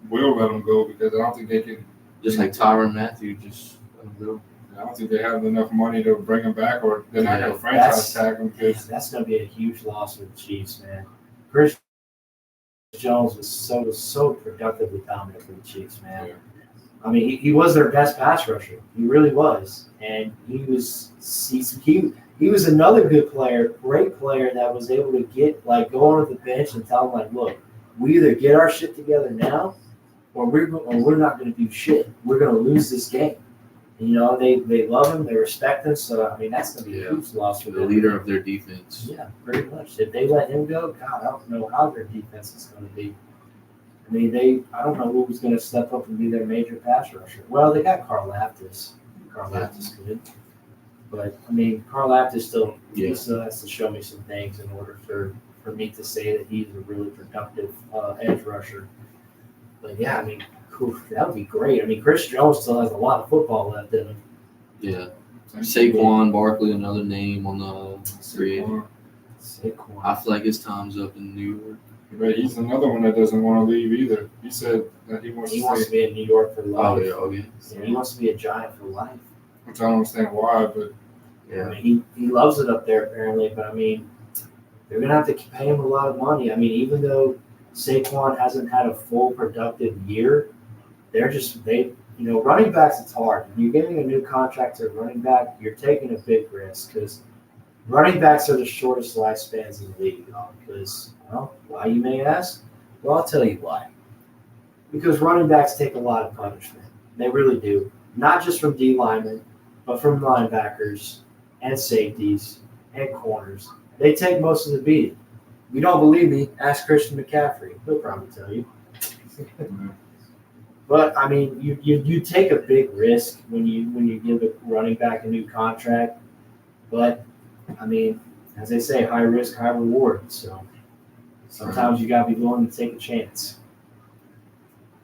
will let him go because I don't think they can. Just like Tyrann Mathieu, just let him go. I don't think they have enough money to bring him back, or they're not going to that's- franchise tag him Yeah, because that's going to be a huge loss for the Chiefs, man. Chris Jones was so productively dominant for the Chiefs, man. Yeah. I mean, he was their best pass rusher. He really was, and he was another good player, great player that was able to go onto the bench and tell them like, look, we either get our shit together now, or we're not going to do shit. We're going to lose this game. And, they love him, they respect him. So I mean, that's going to be a huge loss for The them. leader of their defense. Yeah, pretty much. If they let him go, God, I don't know how their defense is going to be. I mean, I don't know who's going to step up and be their major pass rusher. Well, they got Carl Laftis. Carl Laftis could. But, I mean, Carl Laftis still has to show me some things in order for me to say that he's a really productive edge rusher. But, yeah, I mean, that would be great. I mean, Chris Jones still has a lot of football left in him. Yeah. Saquon Barkley, another name on the three. Saquon. I feel like his time's up in New York. But he's another one that doesn't want to leave either. He said that he wants He to wants to stay, be in New York for life. Oh, yeah. Yeah, he wants to be a Giant for life. which I don't understand why, but I mean, he loves it up there apparently, but I mean, they're gonna have to pay him a lot of money. I mean, even though Saquon hasn't had a full productive year, running backs, it's hard. When you're giving a new contract to a running back, you're taking a big risk because running backs are the shortest lifespans in the league. Because, why you may ask? Well, I'll tell you why. Because running backs take a lot of punishment. They really do. Not just from D linemen, but from linebackers and safeties and corners. They take most of the beating. If you don't believe me, ask Christian McCaffrey. He'll probably tell you. But I mean, you take a big risk when you give a running back a new contract. But I mean, as they say, high risk, high reward. So sometimes you gotta be willing to take a chance.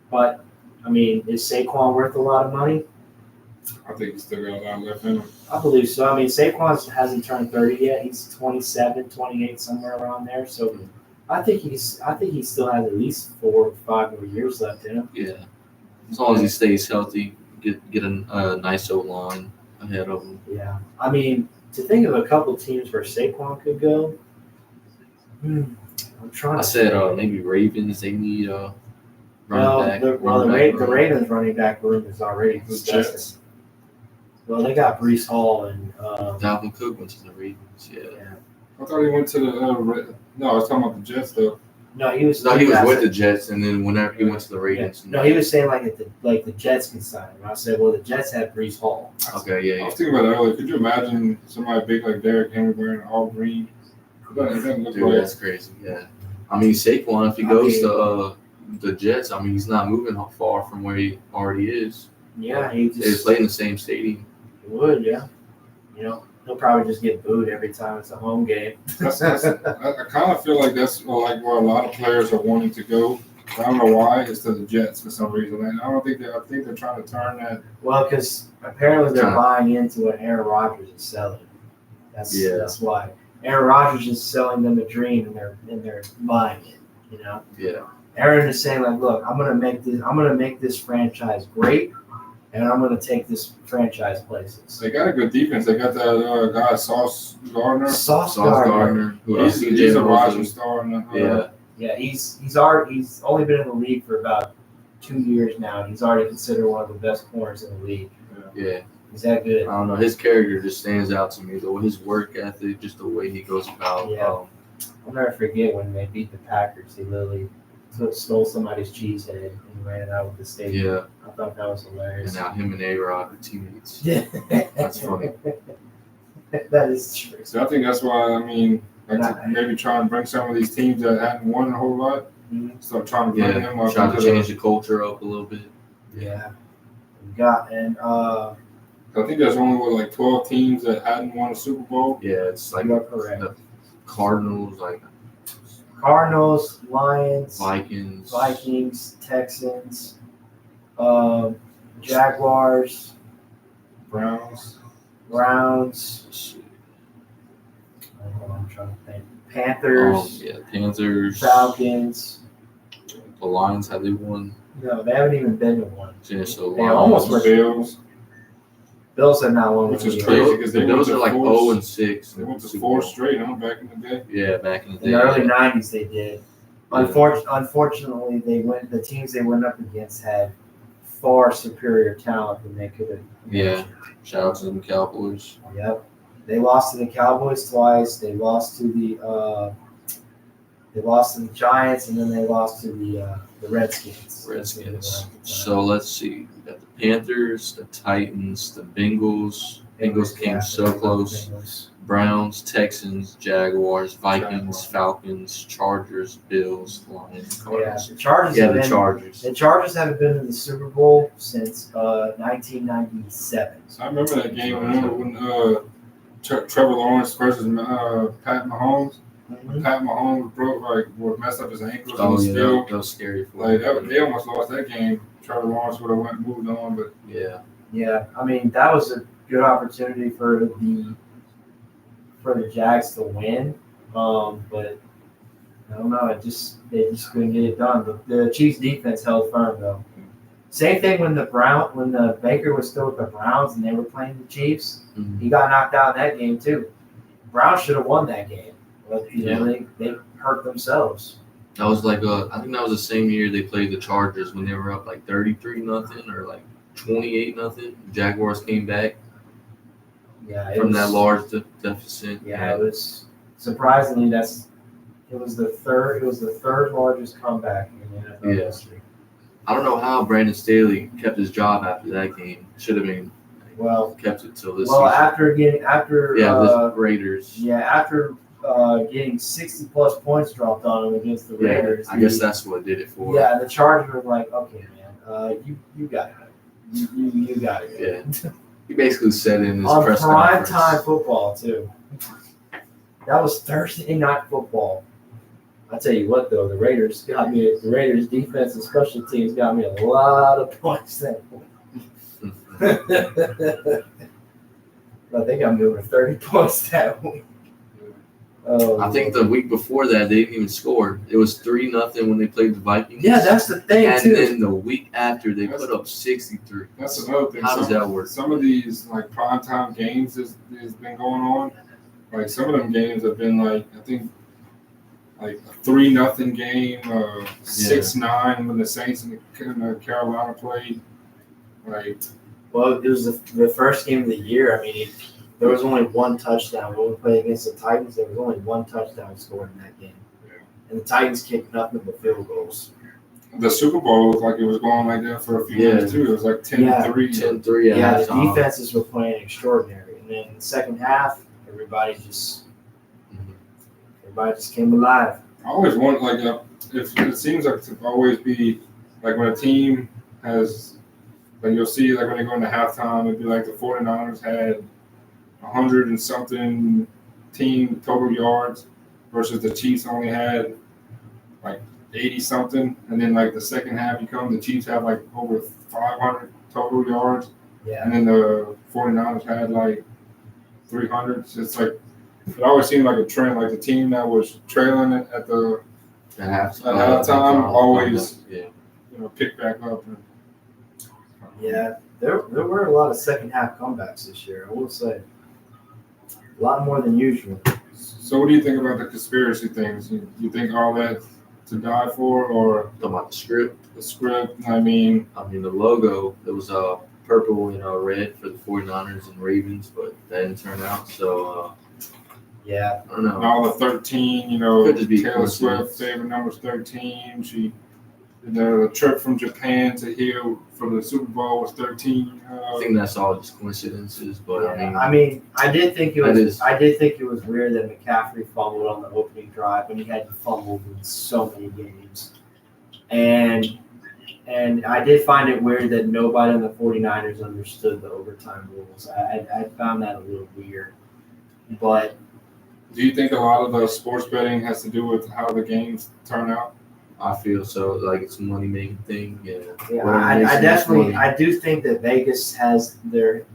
But I mean, is Saquon worth a lot of money? I think he's still got a lot left in him. I believe so. I mean, Saquon hasn't turned 30 yet. He's 27, 28, somewhere around there. So I think he still has at least 4 or 5 more years left in him. Yeah. As long as he stays healthy, get a nice O line ahead of him. Yeah. I mean, to think of a couple teams where Saquon could go, I'm trying to I said think. maybe Ravens. They need a running back. The Ravens running back room is already The disgusting. Jets. Well, they got Breece Hall and Dalvin Cook went to the Ravens. Yeah. I thought he went to the no, I was talking about the Jets though. no, he was with the Jets, and then whenever he went to the Ravens. No, he was saying like the Jets can sign him. I said, well, the Jets had Breece Hall. Okay, I yeah. was thinking about that earlier. Could you imagine somebody big like Derrick Henry wearing all green? It doesn't look Dude, like that's crazy. Yeah. I mean, Saquon, if he goes to the Jets, I mean, he's not moving far from where he already is. Yeah, he They just play in the same stadium. would. Yeah, he'll probably just get booed every time it's a home game. I kind of feel like that's like where a lot of players are wanting to go. I don't know why. It's to the Jets for some reason. And I think they're trying to turn that. Well, because apparently they're Kinda. buying into what Aaron Rodgers is selling. That's why Aaron Rodgers is selling them a dream, and they're buying it. Yeah. Aaron is saying like, look, I'm gonna make this franchise great, and I'm gonna take this franchise places. They got a good defense. They got that guy Sauce Gardner. Sauce Sauce Gardner. Gardner. Who else? He's a CJ rising Mosley. star. Yeah. Yeah, he's only been in the league for about 2 years now, and he's already considered one of the best corners in the league. Yeah. He's that good. I don't know. His character just stands out to me, though. His work ethic, just the way he goes about. Yeah. I'll never forget when they beat the Packers. He literally stole somebody's cheese head and ran it out with the stadium. Yeah. I thought that was hilarious. And now him and A-Rod are teammates. Yeah. That's funny. That is true. So I think that's why. I mean, Like to maybe try and bring some of these teams that hadn't won a whole lot. Start trying to bring them up. Try to change the culture up a little bit. Yeah. We got I think there's only like 12 teams that hadn't won a Super Bowl. Yeah, it's like you're correct. the Cardinals, like Cardinals, Lions, Vikings, Texans, Jaguars, Browns. I'm trying to think. Panthers, Panthers, Falcons. the Lions. Have they won? No, they haven't even been to one. Yeah, so They almost were. Bills. Bills have not won. Which is one crazy yet. because the they Bills went are like to 0-6. They went to 4 straight, back in the day. Yeah, back in the day. In the early '90s, they did. Unfortunately, the teams they went up against had far superior talent than they could have. Yeah. Shout out to them Cowboys. Yep. They lost to the Cowboys twice. They lost to the Giants, and then they lost to the Redskins. So let's see. We got the Panthers, the Titans, the Bengals. Bengals came so close. Bengals. Browns, Texans, Jaguars, Vikings, Falcons, Chargers, Bills, Lions, Yeah, Cardinals. the Chargers. Yeah, the Chargers. The Chargers haven't been in the Super Bowl since 1997. I remember that game. Remember when Trevor Lawrence versus Pat Mahomes? Mhm. Pat Mahomes messed up his ankles Oh, and yeah, still that was scary for like them. they almost lost that game. Trevor Lawrence would have moved on, but Yeah. Yeah, I mean that was a good opportunity for the Jags to win, but I don't know. They just couldn't get it done. The Chiefs defense held firm though. Same thing when the Baker was still with the Browns and they were playing the Chiefs. Mhm. He got knocked out in that game too. Browns should have won that game, but they hurt themselves. That was like I think that was the same year they played the Chargers when they were up like 33-0 or like 28-0. Jaguars came back Yeah, from that large deficit. Yeah, it was surprisingly it was the third largest comeback in NFL Yeah. history. I don't know how Brandon Staley kept his job after that game. Should have been Well, kept it till this well, season. after The Raiders. after getting 60 plus points dropped on him against the Raiders. I guess that's what did it for him. Yeah, the Chargers were like, okay, man, you got it. You got it. Yeah. He basically said in his On press prime conference. time football too. That was Thursday night football. I tell you what, though, the Raiders defense and special teams got me a lot of points that week. But they got me over 30 points that week. I think the week before that they didn't even score. It was 3-0 when they played the Vikings. Yeah, that's the thing and too. then the week after they put up 63. that's another thing. How does that work? Some of these like primetime games has been going on. Like some of them games have been like I think like a 3-0 game, 6-9 when the Saints and the Carolina played. Like Well, it was the first game of the year. I mean, there was only one touchdown. When we played against the Titans, there was only one touchdown scored in that game. Yeah. And the Titans kicked nothing but field goals. the Super Bowl looked like it was going like that for a few minutes too. It was like 10-3. 10-3 at Yeah, the halftime. defenses were playing extraordinary. And then in the second half, everybody just came alive. I always want if it seems like to always be like when a team has like you'll see like when they go into halftime it'd be like the 49ers had 100 and something team total yards versus the Chiefs only had like 80 something, and then like the second half the Chiefs have like over 500 total yards, Yeah. and then the 49ers had like 300. So it's like it always seemed like a trend, like the team that was trailing it at halftime always pick back up. Yeah, there were a lot of second half comebacks this year, I will say. A lot more than usual. So what do you think about the conspiracy things? You think all that to die for, or Talking about the script. the script? I mean, the logo, it was purple and red for the 49ers and Ravens, but that didn't turn out. So, Yeah. I don't know. all the 13, Could just be Taylor coincidence. Swift favorite number's 13. She The trip from Japan to here for the Super Bowl was 13. I think that's all just coincidences, but Yeah, I mean, I did think it That was. is- I did think it was weird that McCaffrey fumbled on the opening drive when he had fumbled in so many games, and I did find it weird that nobody on the 49ers understood the overtime rules. I found that a little weird, but Do you think a lot of the sports betting has to do with how the games turn out? I feel so like it's a money making thing. Yeah, yeah, Whatever makes I the most definitely money. I do think that Vegas has their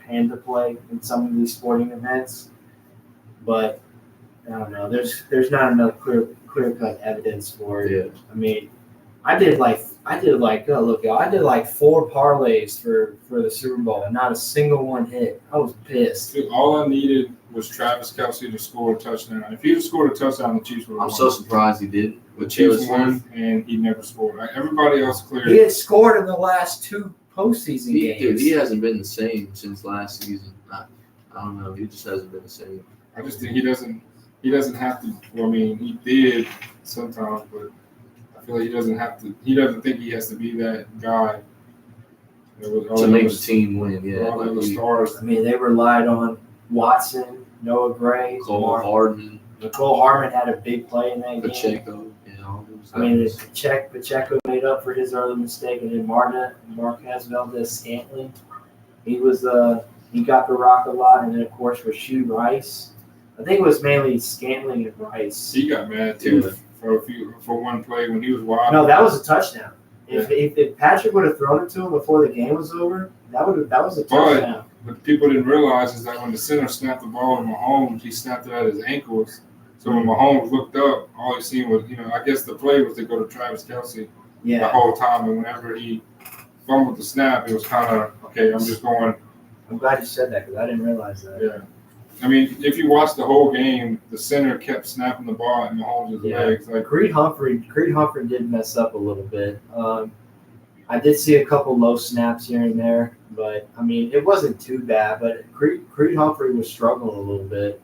hand to play in some of these sporting events, but I don't know. There's not enough clear cut evidence for it. Yeah. I mean, I did like look, y'all, I did like 4 parlays for the Super Bowl and not a single one hit. I was pissed. Dude, all I needed was Travis Kelce to score a touchdown. If he'd have scored a touchdown, the Chiefs would have I'm won. so surprised he did. The With Chiefs Taylor won, Swift. and he never scored. Like, everybody else He cleared. had scored in the last 2 postseason games. Dude, he hasn't been the same since last season. I don't know. He just hasn't been the same. I just think he doesn't have to. Well, I mean, he did sometimes, but I feel like he doesn't have to. He doesn't think he has to be that guy. To make the team win, yeah. all the Like stars. I mean, they relied on Watson, Noah Gray, Cole Harden, Nicole Harmon had a big play in that game. Pacheco, all those I mean, guys. Pacheco made up for his early mistake, and then Marquez Valdez-Scantling, he got the rock a lot, and then of course Rasheed Rice. I think it was mainly Scantling and Rice. He got mad too Yeah. for one play when he was wild. No, that was a touchdown. If Patrick would have thrown it to him before the game was over, that was a touchdown. What people didn't realize is that when the center snapped the ball to Mahomes, he snapped it at his ankles. So when Mahomes looked up, all he seen was, I guess the play was to go to Travis Kelce the Yeah, whole time. And whenever he fumbled the snap, it was kind of, okay, I'm just going, I'm glad you said that because I didn't realize that. yeah. I mean, if you watch the whole game, the center kept snapping the ball at Mahomes' Yeah. legs. Like, Creed Humphrey did mess up a little bit. I did see a couple low snaps here and there, but I mean it wasn't too bad. But Creed Humphrey was struggling a little bit.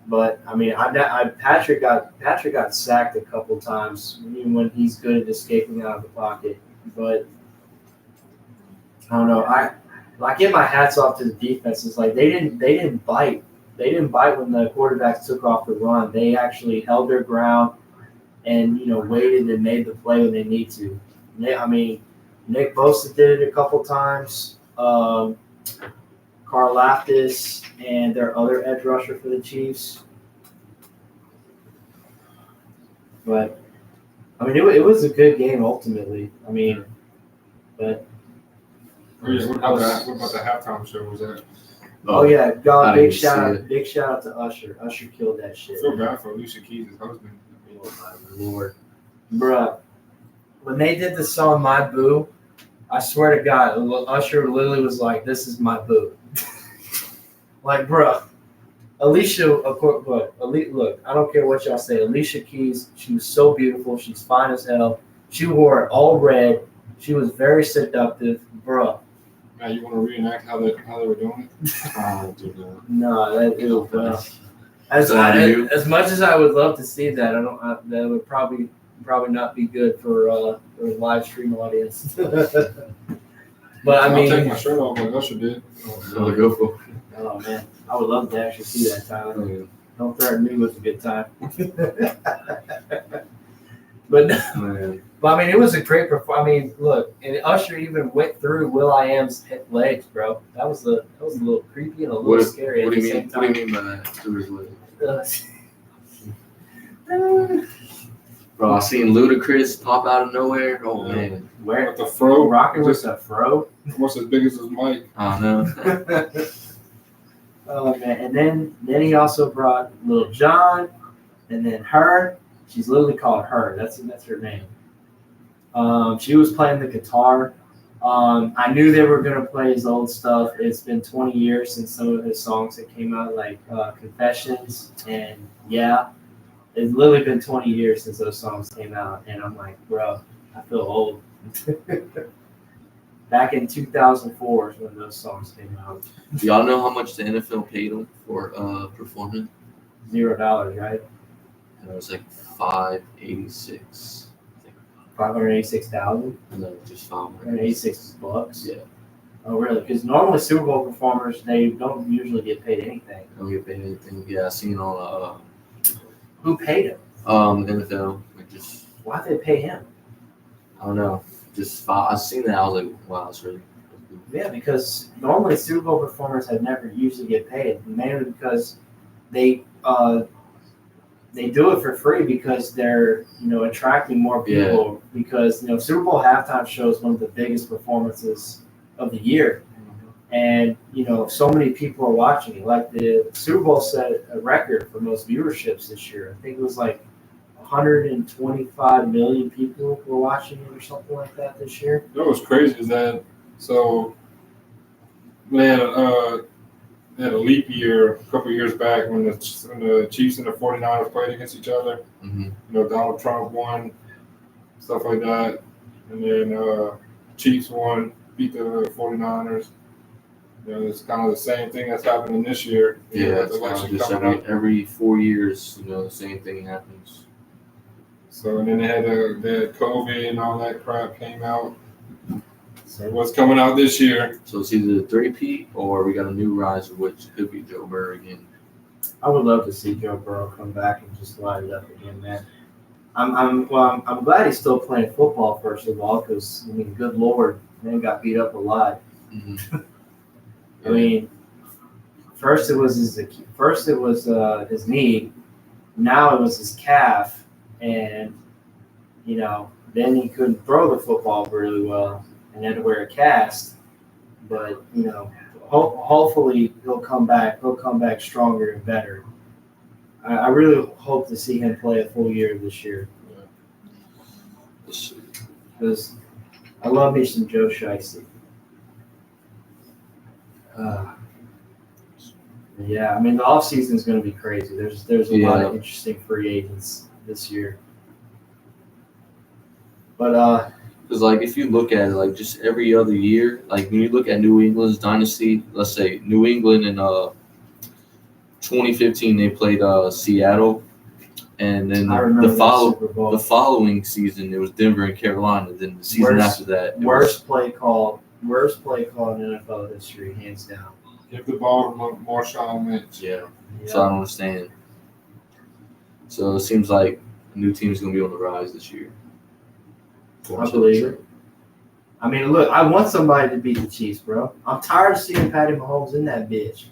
But I mean, Patrick got sacked a couple times, even when he's good at escaping out of the pocket. But I don't know. I give my hats off to the defenses. Like they didn't bite. They didn't bite when the quarterbacks took off the run. They actually held their ground and waited and made the play when they need to. I mean, Nick Bosa did it a couple times. Karl Laftis and their other edge rusher for the Chiefs. But I mean, it was a good game ultimately. I mean, but what about the halftime show? Was that? oh yeah, I God, didn't see it. big shout out to Usher. Usher killed that shit. I feel bad for Alicia Keys' husband. Oh my Lord, bruh. When they did the song "My Boo," I swear to God, Usher literally was like, "This is my boo." Like, bruh, Alicia. Look, I don't care what y'all say. Alicia Keys, she was so beautiful. She's fine as hell. She wore it all red. She was very seductive, bruh. Man, you want to reenact how they were doing it? I do not. No, that it was No. as much as I would love to see that, that would probably not be good for a live stream audience. But I I'll mean, take my shirt off like Usher did. So go for oh man, I would love to actually see that, Tyler. it. Don't threaten me with a good time. But Man. I mean, it was a great performance. I mean, look, and Usher even went through Will.i.am's legs, bro. That was a little creepy and a little scary What at do the you same mean? time. What do you mean by that? Through his leg? Bro, I seen Ludacris pop out of nowhere. Oh Yeah. man. Where With the fro, rocking with a fro? almost as big as his mic. I don't know. Oh man! And then he also brought Lil Jon, and then her. She's literally called her. That's her name. She was playing the guitar. I knew they were gonna play his old stuff. It's been 20 years since some of his songs that came out, like Confessions and Yeah. It's literally been 20 years since those songs came out, and I'm like, bro, I feel old. Back in 2004 is when those songs came out. Do y'all know how much the NFL paid him for performing? $0, right? And it was like $586. I think. $586,000. No, just $186. Yeah. Oh, really? Because normally Super Bowl performers, they don't usually get paid anything. Don't get paid anything. Yeah, I seen on Who paid him? NFL. Like just Why'd they pay him? I don't know. Just I seen that. I was like, wow, that's really. Yeah, because normally Super Bowl performers have never usually get paid, mainly because they do it for free because they're attracting more people. Because Super Bowl halftime show is one of the biggest performances of the year, and so many people are watching it. Like the Super Bowl set a record for most viewerships this year. I think it was like 125 million people were watching it or something like that this year. What was crazy is that they had a leap year a couple of years back when the Chiefs and the 49ers played against each other. Mm-hmm. Donald Trump won, stuff like that. And then Chiefs won, beat the 49ers. It's kind of the same thing that's happening this year. Yeah, With the it's kind of election just coming up. every 4 years, the same thing happens. So, and then they had COVID and all that crap came out. So What's coming out this year? So it's either the three-peat or we got a new riser, which could be Joe Burrow again. I would love to see Joe Burrow come back and just light it up again, man. I'm glad he's still playing football. First of all, because good lord, man got beat up a lot. Mm-hmm. I mean, first it was his knee, now it was his calf, and then he couldn't throw the football really well and had to wear a cast. But hopefully he'll come back. He'll come back stronger and better. I really hope to see him play a full year this year because I love me some Joe Shiesty. Yeah, I mean the off season is going to be crazy. There's a lot of interesting free agents this year. But because if you look at it, just every other year, when you look at New England's dynasty, let's say New England in 2015 they played Seattle, and then the following season it was Denver and Carolina. Then the season after that, worst play call in NFL history, hands down. Give the ball to Marshawn Lynch. Yeah. So I don't understand. So it seems like a new team is going to be on the rise this year. I believe it. I mean, look, I want somebody to beat the Chiefs, bro. I'm tired of seeing Patty Mahomes in that bitch.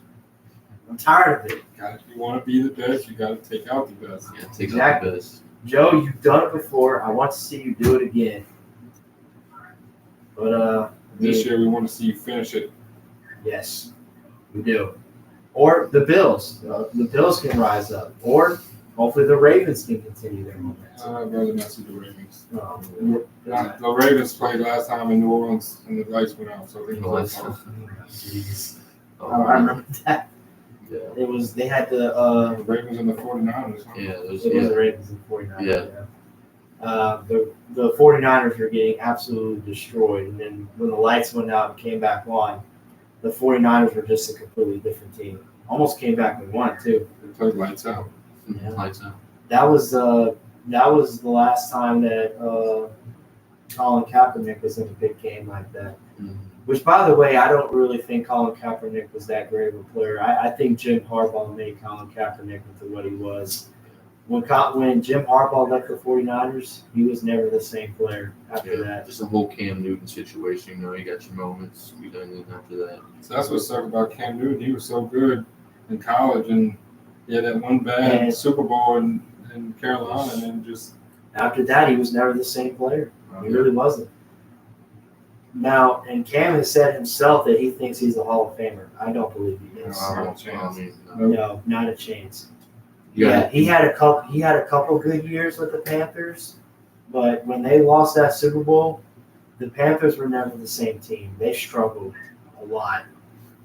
I'm tired of it. If you want to be the best, you got to take out the best. Yeah, take out the best. Joe, you've done it before. I want to see you do it again. But this year, we want to see you finish it. Yes, we do. Or the Bills. The Bills can rise up. Or hopefully the Ravens can continue their momentum. I'd rather not see the Ravens. No. The Ravens played last time in New Orleans, and the lights went out. So they Jeez. I remember that. Yeah. It was they had the Ravens and the 49ers. Huh? Yeah, it was the Ravens and 49ers. Yeah. The 49ers were getting absolutely destroyed, and then when the lights went out and came back on, the 49ers were just a completely different team. Almost came back and won too. They played lights out. Yeah. Lights out. That was the last time that Colin Kaepernick was in a big game like that. Mm-hmm. Which, by the way, I don't really think Colin Kaepernick was that great of a player. I think Jim Harbaugh made Colin Kaepernick into what he was. When Jim Harbaugh left the 49ers, he was never the same player after that. Just a whole Cam Newton situation. You got your moments. You done it after that. So that's what's sucked about Cam Newton. He was so good in college, and he had that one bad Super Bowl in Carolina, and then just after that, he was never the same player. He really wasn't. Now, and Cam has said himself that he thinks he's a Hall of Famer. I don't believe he is. No, not a chance. Yeah, he had a couple good years with the Panthers, but when they lost that Super Bowl, the Panthers were never the same team. They struggled a lot,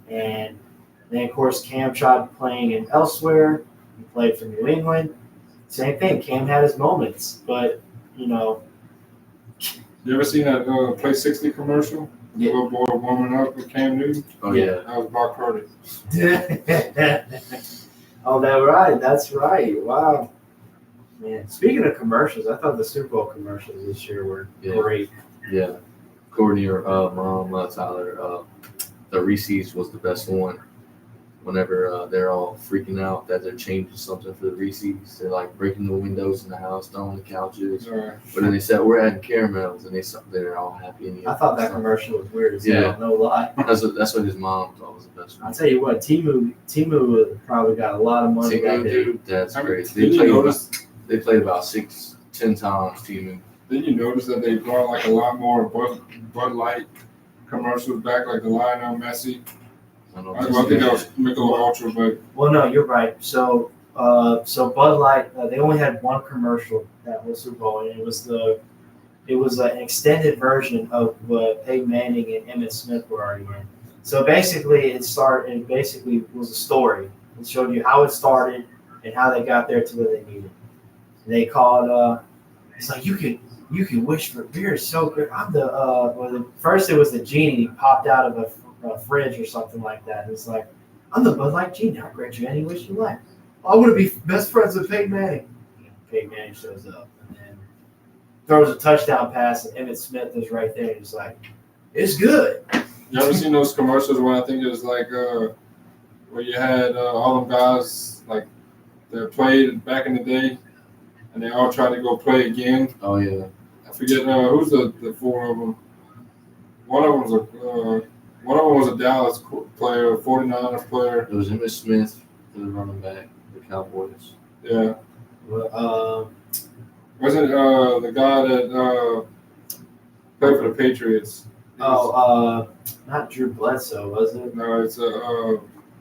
and then of course Cam tried playing in elsewhere. He played for New England. Same thing. Cam had his moments, but You ever seen that Play 60 commercial? Yeah. The little boy warming up with Cam Newton? Oh, yeah. That was Brock Purdy. Oh, that's right. Wow. Man, speaking of commercials, I thought the Super Bowl commercials this year were great. Yeah. Courtney or mom, Tyler, the Reese's was the best one. Whenever they're all freaking out that they're changing something for the Reese's, they're like breaking the windows in the house, throwing the couches. Right. But then they said we're adding caramels, and they're all happy. And I thought that commercial was weird as Yeah. hell, no lie. That's what his mom thought was the best one. I'll tell you what, Timu probably got a lot of money Timu, right there. dude, that's I mean, great. did you notice? They played about 6-10 times. Timu. Did you notice that they brought like a lot more Bud Light commercials back, like the Lionel Messi? I don't I know. think that was Michelob Ultra, but Well, no, you're right. So Bud Light, they only had one commercial that was Super Bowl, and it was an extended version of what Peyton Manning and Emmitt Smith were already in. So basically, it basically was a story. It showed you how it started and how they got there to where they needed. They called. It's like you can wish for beer. Is so good. I'm first it was the genie popped out of a fridge or something like that. It's like, I'm the Bud Light genie. I'll grant you any wish you like. I want to be best friends with Peyton Manning. Peyton Manning shows up and then throws a touchdown pass, and Emmitt Smith is right there. And he's like, it's good. you ever seen those commercials where I think it was like where you had all them guys like that played back in the day, and they all tried to go play again. Oh yeah. I forget who's the four of them. One of them was a Dallas player, a 49ers player. It was Emmitt Smith for the running back, the Cowboys. Yeah. Well, Wasn't the guy that played for the Patriots? not Drew Bledsoe, was it? No, it's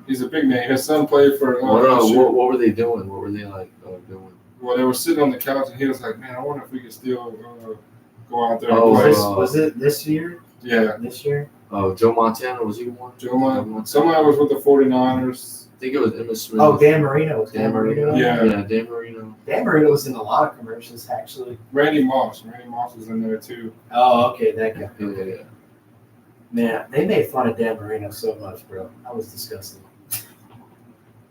he's a big name. His son played for. What were they doing? What were they doing? Well, they were sitting on the couch, and he was like, "Man, I wonder if we could still go out there and Oh, play." Was it this year? Yeah, This year? Oh, Joe Montana, was he one? Somebody was with the 49ers. I think it was Emmitt Smith. Oh, Dan Marino. Dan Marino. Yeah. Yeah, Dan Marino. Dan Marino was in a lot of commercials, actually. Randy Moss was in there too. Oh, okay, that guy. Yeah. Man, they made fun of Dan Marino so much, bro. That was disgusting.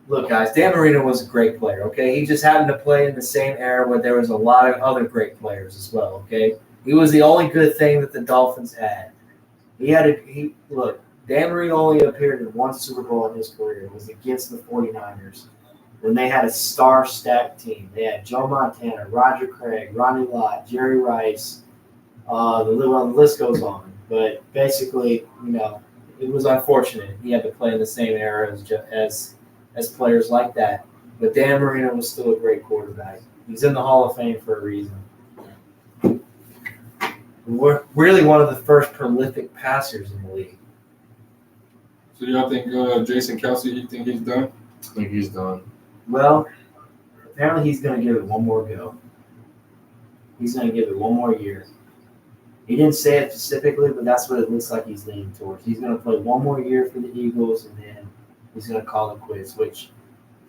Look, guys, Dan Marino was a great player, okay? He just happened to play in the same era where there was a lot of other great players as well, okay? He was the only good thing that the Dolphins had. Look, Dan Marino only appeared in one Super Bowl in his career. It was against the 49ers when they had a star-stacked team. They had Joe Montana, Roger Craig, Ronnie Lott, Jerry Rice. The list goes on. But basically, it was unfortunate. He had to play in the same era as players like that. But Dan Marino was still a great quarterback. He's in the Hall of Fame for a reason. We're really one of the first prolific passers in the league. So y'all think Jason Kelsey? You think he's done? I think he's done. Well, apparently he's going to give it one more go. He's going to give it one more year. He didn't say it specifically, but that's what it looks like he's leaning towards. He's going to play one more year for the Eagles, and then he's going to call it quits, which,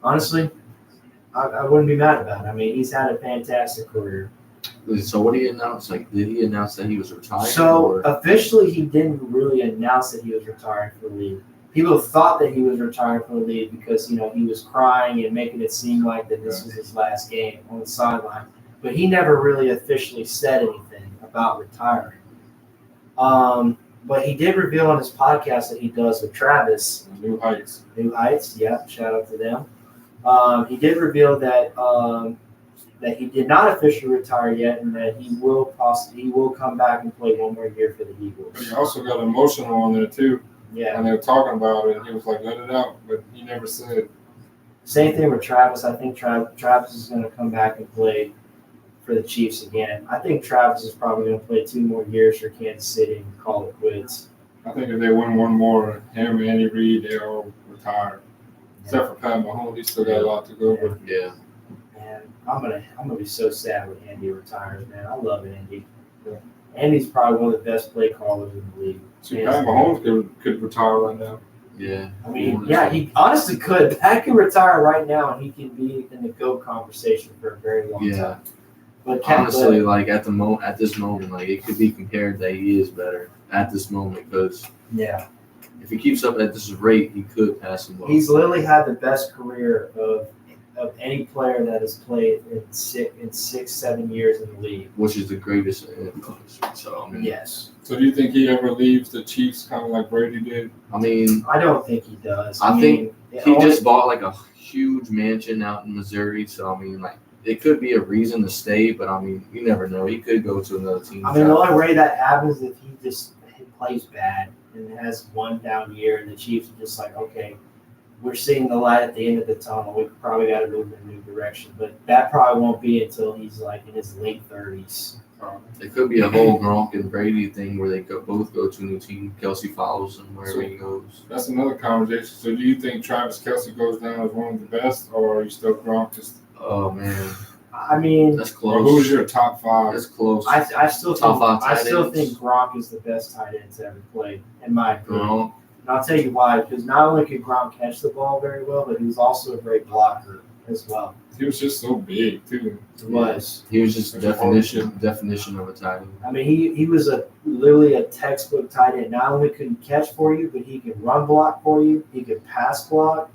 honestly, I wouldn't be mad about it. I mean, he's had a fantastic career. So what did he announce? Did he announce that he was retired? So officially, he didn't really announce that he was retiring from the league. People thought that he was retiring from the league because, he was crying and making it seem like that this was his last game on the sideline. But he never really officially said anything about retiring. But he did reveal on his podcast that he does with Travis. New Heights. New Heights, yeah, shout out to them. He did reveal that that he did not officially retire yet, and that he will come back and play one more year for the Eagles. But he also got emotional on there too. Yeah. And they were talking about it, and he was like, "Let it out," but he never said. Same thing with Travis. I think Travis is going to come back and play for the Chiefs again. I think Travis is probably going to play 2 more years for Kansas City and call it quits. I think if they win one more, him and Andy Reid, they're all retired. Except for Pat Mahomes, he's still got a lot to go. But Yeah. Man, I'm gonna be so sad when Andy retires, man. I love Andy. Andy's probably one of the best play callers in the league. see, Pat Mahomes could retire right now. Yeah. I mean, yeah, he honestly could. Pat can retire right now, and he can be in the GOAT conversation for a very long time. But Honestly, at this moment, it could be compared that he is better at this moment because yeah, if he keeps up at this rate, he could pass him. he's literally had the best career of of any player that has played in 7 years in the league. which is the greatest in NFL history. So I mean, Yes. So do you think he ever leaves the Chiefs kind of like Brady did? I mean, I don't think he does. I think mean, he just bought like a huge mansion out in Missouri. So I mean, like it could be a reason to stay, but I mean, you never know. He could go to another team. I mean, the only way that happens is if he plays bad and has one down year, and the Chiefs are just like, okay, we're seeing the light at the end of the tunnel. We probably got to move in a new direction, but that probably won't be until he's like in his late 30s. It could be a whole Gronk and Brady thing where they both go to a new team. Kelsey follows him wherever he goes. That's another conversation. So do you think Travis Kelce goes down as one of the best, or are you still Gronk? Oh man, I mean, that's Or close. who's your top five? That's close. I still Top think five tight ends. Gronk is the best tight end to ever play, in my opinion. Gronk. And I'll tell you why, because not only could Gronk catch the ball very well, but he was also a great blocker as well. He was just so big too. He was. He was just the definition of a tight end. I mean, he was literally a textbook tight end. Not only could he catch for you, but he could run block for you. He could pass block.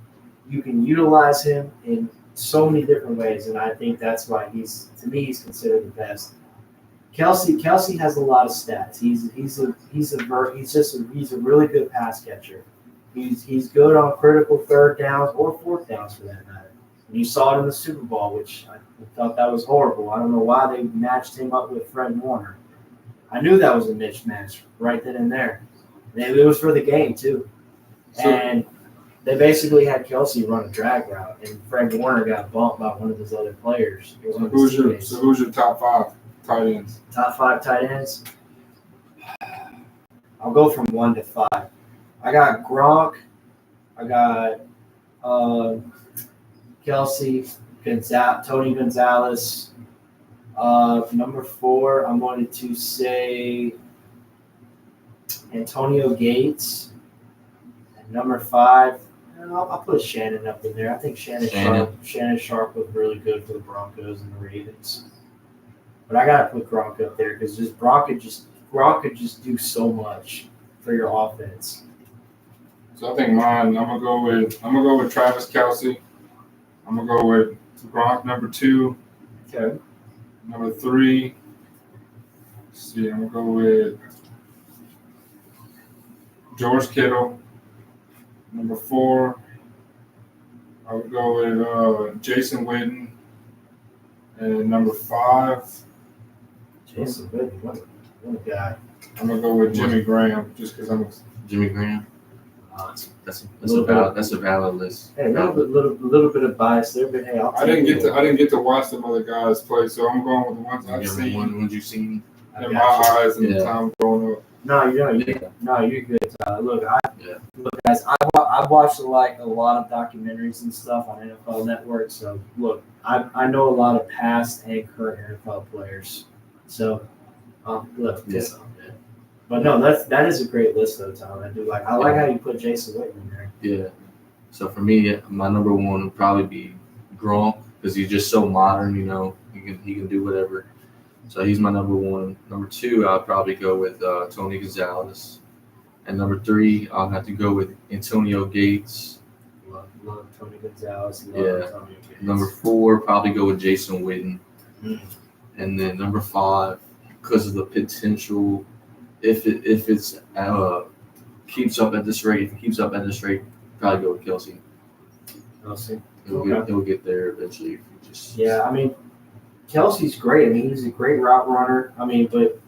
You can utilize him in so many different ways, and I think that's why he's considered the best. Kelce has a lot of stats. He's a really good pass catcher. He's good on critical third downs or fourth downs for that matter. And you saw it in the Super Bowl, which I thought that was horrible. I don't know why they matched him up with Fred Warner. I knew that was a mismatch right then and there. And it was for the game too. And they basically had Kelce run a drag route, and Fred Warner got bumped by one of his other players. It was one of his teammates. So who's your top five tight ends? Top 5 tight ends. I'll go from 1 to 5. I got Gronk. I got Kelce, Tony Gonzalez. Number 4, I'm going to say Antonio Gates. And number 5, I'll put Shannon up in there. I think Shannon Sharp was really good for the Broncos and the Ravens. But I gotta put Gronk up there because Gronk could just do so much for your offense. So I think mine. I'm gonna go with Travis Kelce. I'm gonna go with Gronk number 2. Okay. Number 3. Let's see. I'm gonna go with George Kittle. Number 4. I would go with Jason Witten. And number 5. Jason Witten, what a guy. I'm gonna go with Jimmy Graham just because I'm. Jimmy Graham. That's a valid list. Hey, a little bit of bias there, but hey, I didn't get to watch some other guys play, so I'm going with the ones I've seen Ones you've seen. in my eyes and the time growing up. No, you're good. Look, guys, I've watched a lot of documentaries and stuff on NFL Network. So look, I know a lot of past and current NFL players. So look, but no, that is a great list though, Tom. I like how you put Jason Witten in there. Yeah. So for me, my number 1 would probably be Gronk because he's just so modern. You know, he can do whatever. So he's my number 1. Number 2, I'll probably go with Tony Gonzalez. And number 3, I'll have to go with Antonio Gates. Love Tony Gonzalez. Yeah. Antonio Gates. Number 4, probably go with Jason Witten. Mm. And then number 5, because of the potential, if it's keeps up at this rate, probably go with Kelce. Kelce. He'll get there eventually. Yeah, I mean, Kelsey's great. I mean, he's a great route runner. I mean, but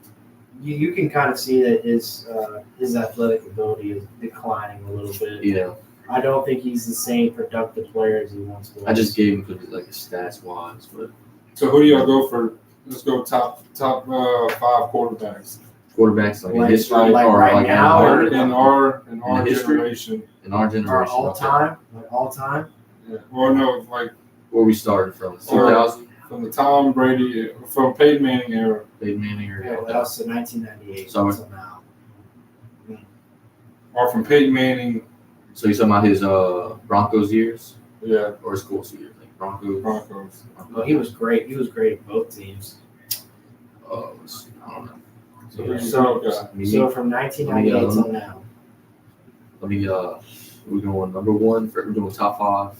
you can kind of see that his athletic ability is declining a little bit. Yeah. I don't think he's the same productive player as he once was. I just gave him because like his stats wise, but So who do y'all go for? Let's go top 5 quarterbacks quarterbacks like in Like- history like or right like now, in our history? generation. in our generation. Or all okay. time, like all time. Yeah. Well, no, like Where we started from, Or- 2000, from the Tom Brady, from Peyton Manning era. Peyton Manning or Yeah, that was the 1998 So- until now. Or from Peyton Manning, So you talking about his Broncos years yeah, or his Colts years, like Broncos? Broncos. Well, he was great. He was great at both teams. I don't know. So who's So- your top guy? Me, So from 1998 till now. we're going number 1 for we're doing top 5.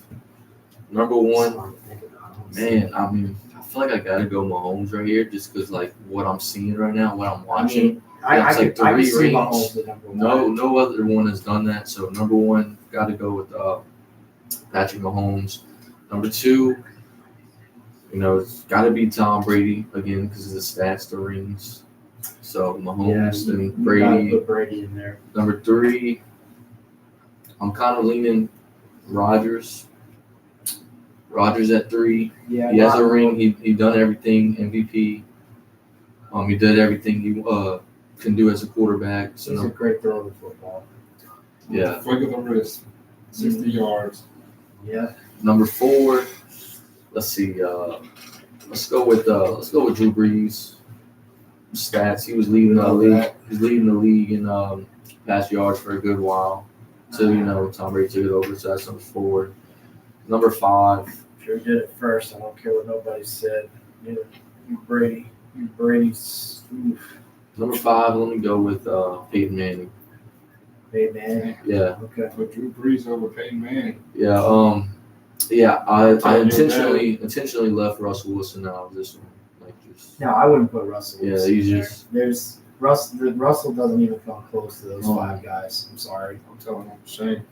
Number one, I'm thinking Mahomes. man, I mean, I feel like I gotta go Mahomes right here just because, like, what I'm seeing right now, what I'm I watching. mean, I it's like could 3 see rings. Mahomes at number one. No other one has done that. So number one, got to go with Patrick Mahomes. Number two, it's got to be Tom Brady again because of the stats, the rings. So Mahomes you and gotta Brady. put Brady in there. Number three, I'm kind of leaning Rodgers. Rodgers at 3. Yeah, He has a ring. He done everything. MVP. He did everything he can do as a quarterback. So He's a great thrower of football. yeah. Flick of the wrist, 60 yards. Yeah. Number 4, let's see. Let's go with Drew Brees. Stats. He was leading the league. He's leading the league in pass yards for a good while. So Tom Brady took it over. So that's number 4. Number 5. Sure did it first. I don't care what nobody said. You Brady. Brady's. Oof. Number 5. Let me go with Peyton Manning. Hey, man. Yeah. Okay. Put Drew Brees over Peyton Manning. Yeah. Yeah. I Tell you intentionally left Russell Wilson out of this one. Like just. No, I wouldn't put Russell Yeah, Wilson he's in there. just. There's Russell doesn't even come close to those Oh. 5 guys. I'm sorry. I'm telling him, shame.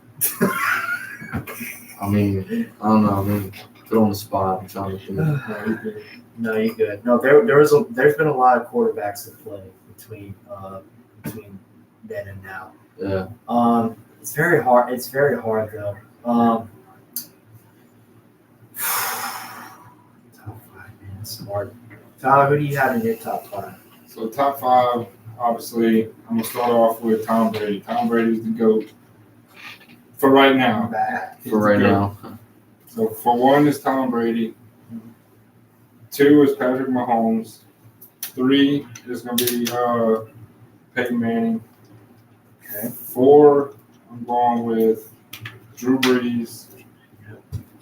I mean, I don't know. I mean, put on the spot. I'm trying to think. No, he good. No, you're good. No, there's been a lot of quarterbacks to play between then and now. Yeah. It's very hard. It's very hard though. Top 5, man. It's hard. Tyler, who do you have in your top 5? So top 5, obviously, I'm gonna start off with Tom Brady. Tom Brady's the GOAT for right now. Bad. He's For the right GOAT. now. So for 1 is Tom Brady. 2 is Patrick Mahomes. 3 is gonna be Peyton Manning. Okay. 4, I'm going with Drew Brees.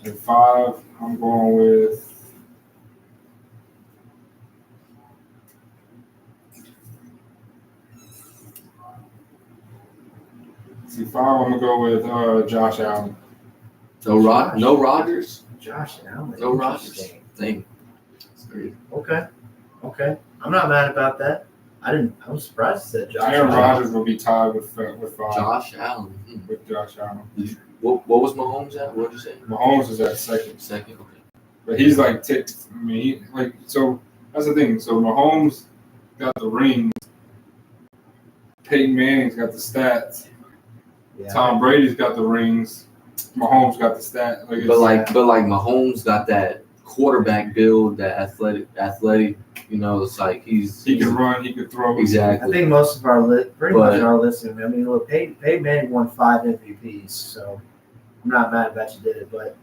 And 5, I'm going with I'm gonna go with Josh Allen. No Rodgers. Josh Allen. No Rodgers. Interesting. Dang. That's great. Okay. I'm not mad about that. I was surprised you said Josh Aaron Allen. Rodgers will be tied with 5. Josh Allen. With Josh Allen. What was Mahomes at? What did you say? Mahomes is at 2nd. Second. Okay. But he's like ticked. I mean, so that's the thing. So Mahomes got the rings. Peyton Manning's got the stats. Yeah. Tom Brady's got the rings. Mahomes got the stat. But like Mahomes got that quarterback build, that athletic. It's like he can run, he can throw. I exactly. think most of our pretty But- much our listeners. I mean, look, Peyton Manning won 5 MVPs, so I'm not mad about you did it. But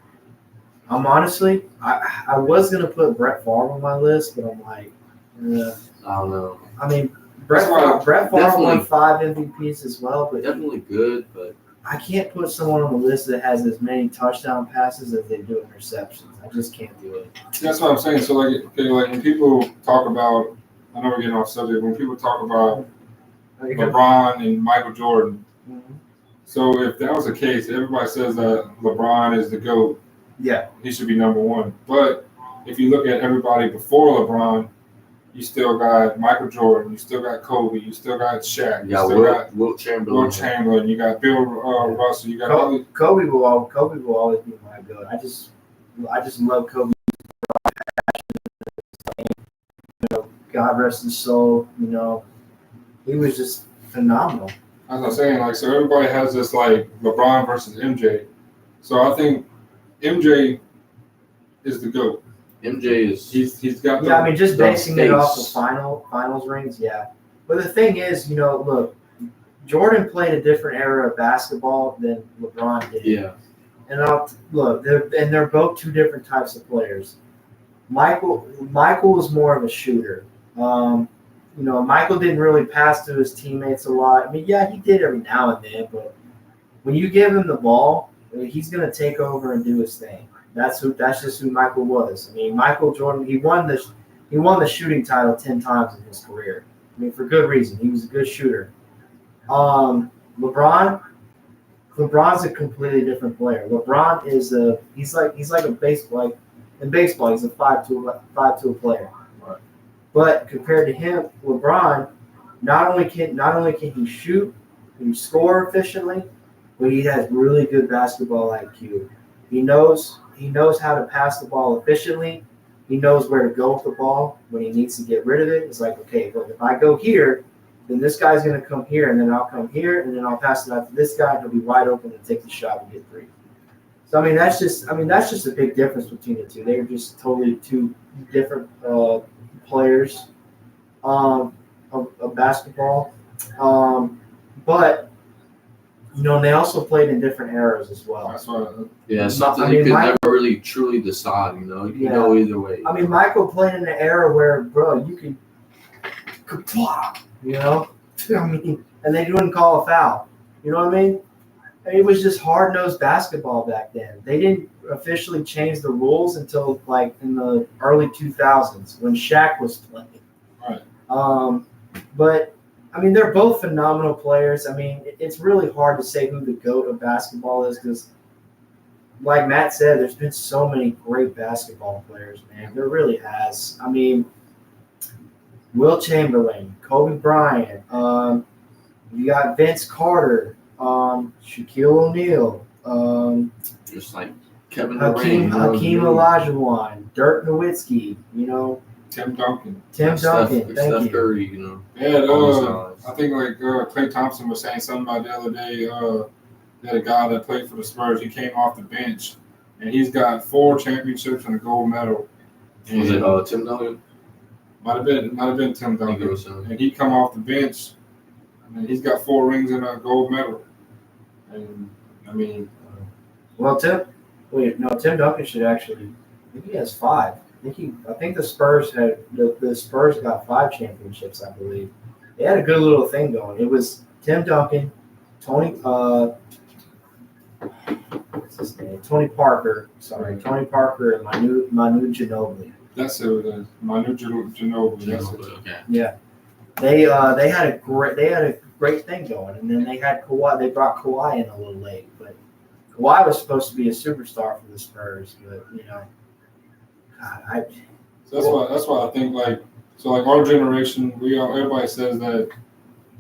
I'm honestly, I was gonna put Brett Favre on my list, but I'm like, I don't know. I mean, Brett That's Favre definitely- won 5 MVPs as well, but Definitely good, but I can't put someone on the list that has as many touchdown passes as they do interceptions. I just can't do it. That's what I'm saying. So like when people talk about, I know we're getting off subject. When people talk about LeBron and Michael Jordan, Mhm. so if that was the case, everybody says that LeBron is the GOAT. Yeah, He should be number 1. But if you look at everybody before LeBron, you still got Michael Jordan, you still got Kobe, you still got Shaq, you yeah, still got Wilt Chamberlain. Will Chamberlain, you got Bill Russell, you got all these. Kobe will always be my goat. I just love Kobe. God rest his soul. He was just phenomenal. As I'm saying, so everybody has this LeBron versus MJ. So I think MJ is the GOAT. MJ is. He's got the, Yeah, I mean, just the basing it off the face. finals rings, yeah. But the thing is, look, Jordan played a different era of basketball than LeBron did. Yeah. And they're both 2 different types of players. Michael was more of a shooter. Michael didn't really pass to his teammates a lot. I mean, yeah, he did every now and then, but when you give him the ball, he's gonna take over and do his thing. That's just who Michael was. I mean, Michael Jordan, he won the shooting title 10 times in his career. I mean, for good reason. He was a good shooter. LeBron, LeBron's a completely different player. LeBron is he's like a baseball in baseball he's a 5-tool player. Right. But compared to him, LeBron not only can he shoot, he score efficiently, but he has really good basketball IQ. He knows how to pass the ball efficiently. He knows where to go with the ball when he needs to get rid of it. It's like, okay, look, if I go here, then this guy's going to come here, and then I'll come here, and then I'll pass it out to this guy, and he'll be wide open and take the shot and get three. So that's just a big difference between the two. They're just totally two different players of basketball. But they also played in different eras as well. That's why. Yeah, something you could never really truly decide. You can go either way. I mean, Michael played in an era where, bro, you could, and they wouldn't call a foul. You know what I mean? It was just hard-nosed basketball back then. They didn't officially change the rules until like in the early 2000s when Shaq was playing. Right. But I mean, they're both phenomenal players. I mean, it's really hard to say who the GOAT of basketball is because, like Matt said, there's been so many great basketball players, man. There really has. I mean, Will Chamberlain, Kobe Bryant, you got Vince Carter, Shaquille O'Neal, just like Kevin Hakeem Olajuwon, Dirk Nowitzki, Tim Duncan. Thank Steph you. Curry, Yeah, all I think like Klay Thompson was saying something about the other day. That a guy that played for the Spurs, he came off the bench, and he's got 4 championships and a gold medal. Was it Tim Duncan? Might have been Tim Duncan. And he come off the bench, and he's got 4 rings and a gold medal. And I mean, well, Tim Duncan should actually. I think he has 5. I think the Spurs got 5 championships. I believe they had a good little thing going. It was Tim Duncan, Tony. What's his name? Tony Parker. Sorry, Tony Parker and Manu Ginobili. that's who it is. Manu Ginobili. That's it. Okay. Yeah, they had a great thing going, and then they had Kawhi. They brought Kawhi in a little late, but Kawhi was supposed to be a superstar for the Spurs, but God, So that's why I think like our generation, everybody says that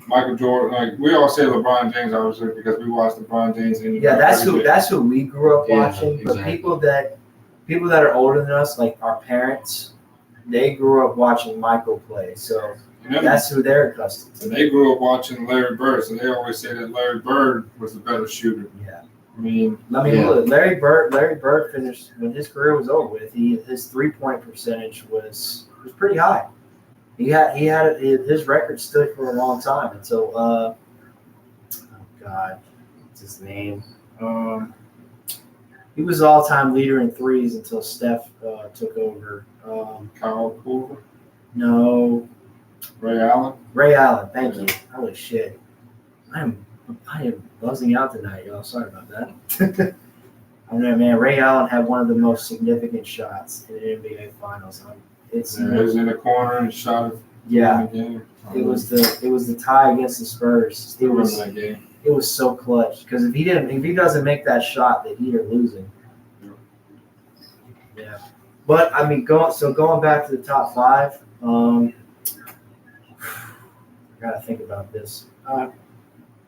Michael Jordan, like we all say LeBron James obviously because we watched LeBron James. That's who we grew up watching. Exactly. But people that are older than us, like our parents, they grew up watching Michael play. So that's who they're accustomed to. And they grew up watching Larry Bird, so they always say that Larry Bird was the better shooter. Yeah. I mean, look, Larry Bird finished when his career was over with. His 3-point percentage was pretty high. His record stood for a long time until oh God, what's his name? He was the all-time leader in threes until Steph took over. Kyle Korver, No, Ray Allen. Ray Allen. Thank you. Holy shit, I am buzzing out tonight, y'all. Sorry about that. I don't know, man. Ray Allen had one of the most significant shots in the NBA Finals. He was in the corner and shot it. Yeah, in the game. it was the tie against the Spurs. It was that game. It was so clutch because if he doesn't make that shot, the Heat are losing. Yeah, but I mean, going back to the top 5, I gotta think about this.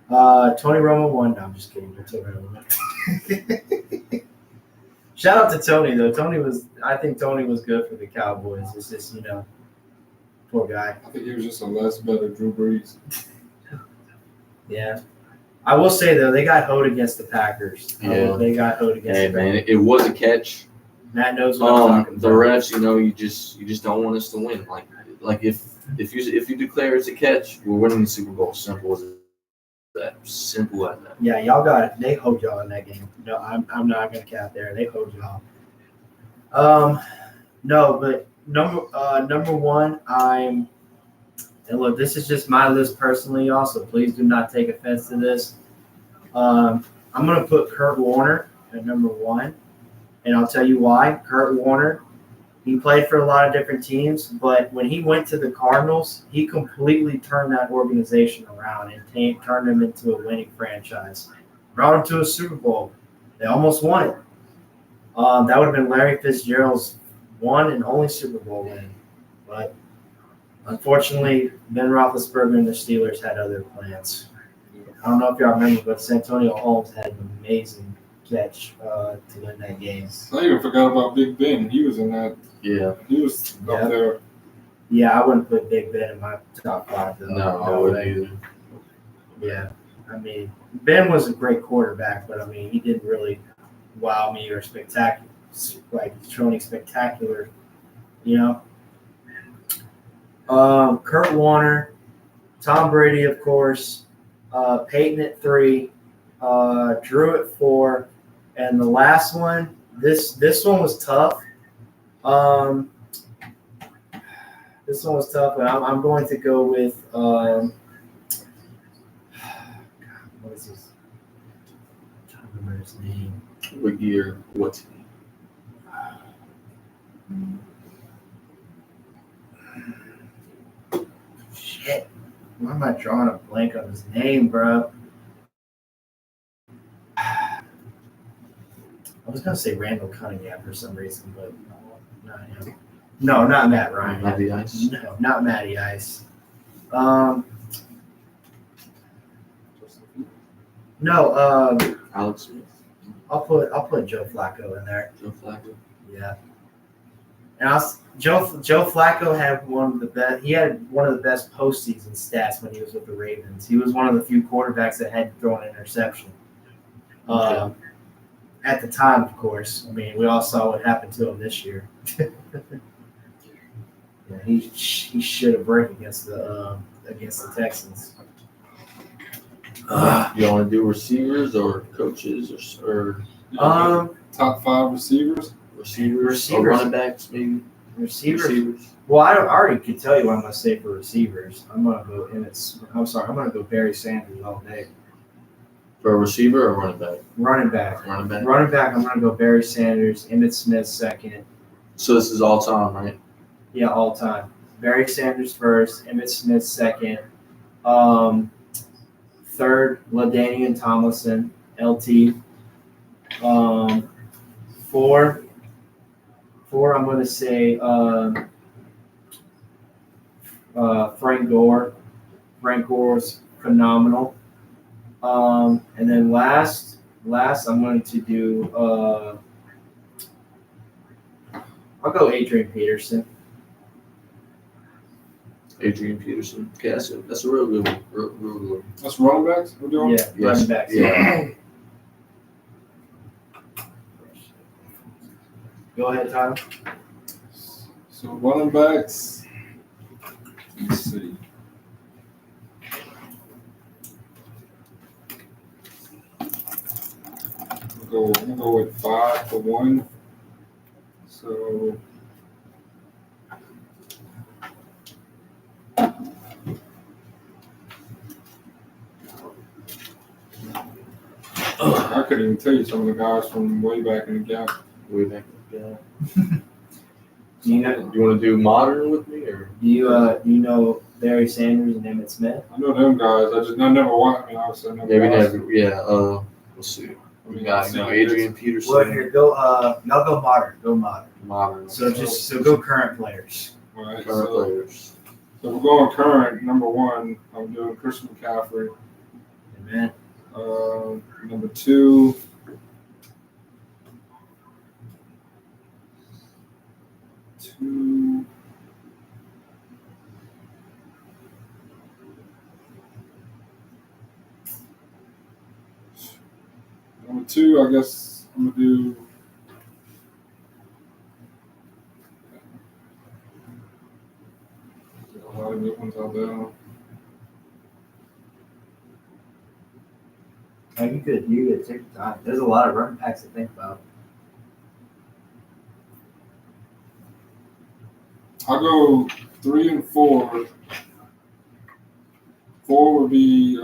Tony Romo won. No, I'm just kidding. Shout out to Tony though. I think Tony was good for the Cowboys. It's just poor guy. I think he was just a less better Drew Brees. Yeah. I will say though, they got hoed against the Packers. Yeah. They got hoed against the man, Packers. it was a catch. Matt knows what I'm talking The about. refs, you just don't want us to win. Like if you declare it's a catch, we're winning the Super Bowl. Simple as that. Simple as that. Yeah, they hoed y'all in that game. No, I'm not gonna cap there. They hoed y'all. No, but number 1, and look, this is just my list personally, y'all. So please do not take offense to this. I'm gonna put Kurt Warner at number 1, and I'll tell you why. Kurt Warner, he played for a lot of different teams, but when he went to the Cardinals, he completely turned that organization around and turned them into a winning franchise. brought them to a Super Bowl. They almost won it. That would have been Larry Fitzgerald's one and only Super Bowl win. But unfortunately, Ben Roethlisberger and the Steelers had other plans. I don't know if y'all remember, but Santonio Holmes had an amazing catch to win that game. I even forgot about Big Ben. He was in that. Yeah. He was Yeah. up there. Yeah, I wouldn't put Big Ben in my top 5, though. No, I wouldn't either. Yeah, I mean, Ben was a great quarterback, but I mean, he didn't really wow me or spectacular, like showing spectacular, you know. Kurt Warner, Tom Brady, of course, Peyton at 3, Drew at 4, and the last one. This one was tough. This one was tough, but I'm going to go with. What is his? I'm trying to remember his name. What year? What team? Shit. Why am I drawing a blank on his name, bro? I was going to say Randall Cunningham for some reason, but not him. No, not Matt Ryan. Matty Ice. No, not Matty Ice. No, Alex Smith. I'll put Joe Flacco in there. Joe Flacco. Yeah. And Joe Flacco had one of the best. He had one of the best postseason stats when he was with the Ravens. He was one of the few quarterbacks that had thrown an interception. Okay. At the time, of course. I mean, we all saw what happened to him this year. Yeah, he should have break against the Texans. You want to do receivers or coaches or Top 5 receivers. receivers or running backs maybe? Receivers. Well, I already could tell you what I'm going to say for receivers. I'm going to go I'm going to go Barry Sanders all day. For a receiver or running back? Running back. Running back. Running back, I'm going to go Barry Sanders, Emmitt Smith second. So this is all time, right? Yeah, all time. Barry Sanders first, Emmitt Smith second. Third, LaDainian Tomlinson, LT. Four, I'm going to say Frank Gore. Frank Gore's phenomenal. And then last, I'm going to do. I'll go Adrian Peterson. Adrian Peterson. Okay, that's a real good one. Real good one. That's running backs we're doing? Yeah, running backs. Yeah. Go ahead, Tyler. So running backs. Let's see. We'll go with 5 for 1. So I couldn't even tell you some of the guys from way back in the gap. Way back. Yeah. Do you know? You want to do modern with me or? Do you know Barry Sanders and Emmitt Smith? I know them guys. I never watched. I mean, obviously, I never Yeah, we watched. never. Yeah. Let's see. We got Adrian Peterson. Well, here go. Y'all go modern. Go modern. Modern. So go current players. All right, current players. So we're going current. Number 1, I'm doing Christian McCaffrey. Amen. Number 2. Number 2, I guess I'm gonna do. There's a lot of good ones out there. Oh, you could take your time. There's a lot of running backs to think about. I'll go 3 and 4. 4 would be.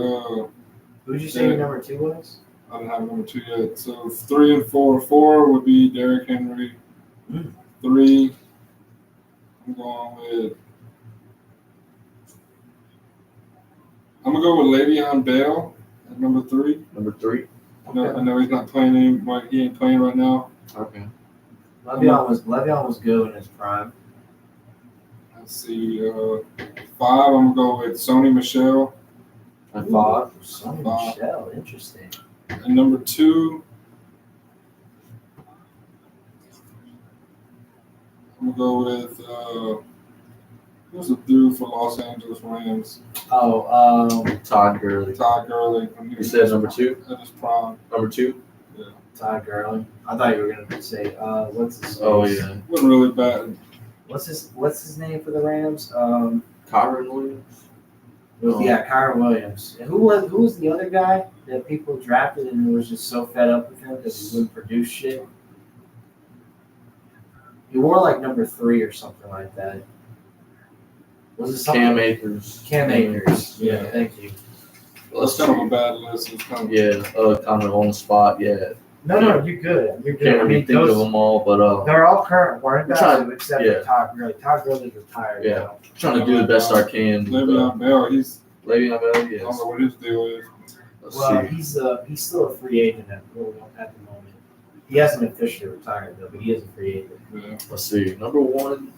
Who'd you say your number 2 was? I don't have number 2 yet. So 3 and 4. 4 would be Derrick Henry. 3. I'm going with. I'm gonna go with Le'Veon Bell at number 3. Number 3. I know he's not playing he ain't playing right now. Okay. Le'Veon was good in his prime. Let's see. 5. I'm gonna go with Sony Michelle. At 5. Sonny Five. Michelle, interesting. And number 2, I'm gonna go with who's the dude for Los Angeles Rams? Todd Gurley. Todd Gurley. You said number 2? At his prime. Number 2? Todd Gurley. I thought you were gonna say what's his name? Oh, yeah. Wasn't really bad. What's his name for the Rams? Kyron Williams? Kyron Williams. And who was the other guy that people drafted and who was just so fed up with him because he wouldn't produce shit? He wore like number 3 or something like that. Was it something? Cam Akers. Cam Akers. Yeah. Yeah, thank you. That's kind of a bad list. It's kind of, Yeah, kind of on the spot, yeah. No, you're good. You're good. Can't I really mean, think of those, them all, but they're all current running backs except yeah. for Todd Gurley. Todd Gurley's retired Yeah. now. trying to do the best I can. Le'Veon Bell. Le'Veon Bell, I don't yes. know what his deal is. Let's Well, see. he's still a free agent at the moment. He hasn't officially retired though, but he is a free agent. Yeah. Let's see. Number 1.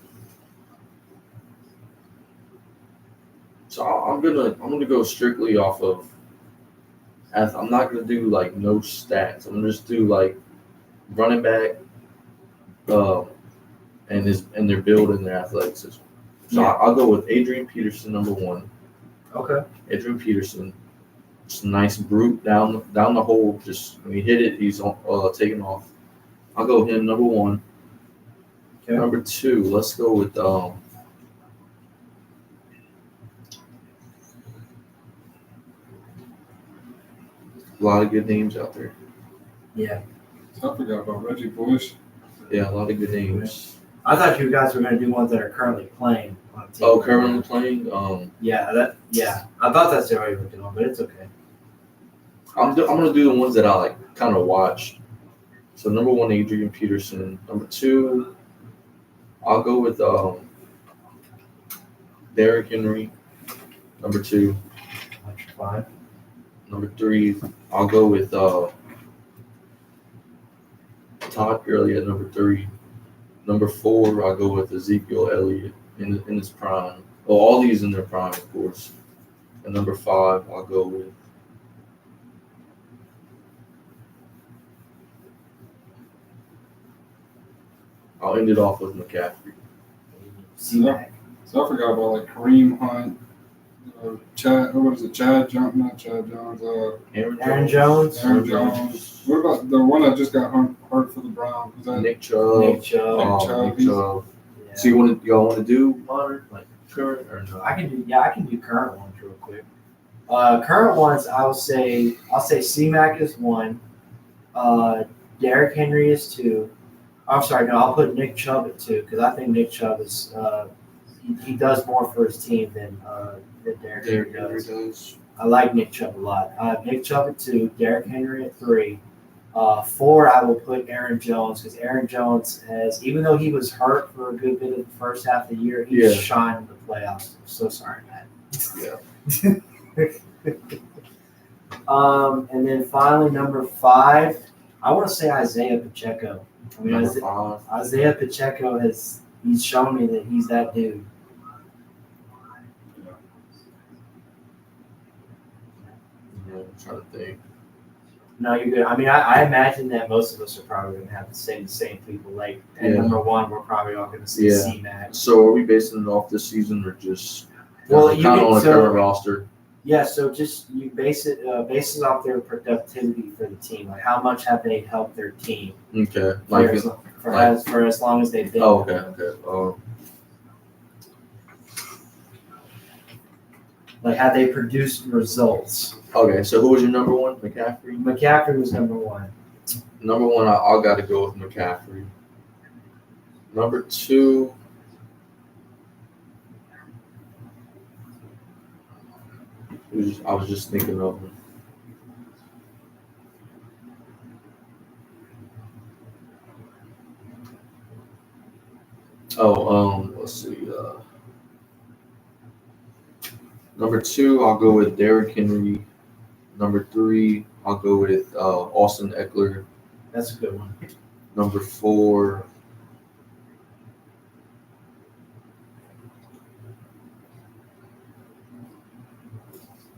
So I'm gonna go strictly off of. I'm not gonna do like no stats. I'm gonna just do like running back, and their build and their athleticism. So Yeah. I'll go with Adrian Peterson, number 1. Okay. Adrian Peterson, just a nice brute down the hole. Just when he hit it, he's taking off. I'll go with him, number 1. Okay. Number 2, let's go with a lot of good names out there. Yeah. I forgot about Reggie Bush. Yeah, a lot of good names. I thought you guys were gonna do ones that are currently playing on the team. Oh, currently playing. Yeah. I thought that's the way you were doing, but it's okay. I'm gonna do the ones that I like, kind of watch. So number 1, Adrian Peterson. Number 2, I'll go with Derrick Henry. Number 2. That's fine. Number 3, I'll go with Todd Gurley at number 3. Number 4, I'll go with Ezekiel Elliott in his prime. Well, all these in their prime, of course. And number 5, I'll go with I'll end it off with McCaffrey. C-Mac. So I forgot about like Kareem Hunt, Chad. What is it? Chad Jones? Not Chad Jones. Aaron Jones. Aaron Jones. What about the one that just got hurt for the Browns? Was that Nick Chubb. Nick Chubb. Nick Chubb. Yeah. So y'all want to do modern, like current or no? I can do current ones real quick. Current ones, I'll say C-Mac is 1. Derrick Henry is 2. I'm sorry, no, I'll put Nick Chubb at 2 because I think Nick Chubb is he does more for his team than Derrick Henry does. I like Nick Chubb a lot. Nick Chubb at 2, Derrick Henry at 3. 4, I will put Aaron Jones because Aaron Jones has, even though he was hurt for a good bit of the first half of the year, he shined in the playoffs. I'm so sorry, Matt. Yeah. And then finally, number 5, I want to say Isaiah Pacheco. I mean, Number 5. Isaiah Pacheco he's shown me that he's that dude. Yeah, I'm trying to think. No, you're good. I mean, I imagine that most of us are probably going to have the same people. Like, at number 1, we're probably all going to say C-Mac. So are we basing it off this season or just Well, kind of on a current roster? Yeah, so just you base it off their productivity for the team. Like, how much have they helped their team? Okay. For as long as they've been. Oh, okay. Like, have they produced results? Okay, so who was your number 1? McCaffrey? McCaffrey was number 1. Number 1, I got to go with McCaffrey. Number 2, I was just thinking of him. Let's see. Number 2, I'll go with Derrick Henry. Number 3, I'll go with Austin Eckler. That's a good one. Number 4,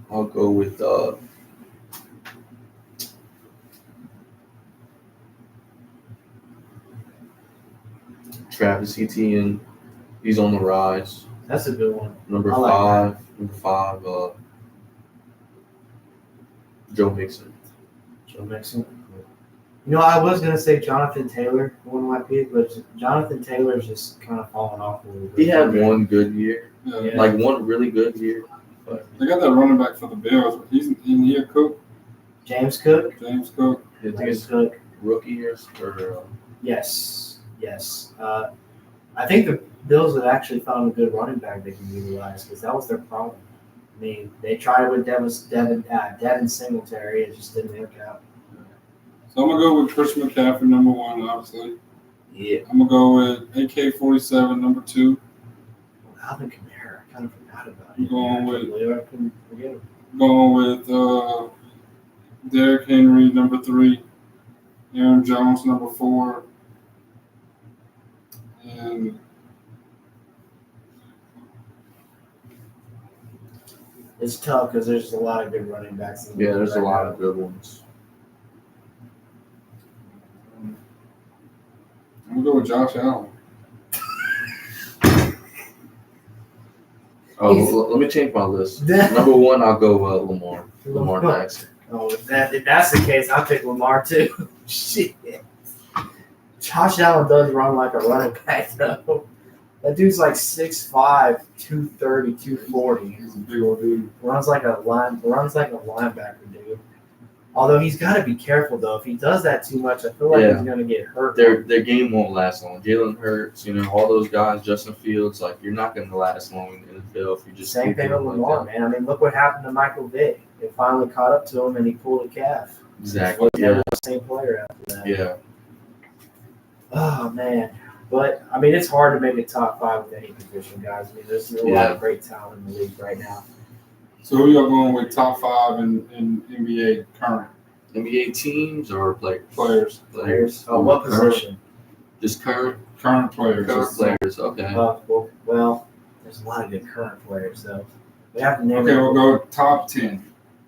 I'll go with Travis Etienne. He's on the rise. That's a good one. Number I like five, Joe Mixon. Joe Mixon. You know, I was gonna say Jonathan Taylor, one of my picks, but Jonathan Taylor's just kind of falling off a little bit. He had one good year, Yeah. Yeah. like one really good year. They got that running back for the Bills. He's in here, Cook, James Cook. James Cook. I think James it's Cook. rookie years or Yes. I think the Bills have actually found a good running back they can utilize because that was their problem. I mean, they tried with Devin Singletary, it just didn't work out. So I'm gonna go with Christian McCaffrey, number 1, obviously. Yeah. I'm gonna go with AK-47, number 2. Alvin Kamara, I kind of forgot about I'm him. going with- I couldn't forget him. Going with Derrick Henry, number 3. Aaron Jones, number 4. And It's tough because there's a lot of good running backs. In the yeah, league there's a right lot now. of good ones. I'm gonna go with Josh Allen. Oh, He's- let me change my list. Number 1, I'll go Lamar Jackson. Oh, if that's the case, I'll pick Lamar too. Shit. Josh Allen does run like a running back, though. That dude's like 6'5", 230, 240. He's a big old dude. Runs like a linebacker, dude. Although he's got to be careful though. If he does that too much, I feel like Yeah. he's gonna get hurt. Their game won't last long. Jalen Hurts, all those guys, Justin Fields, like you're not going to last long in the NFL if you just Same keep thing with doing Lamar, like that. man. I mean, look what happened to Michael Vick. It finally caught up to him, and he pulled a calf. Exactly. He was Yeah. the same player after that. Yeah. Oh man, but I mean, it's hard to make a top 5 with any position, guys. I mean, there's a lot of great talent in the league right now. So who y'all going with top 5 in NBA current NBA teams or players? players? Players. Oh, what position? Just current Current players. players. Okay. Well, there's a lot of good current players, though. We have to name Okay, we'll go top 10.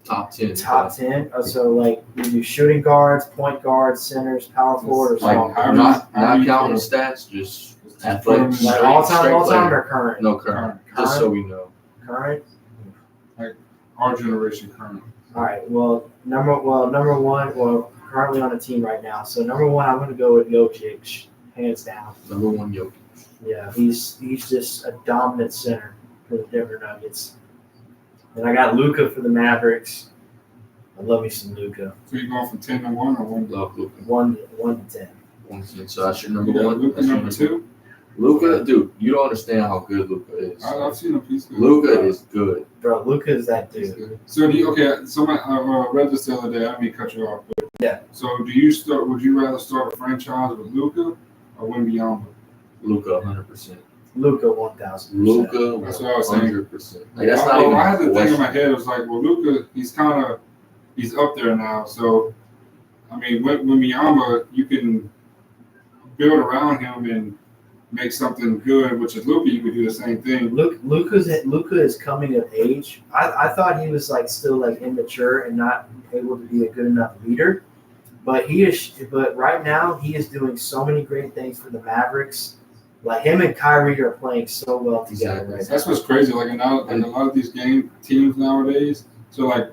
Top 10. top 10. So, like, we do shooting guards, point guards, centers, power forward, or Like, small. how- Not how do you counting feel? stats, just Just athletic. put 'em in Like the- all straight time player. or current? No current. Just so we know. Current. Our generation current. All right. Number one. Well, currently on a team right now. So number 1, I'm going to go with Jokic, hands down. Number 1, Jokic. Yeah, he's just a dominant center for the Denver Nuggets. And I got Luka for the Mavericks. I love me some Luka. So you going from 10 to 1 or 1? Love Luka. 1 to 10. So that's your number You got 1. Luka That's your number 2. Luka, dude, you don't understand how good Luka is. I've seen a piece. Luka is good. Bro, Luka is that dude. So I read this the other day. I didn't mean to cut you off. But Yeah. So would you rather start a franchise with Luka or Wembanyama? Luka, 100%. Luka 1,000%. Luka, That's what I was saying. 100%. Like, that's not even. I had to think in question. my head. It was like, well, Luka, he's up there now. So, I mean, Wembanyama, you can build around him and make something good. Which is Luka, you could do the same thing. Luka is coming of age. I thought he was like still like immature and not able to be a good enough leader. But right now he is doing so many great things for the Mavericks. Like him and Kyrie are playing so well together Exactly. right That's now. what's crazy. Like in a lot of these game teams nowadays. So like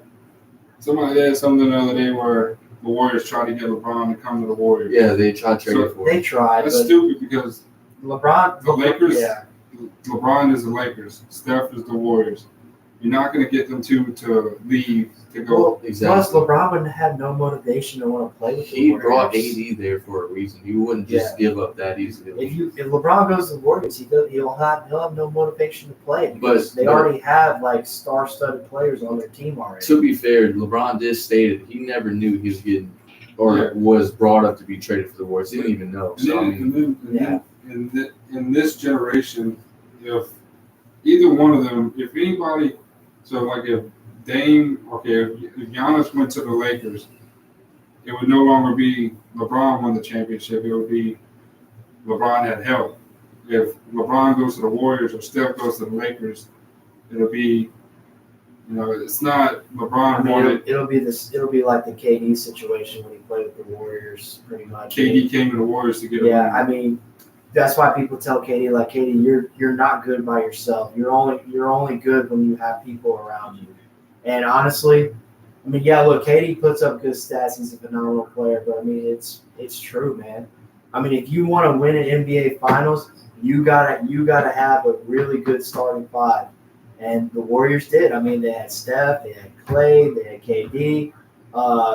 somebody had something the other day where the Warriors tried to get LeBron to come to the Warriors. Yeah, they tried trading for They it. tried, That's but stupid because LeBron. The Lakers? Yeah, LeBron is the Lakers, Steph is the Warriors. You're not going to get them two to leave to go. well, Exactly. plus LeBron wouldn't have no motivation to want to play with the He Warriors. brought AD there for a reason. You wouldn't just give up that easily. If LeBron goes to the Warriors, he'll have no motivation to play because But- they already have like star-studded players on their team already. To be fair, LeBron did state he never knew he was getting or Yeah. was brought up to be traded for the Warriors. He didn't even know. And So I then, mean, and then in this generation, if either one of them, if anybody, so like if Dame, okay, if Giannis went to the Lakers, it would no longer be LeBron won the championship. It would be LeBron had help. If LeBron goes to the Warriors or Steph goes to the Lakers, it'll be, it's not LeBron won it. It'll be this. It'll be like the KD situation when he played with the Warriors, pretty much. KD came to the Warriors to get a Yeah, win. I mean, that's why people tell KD, like, KD, you're not good by yourself. You're only good when you have people around you. And honestly, I mean, yeah, look, KD puts up good stats. He's a phenomenal player, but I mean, it's true, man. I mean, if you want to win an NBA Finals, you gotta have a really good starting five, and the Warriors did. I mean, they had Steph, they had Clay, they had KD,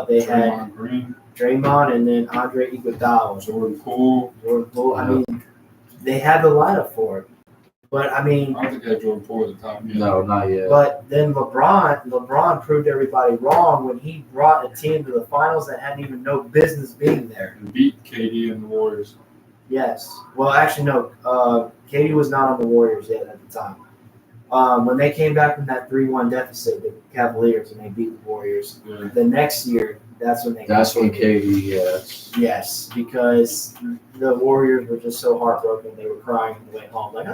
they had Draymond Green, Draymond, and then Andre Iguodala. Jordan Poole. I mean, they had the lineup for it. But I mean, I don't think they had Jordan Poole at the time. No, not yet. but then LeBron proved everybody wrong when he brought a team to the finals that had even no business being there. And beat KD and the Warriors. Yes. Well, actually, no. KD was not on the Warriors yet at the time. When they came back from that 3-1 deficit, the Cavaliers, and they beat the Warriors, Yeah. the next year, that's when they That's got when KD, yes. Yes, because the Warriors were just so heartbroken. They were crying on the way home, like,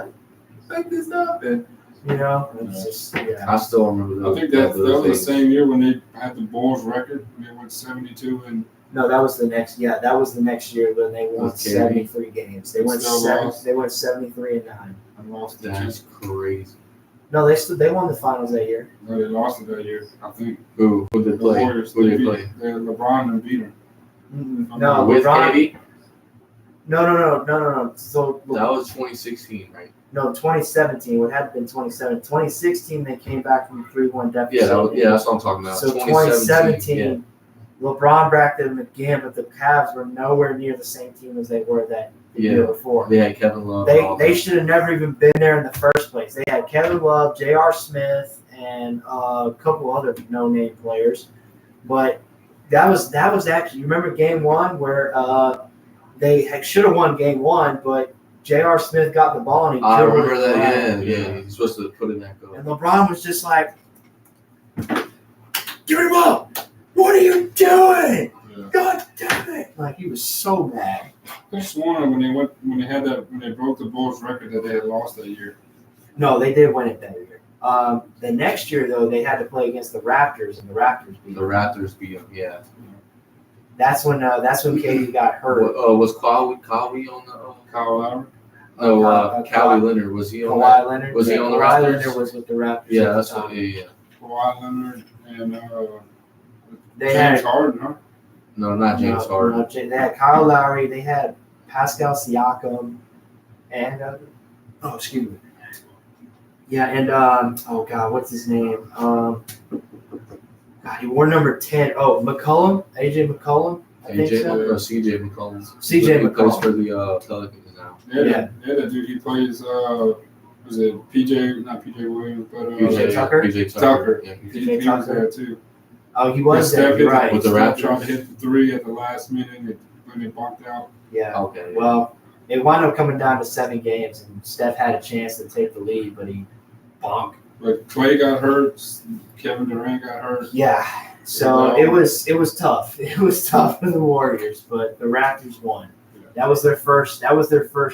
"Like this happened," It's just, I still remember I those. think that was the those same year when they had the Bulls record. They went 72 and No, that was the next. Yeah, that was the next year when they won Okay. 73 games. They went Still seven. lost. They went 73-9. lost the That's crazy. No, they won the finals that year. No, they lost it that year. I think Who did the they play? Warriors. Who They did they beat play? LeBron and beat them. No, With LeBron. KD? No. So That was 2016, right? no, 2017. What had been 2017? 2016, they came back from a 3-1 deficit. Yeah, that's what I'm talking about. So 2017, LeBron backed them again, but the Cavs were nowhere near the same team as they were that year before. They had Kevin Love. and all They that. should have never even been there in the first place. They had Kevin Love, J.R. Smith, and a couple other no-name players. But that was actually, you remember Game 1 where they should have won Game 1, but J.R. Smith got the ball and he I killed remember it. that. Yeah. He's supposed to put it back up. And LeBron was just like, "Give him up! What are you doing? Yeah. God damn it!" Like, he was so mad. I sworn when they broke the Bulls record that they had lost that year. No, they did win it that year. The next year, though, they had to play against the Raptors, and the Raptors beat The them. Raptors beat him. Yeah. That's when KD got hurt. Was Kawhi on the? Kyle Lowry. No, Kawhi Kawhi Leonard. Was he on Kawhi that? Leonard. Was he on the Kawhi Raptors? Leonard was with the Raptors. Yeah, at that's the what. time. Yeah. Kawhi Leonard and They James had Harden, huh? No, not James Harden. They had Kyle Lowry. They had Pascal Siakam, and excuse me. Yeah, and oh god, what's his name? God, he wore number 10. Oh, McCollum, AJ McCollum. I think so. CJ McCollum. CJ He plays McCollum. for the Pelicans now. Yeah, that dude. He plays. Was it PJ? Not PJ Williams, but PJ Tucker? PJ Tucker. Yeah, He was Tucker. there too. Oh, he was Steph there. hit You're right. with the Steph Raptors. tried to hit the three at the last minute when they bumped out. Yeah. Okay. Well, it wound up coming down to 7 games, and Steph had a chance to take the lead, but he bonked. But Clay got hurt. Kevin Durant got hurt. Yeah. So it was tough. It was tough for the Warriors, but the Raptors won. That was their first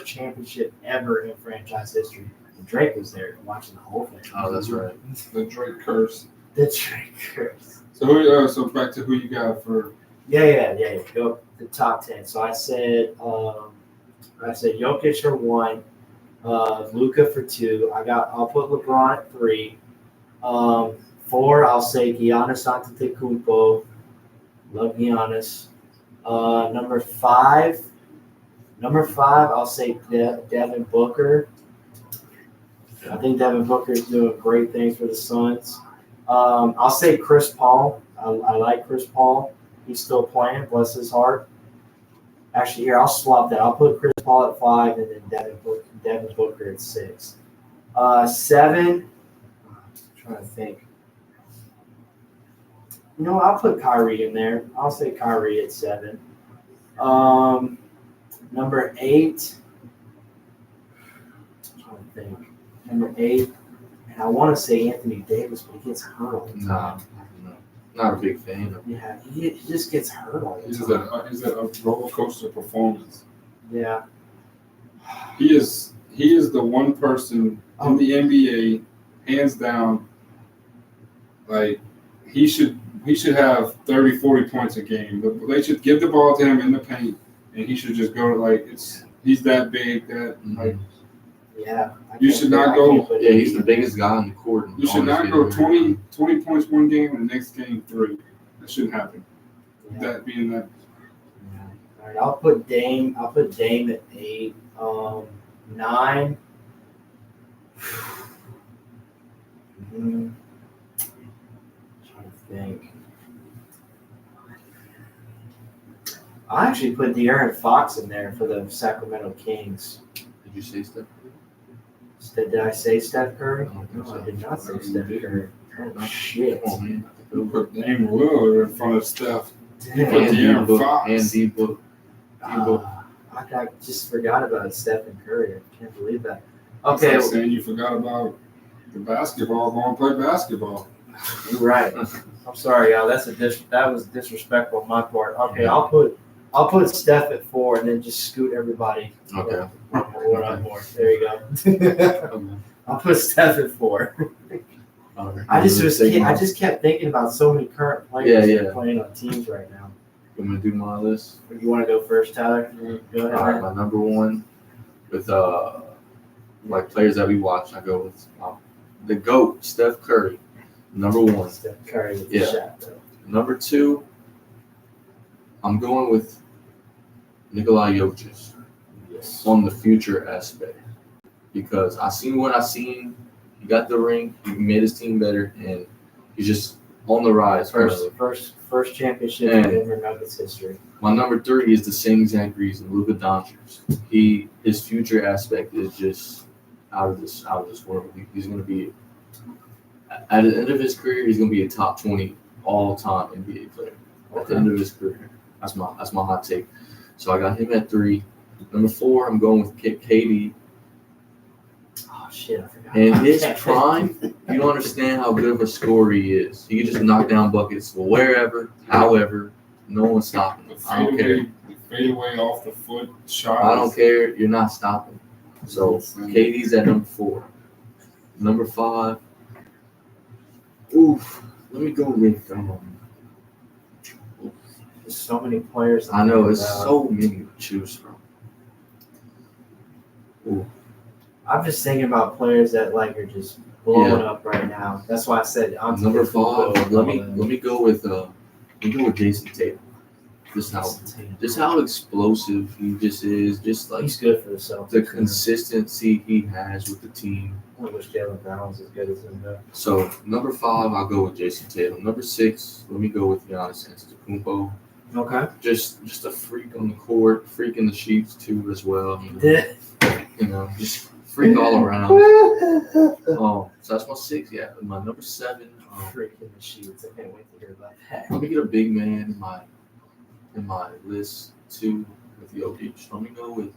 championship ever in franchise history. And Drake was there watching the whole thing. Oh, that's right. The Drake curse. The Drake curse. So so back to who you got for Yeah. Go the top 10. So I said Jokic for 1, Luka for 2. I'll put LeBron at 3. 4, I'll say Giannis Antetokounmpo. Love Giannis. Number 5, I'll say Devin Booker. I think Devin Booker is doing great things for the Suns. I'll say Chris Paul. I like Chris Paul. He's still playing, bless his heart. Actually, here, I'll swap that. I'll put Chris Paul at 5 and then Devin Booker at 6. 7, I'm trying to think. You know, I'll put Kyrie in there. I'll say Kyrie at 7. Number 8. I'm trying to think. Number 8. And I want to say Anthony Davis, but he gets hurt all the time. Nah, no, not a big fan of. Yeah, he just gets hurt all the He's time. a roller coaster performance. Yeah. He is the one person in the NBA, hands down. Like he should have 30, 40 points a game. They should give the ball to him in the paint, and he should just go like he's that big that like Yeah. You should not go- Yeah, he's the biggest guy on the court. you should not go 20 points one game and the next game 3. That shouldn't happen. Yeah. That being that All right, I'll put Dame at 8. 9. Trying to think. I actually put De'Aaron Fox in there for the Sacramento Kings. Did you say Steph? Did I say Steph Curry? I don't think No, so. I did not say Steph Curry. Oh, shit. Come on, man. you put Dame Lillard in front of Steph. You put Damn. De'Aaron D-Book, Fox. and D-Book. I just forgot about Stephen Curry. I can't believe that. It's Okay, like saying you forgot about the basketball. Go and play basketball. you're right. I'm sorry, y'all. That was disrespectful on my part. Okay, I'll put Steph at 4 and then just scoot everybody. Okay. One up more. There you go. I'll put Steph at 4. Alright. I just kept thinking about so many current players that are playing on teams right now. I'm gonna do my list. You want to go first, Tyler? Go ahead. All right, my number one with like players that we watch, I go with the GOAT, Steph Curry, number 1. Steph Curry with the Yeah. shot, though. Number 2, I'm going with Nikola Jokic Yes. on the future aspect because I seen what I seen. He got the ring, he made his team better, and he's just on the rise. currently. First championship And- in Denver Nuggets history. My number 3 is the same exact reason, Luka Doncic. His future aspect is just out of this world. He's going to be at the end of his career. He's going to be a top 20 all-time NBA player. At the end of his career, that's my hot take. So I got him at 3. Number 4, I'm going with KD. Oh shit, I forgot. In about his that. prime, you don't understand how good of a scorer he is. He can just knock down buckets wherever, however. No one's stopping him. The I don't care. fade away off the foot shot. I don't care. You're not stopping. So KD's at number 4. Number 5. Oof. Let me go with. There's so many players. I know it's about. so many to choose from. Ooh. I'm just thinking about players that like are just blowing up right now. That's why I said Number 5. Let me go with Jason Tatum. Just how explosive he just is. Just like he's good for the Celtics. the consistency he has with the team. I wish Jalen Brown was as good as him though. So number 5, I'll go with Jason Tatum. Number 6, let me go with Giannis Antetokounmpo. Okay. Just a freak on the court, freak in the sheets too as well. Just freak all around. So that's my 6. Yeah, my number 7. Freak in the sheets. I can't wait to hear about that. Let me get a big man in my list too with Jokic. Let me go with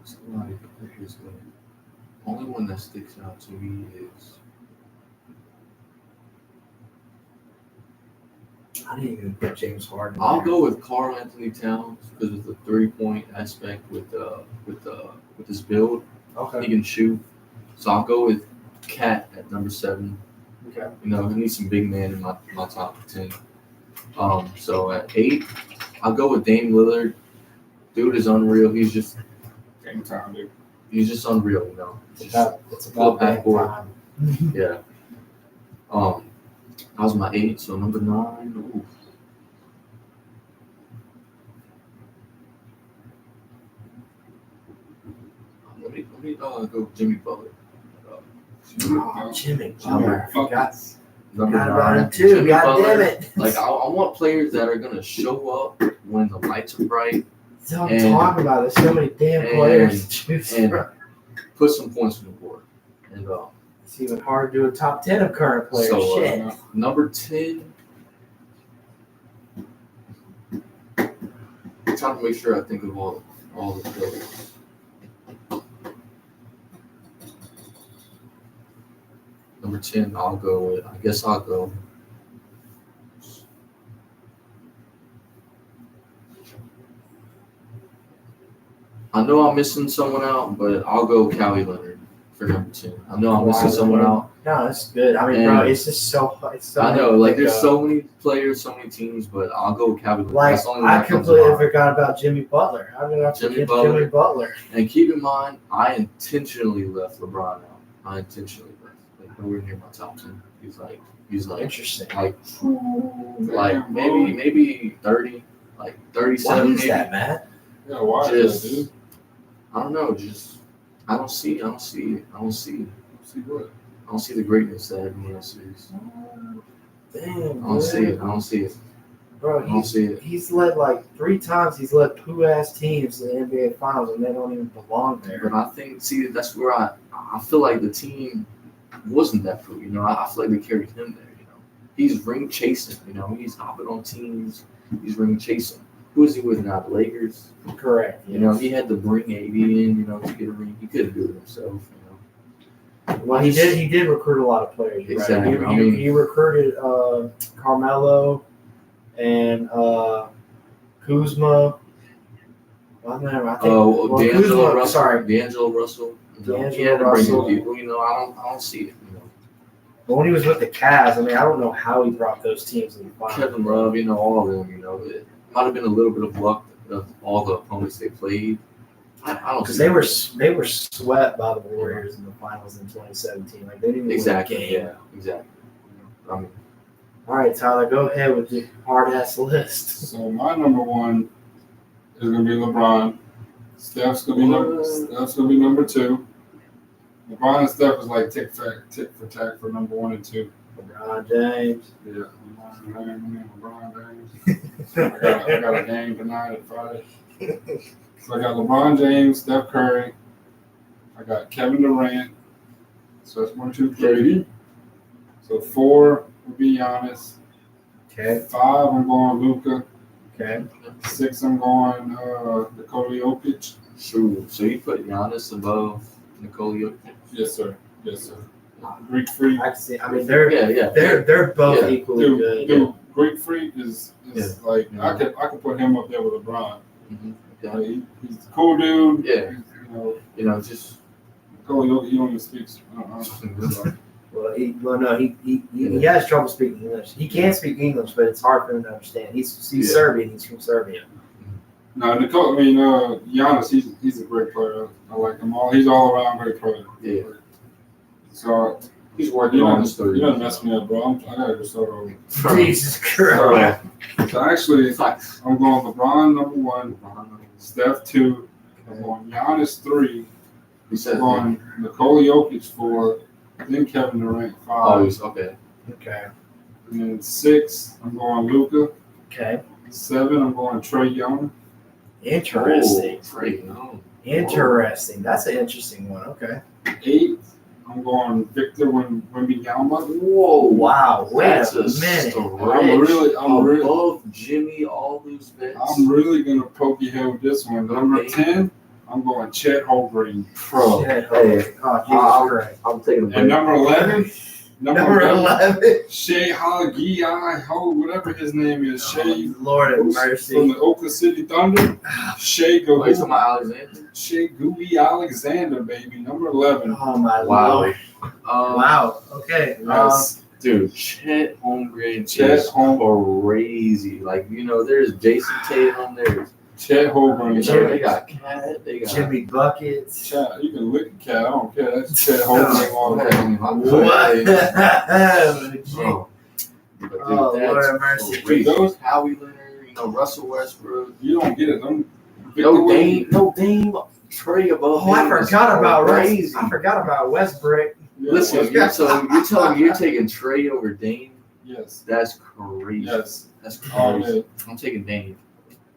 somebody who's good. Only one that sticks out to me is I didn't even put James Harden. I'll there. go with Karl Anthony Towns because of the 3-point aspect with his build. He Okay. can shoot. So I'll go with Cat at number 7. Okay. He needs some big man in my top 10. So at 8, I'll go with Dame Lillard. Dude is unreal. He's just Anytime, dude. unreal, It's about that backboard. time. Yeah. That was my 8. So number 9. Ooh. Let me go Jimmy Butler. Oh, Jimmy Butler. I forgot Number about 9. him too. Jimmy God Butler. damn it. Like I want players that are gonna show up when the lights are bright That's what I'm and- talking about. There's so many damn players to choose and from. put some points on the board. And It's even hard to do a top 10 of current players. So, Shit. number 10. I'm trying to make sure I think of all the players. Number 10, I'll go with. I guess I'll go. I know I'm missing someone out, but I'll go Kawhi Leonard for number 10. I know I'm missing someone out. No, that's good. I mean, And bro, it's just so. It's so I know, hard to like pick there's up. so many players, so many teams, but I'll go with Kawhi Leonard. Like That's the only one I that comes to completely mind. forgot about Jimmy Butler. How did I Jimmy forget Butler. Jimmy Butler? And keep in mind, I intentionally left LeBron out. I intentionally left. Like nowhere near my top 10. He's like Interesting. like maybe 30, like 37 Why is maybe. that, Matt? Yeah, why Just- is that, dude? I don't know, just I don't see it. See what? I don't see the greatness that everyone else sees. Damn, I don't see it. I don't see it. Bro, I don't see it. he's led like 3 times. He's led poo-ass teams in the NBA Finals, and they don't even belong there. But I think, that's where I feel like the team wasn't that fruit. You know, I feel like they carried him there. You know, he's ring chasing. You know, he's hopping on teams. He's ring chasing. Who is he with now? The Lakers. Correct. You know, he had to bring AD in. You know, to get a ring. He couldn't do it himself. You know. Well, he did recruit a lot of players. Right? Exactly. He, I mean- he recruited Carmelo and Kuzma. I think. D'Angelo Kuzma. Russell. Sorry, D'Angelo Russell. You know, he D'Angelo had to bring in Russell. people. You know, I don't see it. You know, but when he was with the Cavs, I mean, I don't know how he brought those teams in the finals. Kevin Love. You know, all of them. You know, it might have been a little bit of luck of all the opponents they played. I don't Because see it. they were swept by the Warriors in the finals in 2017. Like they didn't even Exactly. win a game. Yeah. Exactly. You know, I mean, All right, Tyler, go ahead with your hard ass list. So my number 1 is gonna be LeBron. Steph's gonna be number 2. LeBron and Steph is like tick for tack for number 1 and 2. LeBron James. Yeah, LeBron James. I got a game tonight at Friday. So I got LeBron James, Steph Curry. I got Kevin Durant. So that's 1, 2, 3. So 4 would be Giannis. Okay. 5, I'm going Luka. Okay. 6, I'm going Nikola Jokic. so you put Giannis above Nikola Jokic? Yes, sir. Yes, sir. Greek Freak. I can see. I mean, they're Yeah. they're both Yeah. equally good. Dude, Greek Freak is Yeah. like Yeah. I could put him up there with LeBron. Mm-hmm. Like, he's a cool dude. Yeah. You know, Just Nikola Jokic, he don't even speak. So, Well, he has trouble speaking English. He can speak English, but it's hard for him to understand. He's Yeah. Serbian. He's from Serbia. no, Giannis, he's a great player. I like him all. He's all around great player. Yeah. So he's working you on don't his third. you don't mess me up, bro. I gotta go start over. Jesus Christ. So actually, I'm going LeBron number 1, Steph 2, I'm going Giannis 3, He said, I'm going Nikola Jokic 4, then Kevin Durant 5, oh, he's okay. Okay. and then 6, I'm going Luka, Okay. 7, I'm going Trae Young, Interesting. Oh, Trey, no. Interesting. That's an interesting one. Okay. 8, I'm going Victor Wembanyama. Whoa, Wow. Wait that's a minute. I'm really, above Jimmy, all those bets. I'm really gonna poke your head with this one. Number 10, I'm going Chet Holmgren. Bro, Shit. hey, Oh, Jesus Christ. I'm taking a break. And number 11, Number 11. Shea whatever his name is, Shea Lord have from mercy. the Oklahoma City Thunder. Shea Oh, you talking about Alexander? Shea Gooey Alexander, baby, number 11. Oh, my Wow. Lord. Wow. Okay. Yes, Dude, Chet Holmgren Chet is crazy. Like, you know, there's Jason Tatum, there's Chet Holmgren. you know, they got Cat, they got Jimmy Buckets. Chet, you can lick a cat. I don't care. That's Chet Holmgren all day. What? Bro. But dude, Oh, Lord that's have mercy. crazy. Those- Howie Leonard, you know, Russell Westbrook. You don't get it. Them No Dame, Trey above Oh, I him is forgot about crazy. I forgot about Westbrook. Yeah, Listen, you're telling me you're taking Trey over Dame? Yes. That's crazy. Yes. That's All crazy. day. I'm taking Dame.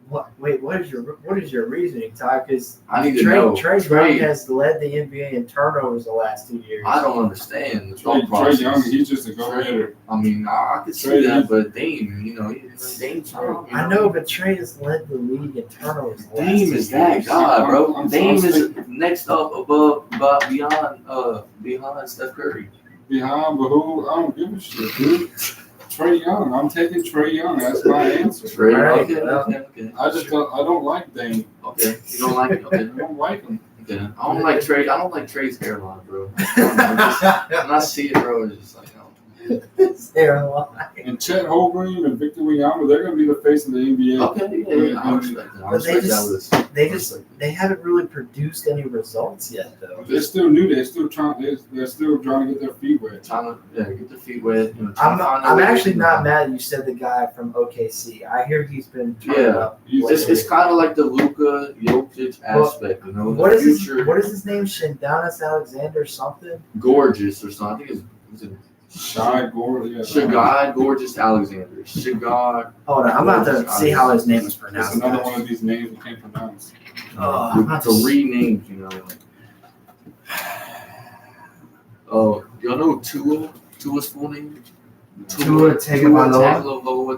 What? Wait, what is your reasoning, Ty? Because I need to know. Trey Young has led the NBA in turnovers the last 2 years. I don't understand the Trey thought process. Young, he's just a go-getter. I mean, I could Trey, see that, but Dame, you know, Dame's I know, but Trey has led the league in turnovers. The last Dame 2 is that years. guy, bro. I'm Dame is thinking- next up beyond Steph Curry. behind, but who? I don't give a shit, dude. Trey Young. I'm taking Trey Young. That's my answer. Trey, Right. okay. I just don't like Dame. Okay, you don't like it. Okay. I don't like him. Okay. I don't like Trey. I don't like Trey's hairline, bro. When I see it, bro, it's just like, And Chet Holmgren and Victor Wembanyama, they're going to be the face of the NBA. okay, yeah, I respect that. I But they respect just- that. They haven't really produced any results yet, though. They're still new. They're still trying to get their feet wet. Trying to get their feet wet. You know, trying I'm to find I'm a way actually to- not mad that you said the guy from OKC. I hear he's been turning Yeah. up. It's kind of like the Luka Jokic aspect, you know. What the is his future, What is his name? Shendonis Alexander something? Gorgeous or something? I think it's Shy Gore, yeah. Shagai Gorgeous Alexander. Shagai. Hold on, I'm about to see how his name is That's pronounced. another guys. one of these names we can't pronounce. Oh, I'm about to Three names, you know. Oh, y'all know Tua's full name? Tua Tagovailoa.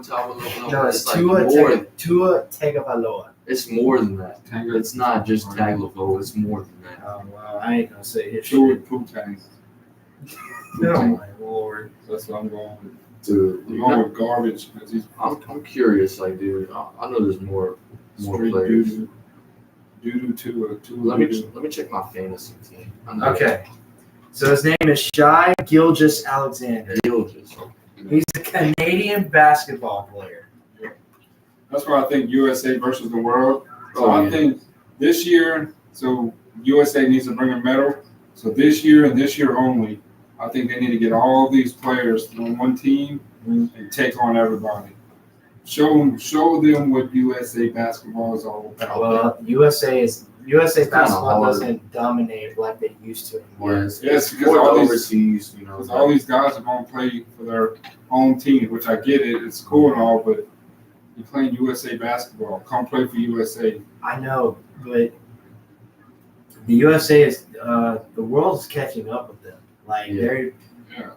Tagovailoa. No, it's Tua Tagovailoa. It's more than that. Tango, It's not just Tagovailoa. It's more than that. Oh well, I ain't gonna say his Chew shit. with Poontang. Oh my lord. That's what I'm going with. Dude, I'm going with garbage because he's I'm curious, like, dude. I know there's more straight players. doo-doo to Let me check my fantasy team. I know Okay, so his name is Shai Gilgeous-Alexander. Gilgeous. He's a Canadian basketball player. That's why I think USA versus the world. So Oh, I yeah. think this year, so USA needs to bring a medal. So this year and this year only, I think they need to get all these players on one team and take on everybody. Show them what USA basketball is all about. Well, USA kinda basketball hard. doesn't dominate like they used to anymore. Yes, Yes, because more all these- overseas, you know. Because all these guys are going to play for their own team, which I get it. It's cool and all, but you're playing USA basketball. Come play for USA. I know, but the USA is the world is catching up with them. Like Yeah. they're Yeah.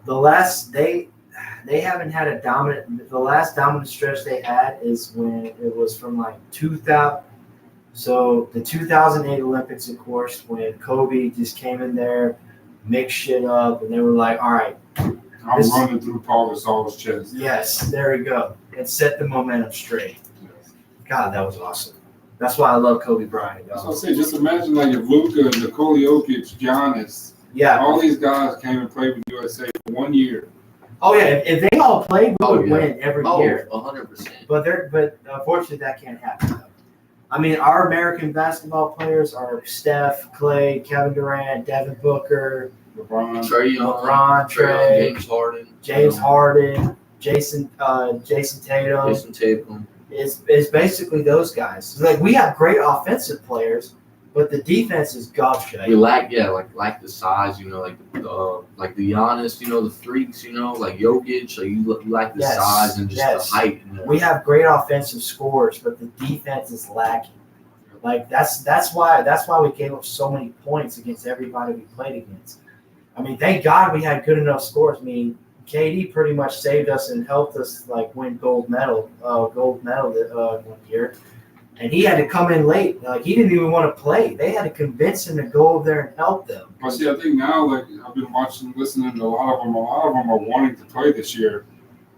they haven't had a dominant. The last dominant stretch they had is when it was from like 2000. So the 2008 Olympics, of course, when Kobe just came in there, mixed shit up, and they were like, "All right, I'm This- running through Paul Gasol's chest. yes, there we go," and set the momentum straight. God, that was awesome. That's why I love Kobe Bryant. That's Y'all. what I say. Just imagine like if Luka, Nikola Jokic, Giannis, Yeah. all these guys came and played with USA for 1 year. Oh yeah. If they all played, we Oh, would yeah. win every Oh, year. 100%. But unfortunately that can't happen. Though. I mean, our American basketball players are Steph, Clay, Kevin Durant, Devin Booker, LeBron. Trey Young, LeBron, Trey, James Harden, James you know, Harden, Jason Tatum. Jason Tatum. It's basically those guys. Like we have great offensive players, but the defense is golf We shit. lack the size, you know, like the Giannis, you know, the freaks, you know, like Jokic. Like you lack the Yes, size and just yes. the height. And We have great offensive scores, but the defense is lacking. Like that's why we gave up so many points against everybody we played against. I mean, thank God we had good enough scores. I mean, KD pretty much saved us and helped us like win gold medal 1 year, and he had to come in late. Like he didn't even want to play. They had to convince him to go over there and help them. But see, I think now, like I've been listening to a lot of them. A lot of them are wanting to play this year.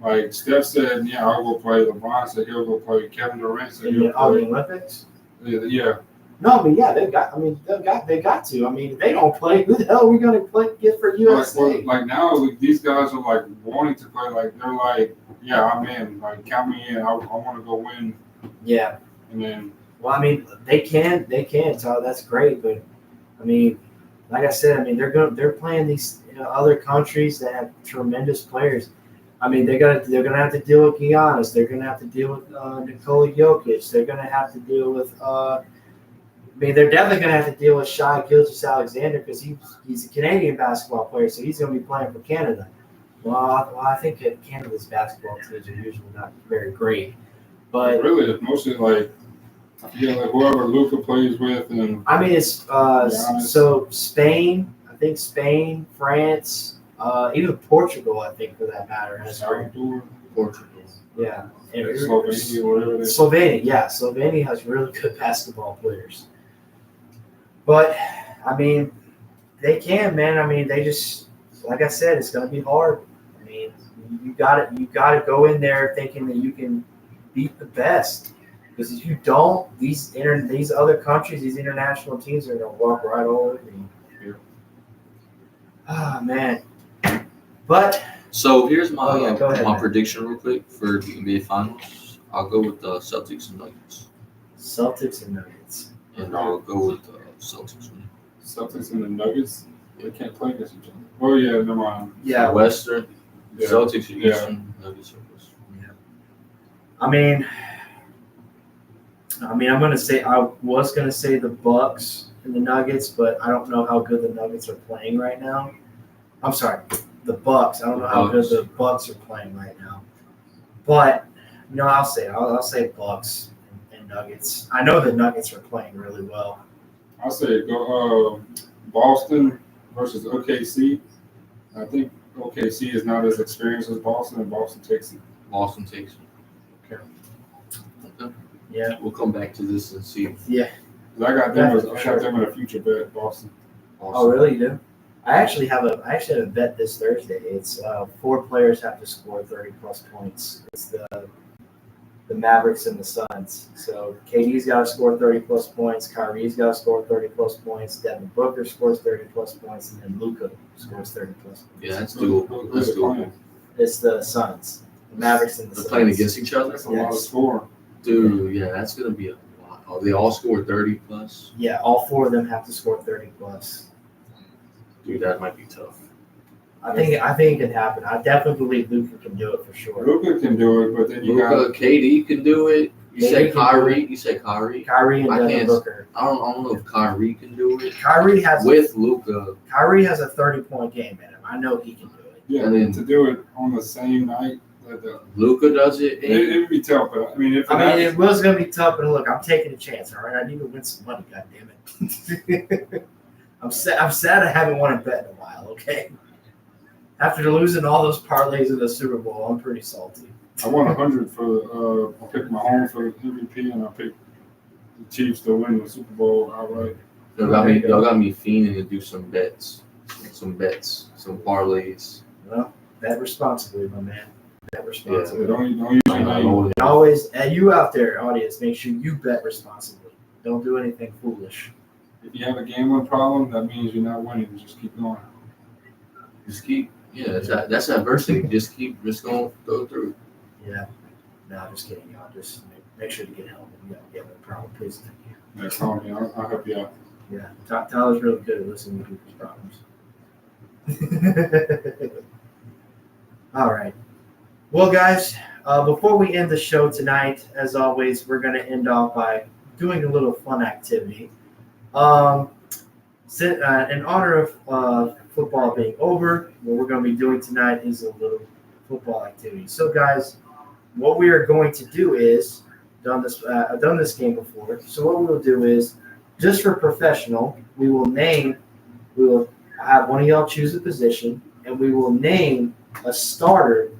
Like Steph said, yeah, I'll go play. LeBron said he'll go play. Kevin Durant said In he'll the play. Olympics. Yeah, No, I mean, yeah, they got to. I mean, if they don't play, who the hell are we going to get for USA? like now, like, these guys are like wanting to play. Like they're like, yeah, I'm in. Like count me in. I want to go win. Yeah. And then Well, I mean, they can. So that's great. But I mean, like I said, I mean, they're playing these other countries that have tremendous players. I mean, they're gonna have to deal with Giannis. They're gonna have to deal with Nikola Jokic. They're gonna have to deal with. I mean, they're definitely gonna have to deal with Shai Gilgeous-Alexander because he's a Canadian basketball player, so he's gonna be playing for Canada. Well, I think that Canada's basketball teams are usually not very great, but really, it's mostly like like whoever Luka plays with, and I mean, it's Giannis. so Spain. I think Spain, France, even Portugal. I think for that matter has great. Salvador, Portugal. Yeah, and Slovenia, whatever it is. Slovenia. Yeah, Slovenia has really good basketball players. But I mean, they can, man. I mean, they just like I said, it's going to be hard. I mean, you got to go in there thinking that you can beat the best. Because if you don't, these other countries, these international teams are going to walk right all over you. Ah, man. But So here's my go ahead, my man. prediction real quick for the NBA Finals. I'll go with the Celtics and Nuggets, Celtics and Nuggets. and I'll go with the Celtics. Celtics and the Nuggets, they can't play against each other. Oh yeah, never mind. Yeah. Western, Yeah. Celtics are Yeah. Eastern, Nuggets are Western. I mean, I was gonna say the Bucks and the Nuggets, but I don't know how good the Nuggets are playing right now. I'm sorry, the Bucks. I don't know how good the Bucks are playing right now. But I'll say Bucks and Nuggets. I know the Nuggets are playing really well. I'll say go Boston versus OKC. I think OKC is not as experienced as Boston, and Boston takes it. Boston takes it. Okay. Okay. Yeah. We'll come back to this and see. I got them as Yeah, I sure. got them in a future bet, Boston. Oh, really? You do? I actually have a bet this Thursday. It's 4 players have to score 30+ points. It's the Mavericks and the Suns. So KD's got to score 30+ points. Kyrie's got to score 30+ points. Devin Booker scores 30+ points, and then Luka scores 30+ points. Yeah, that's doable. That's doable. It's the Suns, the Mavericks and the They're Suns. playing against each other? That's a lot of Yes. score. Dude, yeah, that's going to be a lot. Oh, they all score 30+? Yeah, all 4 of them have to score 30+. Dude, that might be tough. I think it can happen. I definitely believe Luka can do it for sure. Luka can do it, but then you got Luka, KD can do it. You KD say can do Kyrie. You say Kyrie. Kyrie and I Devin can't- Booker. I don't know if Kyrie can do it. Kyrie has With Luka, a 30-point game in him. I know he can do it. yeah, and then- to do it on the same night. Luka does it. It would be tough, but I mean, if it I mean, happens, it was going to be tough, but look, I'm taking a chance. All right, I need to win some money. God damn it! I'm sad I haven't won a bet in a while. Okay, after losing all those parlays in the Super Bowl, I'm pretty salty. I won 100 for I picked Mahomes for the MVP, and I picked the Chiefs to win the Super Bowl outright. Y'all got me fiending to do some bets, some parlays. Well, bet responsibly, my man. Bet So responsibly. don't use I my know. And always, and you out there, audience, make sure you bet responsibly. Don't do anything foolish. If you have a gambling problem, that means you're not winning. Just keep going. Just keep. Yeah, that's adversity. Just go through. Yeah. No, I'm just kidding, y'all. Just make sure to get help. If you got a gambling problem, please. Thank you. Yeah, call me. I'll help you out. Yeah, Tyler's really good at listening to people's problems. All right. Well, guys, before we end the show tonight, as always, we're going to end off by doing a little fun activity. In honor of football being over, what we're going to be doing tonight is a little football activity. So, guys, what we are going to do is I've done this game before. So what we will do is, just for professional, we will have one of y'all choose a position, and we will name a starter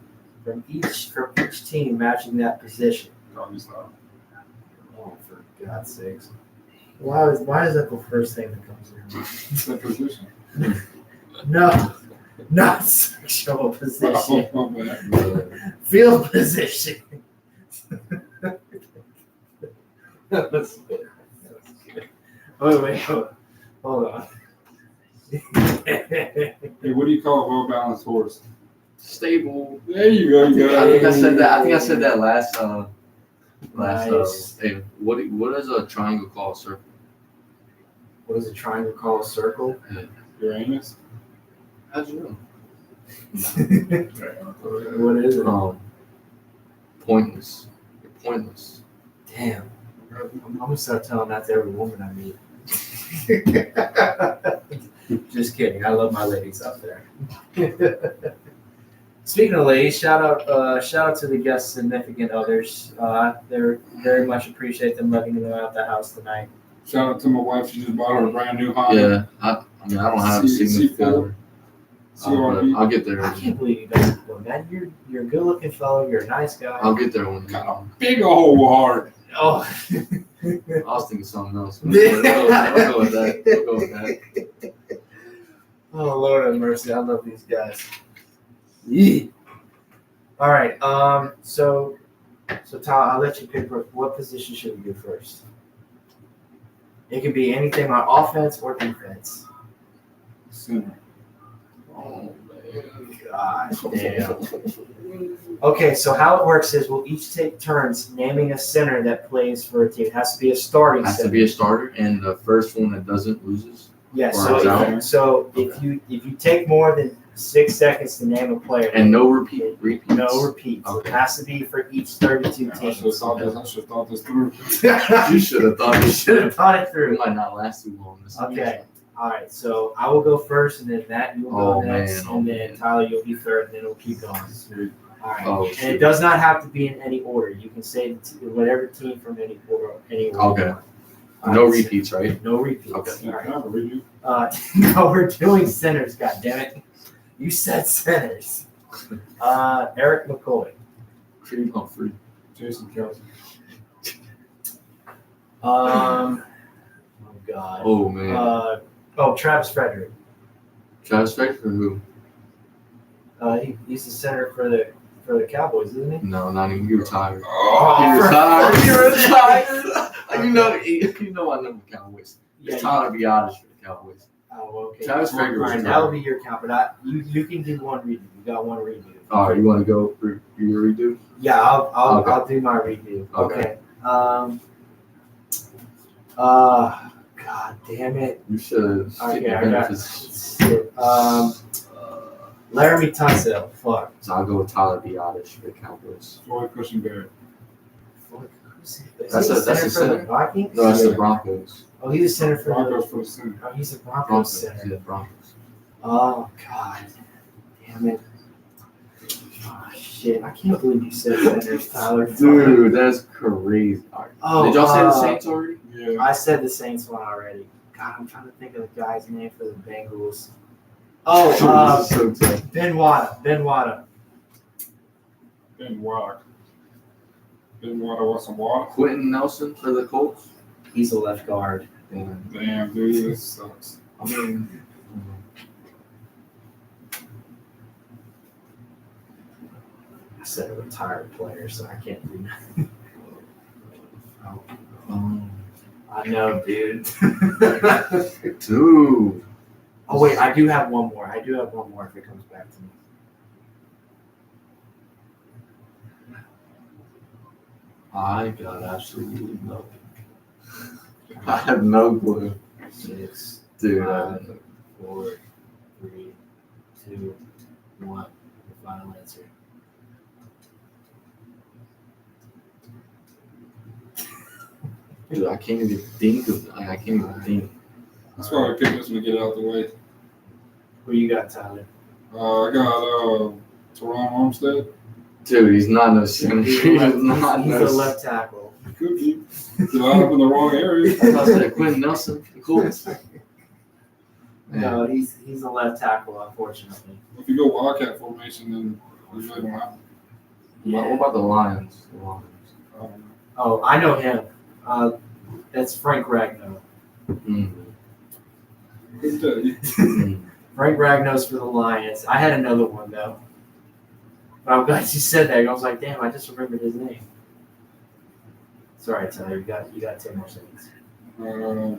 from each team matching that position. Call me stop. Oh, for God's sakes! Why is that the first thing that comes to your mind? It's a position. No, not sexual position. Oh, my bad. Field position. That was good. Wait, hold on. Hey, what do you call a well-balanced horse? Stable. There you go. You got I it. think I said that last. Nice. Hey, what is a triangle called? Circle. What is a triangle called a circle? Uranus. How'd you know? What is it? Pointless. You're pointless. Damn. I'm gonna start telling that to every woman I meet. Just kidding. I love my ladies out there. Speaking of ladies, shout out to the guest significant others. They're very much appreciate them letting me know at the house tonight. Shout out to my wife. She just bought her a brand new Honda. Yeah, I mean I don't have a significant other. CRV. I'll get there. I can't believe you guys are cool, man. You're a good looking fellow. You're a nice guy. I'll get there one day. Got a big old heart. Oh. I was thinking something else. We'll go with that. Oh Lord have mercy, I love these guys. Yeah. All right. So Tyler, I'll let you pick. What position should we do first? It could be anything on offense or defense. Center. Oh, man. God damn. Okay, so how it works is we'll each take turns naming a center that plays for a team. It has to be a starting Has center. to be a starter, and the first one that doesn't loses. Yes. or it's out. So if you take more than 6 seconds to name a player, And no repeats. no repeats. Okay. It has to be for each 32 Man, I should have teams. thought this through. You should have thought this Should shit. have thought it It through. might not last too long. This Okay. All right. So I will go first, and then Matt, you will go Oh, next, man. and then Tyler, you'll be third, and then we'll keep going. Sweet. All right. Oh, And shit. it does not have to be in any order. You can say whatever team from any order. Okay. All No right, repeats, right? No repeats. Okay. Yeah, All right. can I have a redo? No, we're doing centers. God damn it! You said centers. Eric McCoy. Creed Humphrey. Jason Kelsey. Oh God. Oh, man. Travis Frederick. Travis Frederick or who? He's the center for the Cowboys, isn't he? No, not even. He retired. Oh, He retired. He retired. You know I know the Cowboys. Yeah. It's Tyler Biotis for the Cowboys. Oh, okay. Travis Frederick was Fine, good. that'll be your count, but you can do one redo. You got one redo. All right, you want to go for your redo? Yeah, I'll Okay. I'll do my redo. Okay. God damn it. You should. Okay, I got shit. Laramie Tunsil. Fuck. So I'll go with Tyler Biotis for the Cowboys. Floyd Cushenberry. That's the a center for center? the Vikings? No, that's Yeah. the Broncos. Oh, he's a center for Broncos the. for the center. Oh, he's a Broncos Broncos. center. Yeah, Broncos. Oh God, damn it! Oh, shit, I can't believe you said centers, Tyler. Dude, that's crazy. All right. Oh, Did y'all say the Saints already? Yeah. I said the Saints one already. God, I'm trying to think of the guy's name for the Bengals. Oh, so tough. Ben Wada. Ben Wada. Ben Watt. Ben Watt want some water? Quentin Nelson for the Colts. He's a left guard. Damn. Damn, dude, this sucks. I mean, I said a retired player, so I can't do nothing. I know, dude. dude. Oh wait, I do have one more. If it comes back to me. I got absolutely nothing. I have no clue. 6, Dude, 5, 4, 3, 2, 1. The final answer. dude, I can't even think of it. I can't even think. That's why I picked this one to get out the way. Who you got, Tyler? I got Teron Armstead. Dude, he's not no center. He's He's a not no left tackle. He could be. He's lined up in the wrong area. I thought I said Quentin Nelson for the Colts. No, he's a left tackle, unfortunately. If you go Wildcat formation, then you really don't have. What about the Lions? The Lions. I don't know. Oh, I know him. That's Frank Ragnow. Mm. Couldn't tell you. Frank Ragnow's for the Lions. I had another one though. But I'm glad you said that. I was like, damn, I just remembered his name. Sorry, Tyler. You got 10 more seconds. Uh,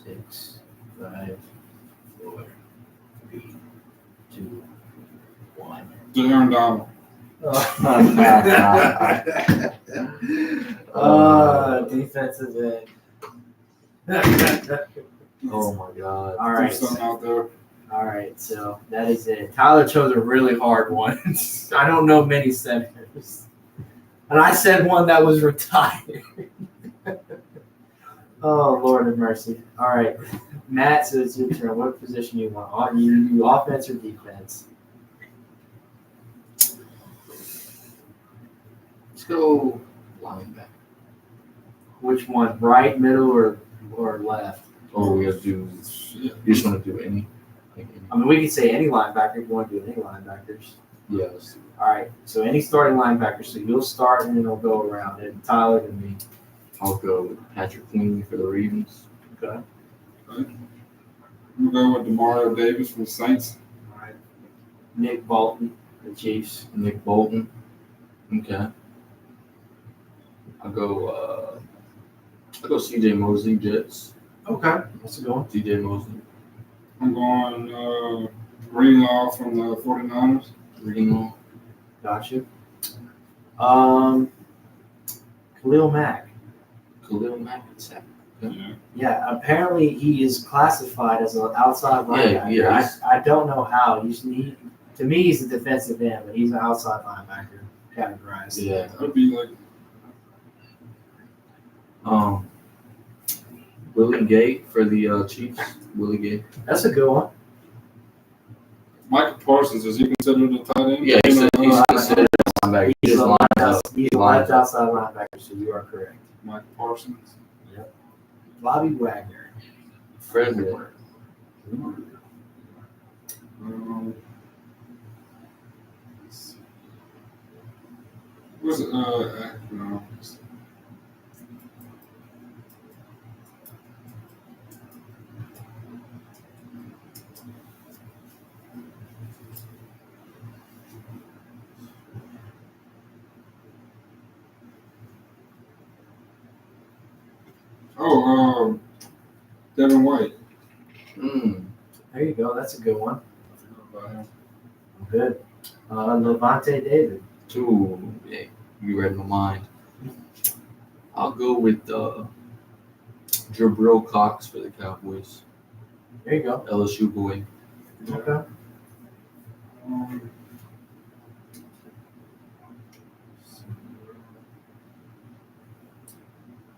6, 5, 4, 3, 2, 1. Aaron Donald. Defensive end. Oh my god. All Threw right. something out there. All right, so that is it. Tyler chose a really hard one. I don't know many centers. And I said one that was retired. Oh, Lord have mercy. All right, Matt, so it's your turn. What position you want? You offense or defense? Let's go linebacker. Which one? Right, middle, or left? Oh, we gotta do. Shit. You just want to do any? Like any. I mean, we could say any linebacker if you want to do any linebackers. Yeah, let's do All right. So any starting linebacker. So you'll start and then it'll go around. And Tyler and me. I'll go with Patrick Queen for the Ravens. Okay. I'm gonna go with Demario Davis from the Saints. All right. Nick Bolton, the Chiefs. Nick Bolton. Okay. I'll go CJ Mosley, Jets. Okay. That's a good one. CJ Mosley. I'm going Greenlaw from the 49ers. Greenlaw. Gotcha. Khalil Mack. Khalil Mack. Exactly. Yeah. Yeah, apparently he is classified as an outside linebacker. Yeah, I don't know how. To me, he's a defensive end, but he's an outside linebacker categorized. Yeah. That'd be like Willie Gay for the Chiefs. Willie Gay. That's a good one. Michael Parsons. Is he considered a tight end? Yeah, he's uh, considered a linebacker. He He's just a lined left up. he's a Lines left up. outside linebacker, so you are correct. Michael Parsons. Bobby Wagner. Fred Warner. Was it? No. Oh, Devin White. There you go. That's a good one. I forgot about him. Good. Levante David. Ooh, yeah, you read my mind. I'll go with Jabril Cox for the Cowboys. There you go. LSU boy. Okay.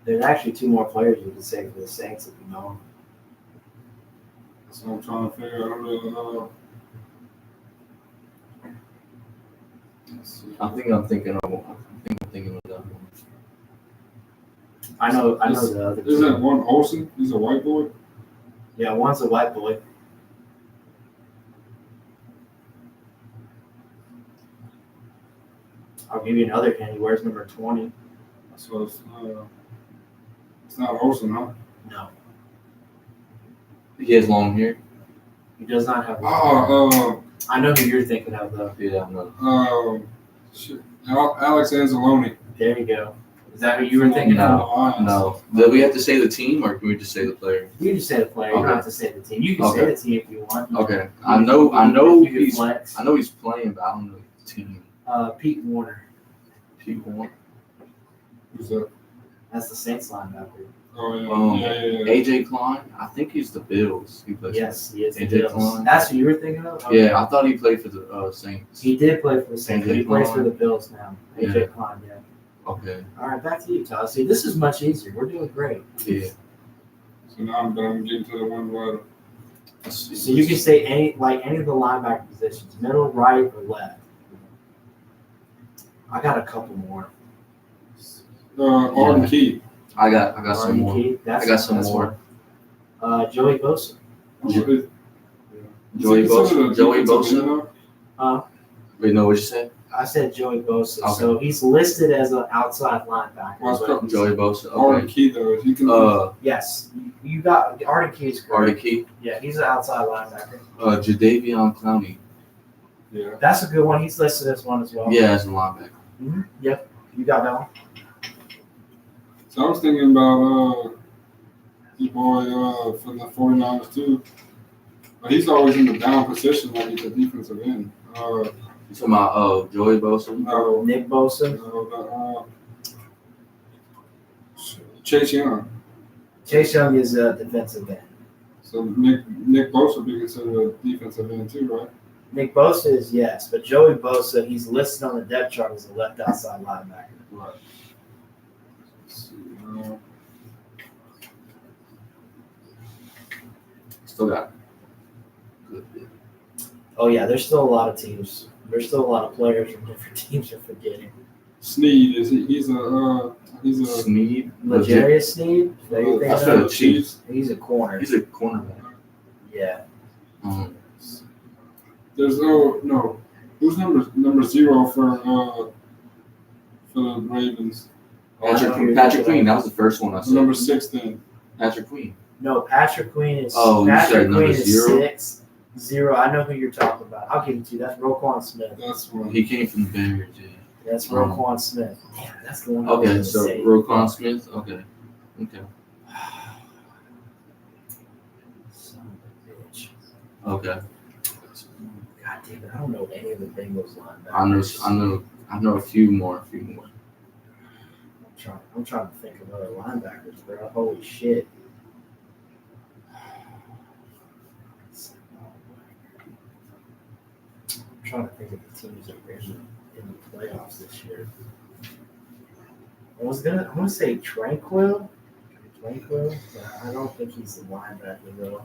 There's actually two more players you could say for the Saints if you know them. That's what I'm trying to figure out. Let's see. I think I'm thinking of that one. I know Is- the other Is two. that one Olsen? He's a white boy. Yeah, one's a white boy. I'll give you another hint. He wears number 20. So it's not Olsen, huh? No, He has long hair. he does not have. Oh, I know who you're thinking of, though. Yeah, I know. shit. Alex Anzalone. There you go. Is that who you were thinking of? No. Do we have to say the team, or can we just say the player? You just say the player. You don't Okay. have to say the team. You can say Okay. the team if you want. Okay. I know You can he's flex. playing, but I don't know the team. Pete Warner. People. Who's that? That's the Saints linebacker. Oh, yeah. Yeah. AJ Klein. I think he's the Bills. He plays. Yes, he is the AJ Bills. Klein. That's who you were thinking of? Okay. Yeah, I thought he played for the Saints. He did play for the Saints, but AJ he plays Klein. for the Bills now. AJ Klein, yeah. Okay. All right, back to you, Todd. See, this is much easier. We're doing great. Yeah. So now I'm done getting to the one where So you can say any of the linebacker positions, middle, right, or left. I got a couple more. Arden Key. I got some Arden more. Key, that's- I got some that's more. one. Joey Bosa. Joey Bosa. Bosa. Joey Bosa. Wait, no, what you said? I said Joey Bosa. Okay. So he's listed as an outside linebacker. Well, it's but- called- Joey Bosa. Arden Okay. Key though. If you can. Yes, you got Arden Key's correct. Artie Key. Yeah, he's an outside linebacker. Jadavion Clowney. Yeah. That's a good one. He's listed as one as well. Yeah, as a linebacker. Mm-hmm. Yep, you got that one. So I was thinking about the boy from the 49ers too. But he's always in the down position, like he's a defensive end. You talking about Joey Bosa? No, Nick Bosa. no, Chase Young. Chase Young is a defensive end. So Nick Bosa would be considered a defensive end too, right? Nick Bosa is yes, but Joey Bosa, he's listed on the depth chart as a left outside linebacker. Right. Let's see. Still got good bit. Oh yeah, there's still a lot of teams. There's still a lot of players from different teams are forgetting. Sneed is he? He's a Sneed. Legarius Sneed, is that you That's think for the of? Chiefs. He's a corner. He's a cornerback. Yeah. There's no. Who's number 0 for the Ravens? Patrick Queen. That was the first one I said. Number 6 then. Patrick Queen. No, Patrick Queen is. Oh, you Patrick said Queen number is 0? 6-0. I know who you're talking about. I'll give it to you. That's Roquan Smith. That's one. He came from the Bears. Yeah. That's Roquan Smith. Damn, that's the one. I was Okay, gonna so say. Roquan Smith. Okay. Son of a bitch. Okay. God damn it! I don't know any of the Bengals linebackers. I know a few more. I'm trying to think of other linebackers, bro. Holy shit. I'm trying to think of the teams that were in the playoffs this year. I want to say Tranquil, but I don't think he's the linebacker though.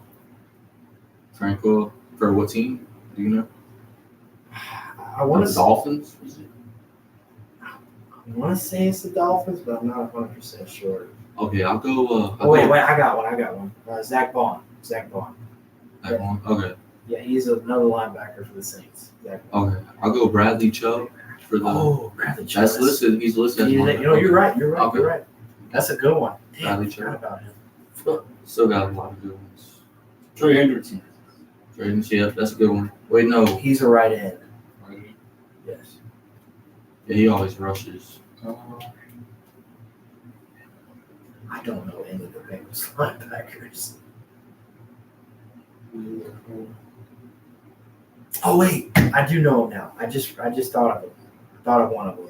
Franco for what team? Do you know? I want The to Dolphins. Was it? I want to say it's the Dolphins, but I'm not 100% sure. Okay, I'll go. Oh wait, I got one. Zach Bond. That one. Okay. Yeah, he's another linebacker for the Saints. Zach Bond. Okay. I'll go Bradley Chubb for the. Oh, Bradley Chubb. That's listed. He's listed. As You one. know, you're right. Okay. You're right. That's a good one. Damn, Bradley I forgot Chubb. about him. Still got a lot of good ones. Trey Hendrickson. Yeah, that's a good one. Wait, no. He's a right end. Yes. Yeah, he always rushes. I don't know any of the Bengals linebackers. Oh wait, I do know him now. I just thought of him. Thought of one of them.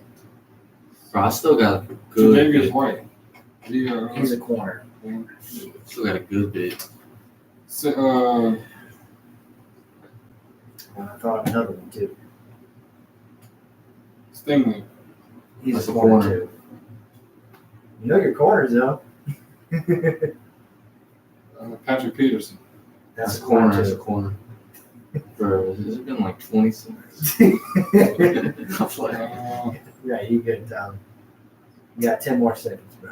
Bro, I still got a good Tre'Davious bit. White. He's a corner. Still got a good bit. I thought of another one too. Stingley. He's That's a a corner corner. too. You know your corners though. Patrick Peterson. That's a corner. corner That's a too. corner. Bro, has it been like 20 seconds? I'm like, Uh, Yeah, you good, Tom. You got 10 more seconds, bro.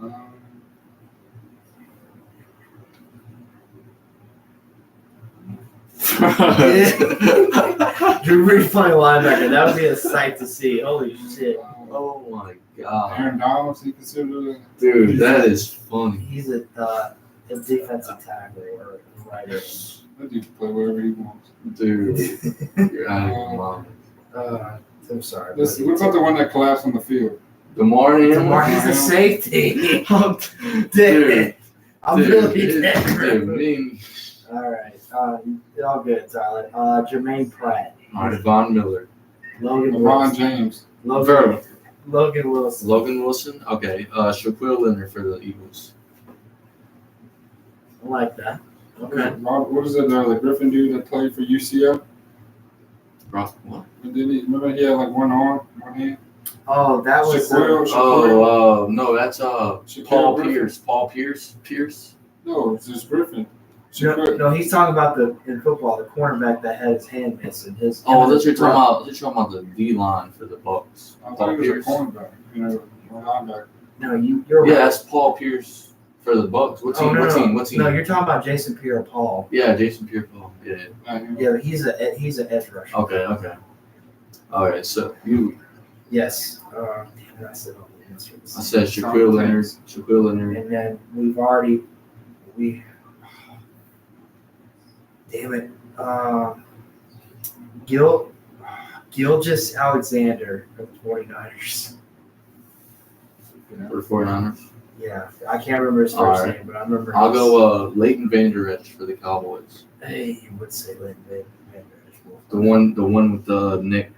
um, Drew Brees playing linebacker. That would be a sight to see. Holy shit. oh my god. Aaron Donald, he considered a Dude, that is funny. He's a defensive tackle or right end. that dude can play wherever he wants. Dude, you're out of your mind. I'm sorry. Listen, what about the one that collapsed on the field? DeMar DeMar, Hamlin? he's a safety. Damn Dude, it. I'm dude, really dude, dead. mean. All right. All good, Tyler. Jermaine Pratt. All right, Von Miller. Logan LeBron Wilson. James. Logan Wilson. Logan Wilson? Okay. Shaquille Leonard for the Eagles. I like that. Okay. What is it? The Griffin dude that played for UCF? Bro, what? And then remember he had like one arm, one hand? Oh, that was Shaquille. Oh, no, that's Shaquille Paul Griffin. Pierce. Paul Pierce? No, it's just Griffin. Shaquille. no, he's talking about in football, the cornerback that had his hand missing. Oh, that's you're talking about the D line for the Bucks. I thought Paul he was Pierce. a cornerback. Linebacker. No, you're Yeah, right. that's Paul Pierce for the Bucks. What team? Oh, no, What no. team? What team? No, you're talking about Jason Pierre-Paul. Yeah, Jason Pierre-Paul. Yeah. Yeah, he's an edge rusher. Okay. All right. So Yes. Damn it, I said all the answers. I said Shaquille Leonard. And then we damn it. Gilgis Alexander of the 49ers. For the 49ers. Yeah, I can't remember his All first right. name, but I remember. I'll go Leighton Vander Esch for the Cowboys. Hey, you would say Leighton Vander Esch. The one with the neck.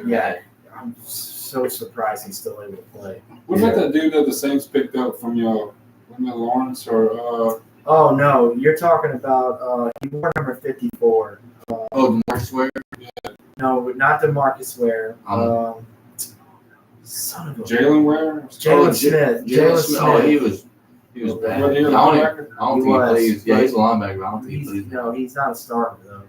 Yeah, I'm so surprised he's still able to play. What about that dude that the Saints picked up from your Lawrence or Oh no, you're talking about he wore number 54. Oh, Marcus Ware. No, not DeMarcus Ware. Um, Son of a Jalen Ware? Jalen Smith. Jalen Smith. Oh, he was bad. Wasn't he a I don't linebacker? think he was, plays. Yeah, but he's a linebacker. But I don't think he plays. No, he's not a starter though.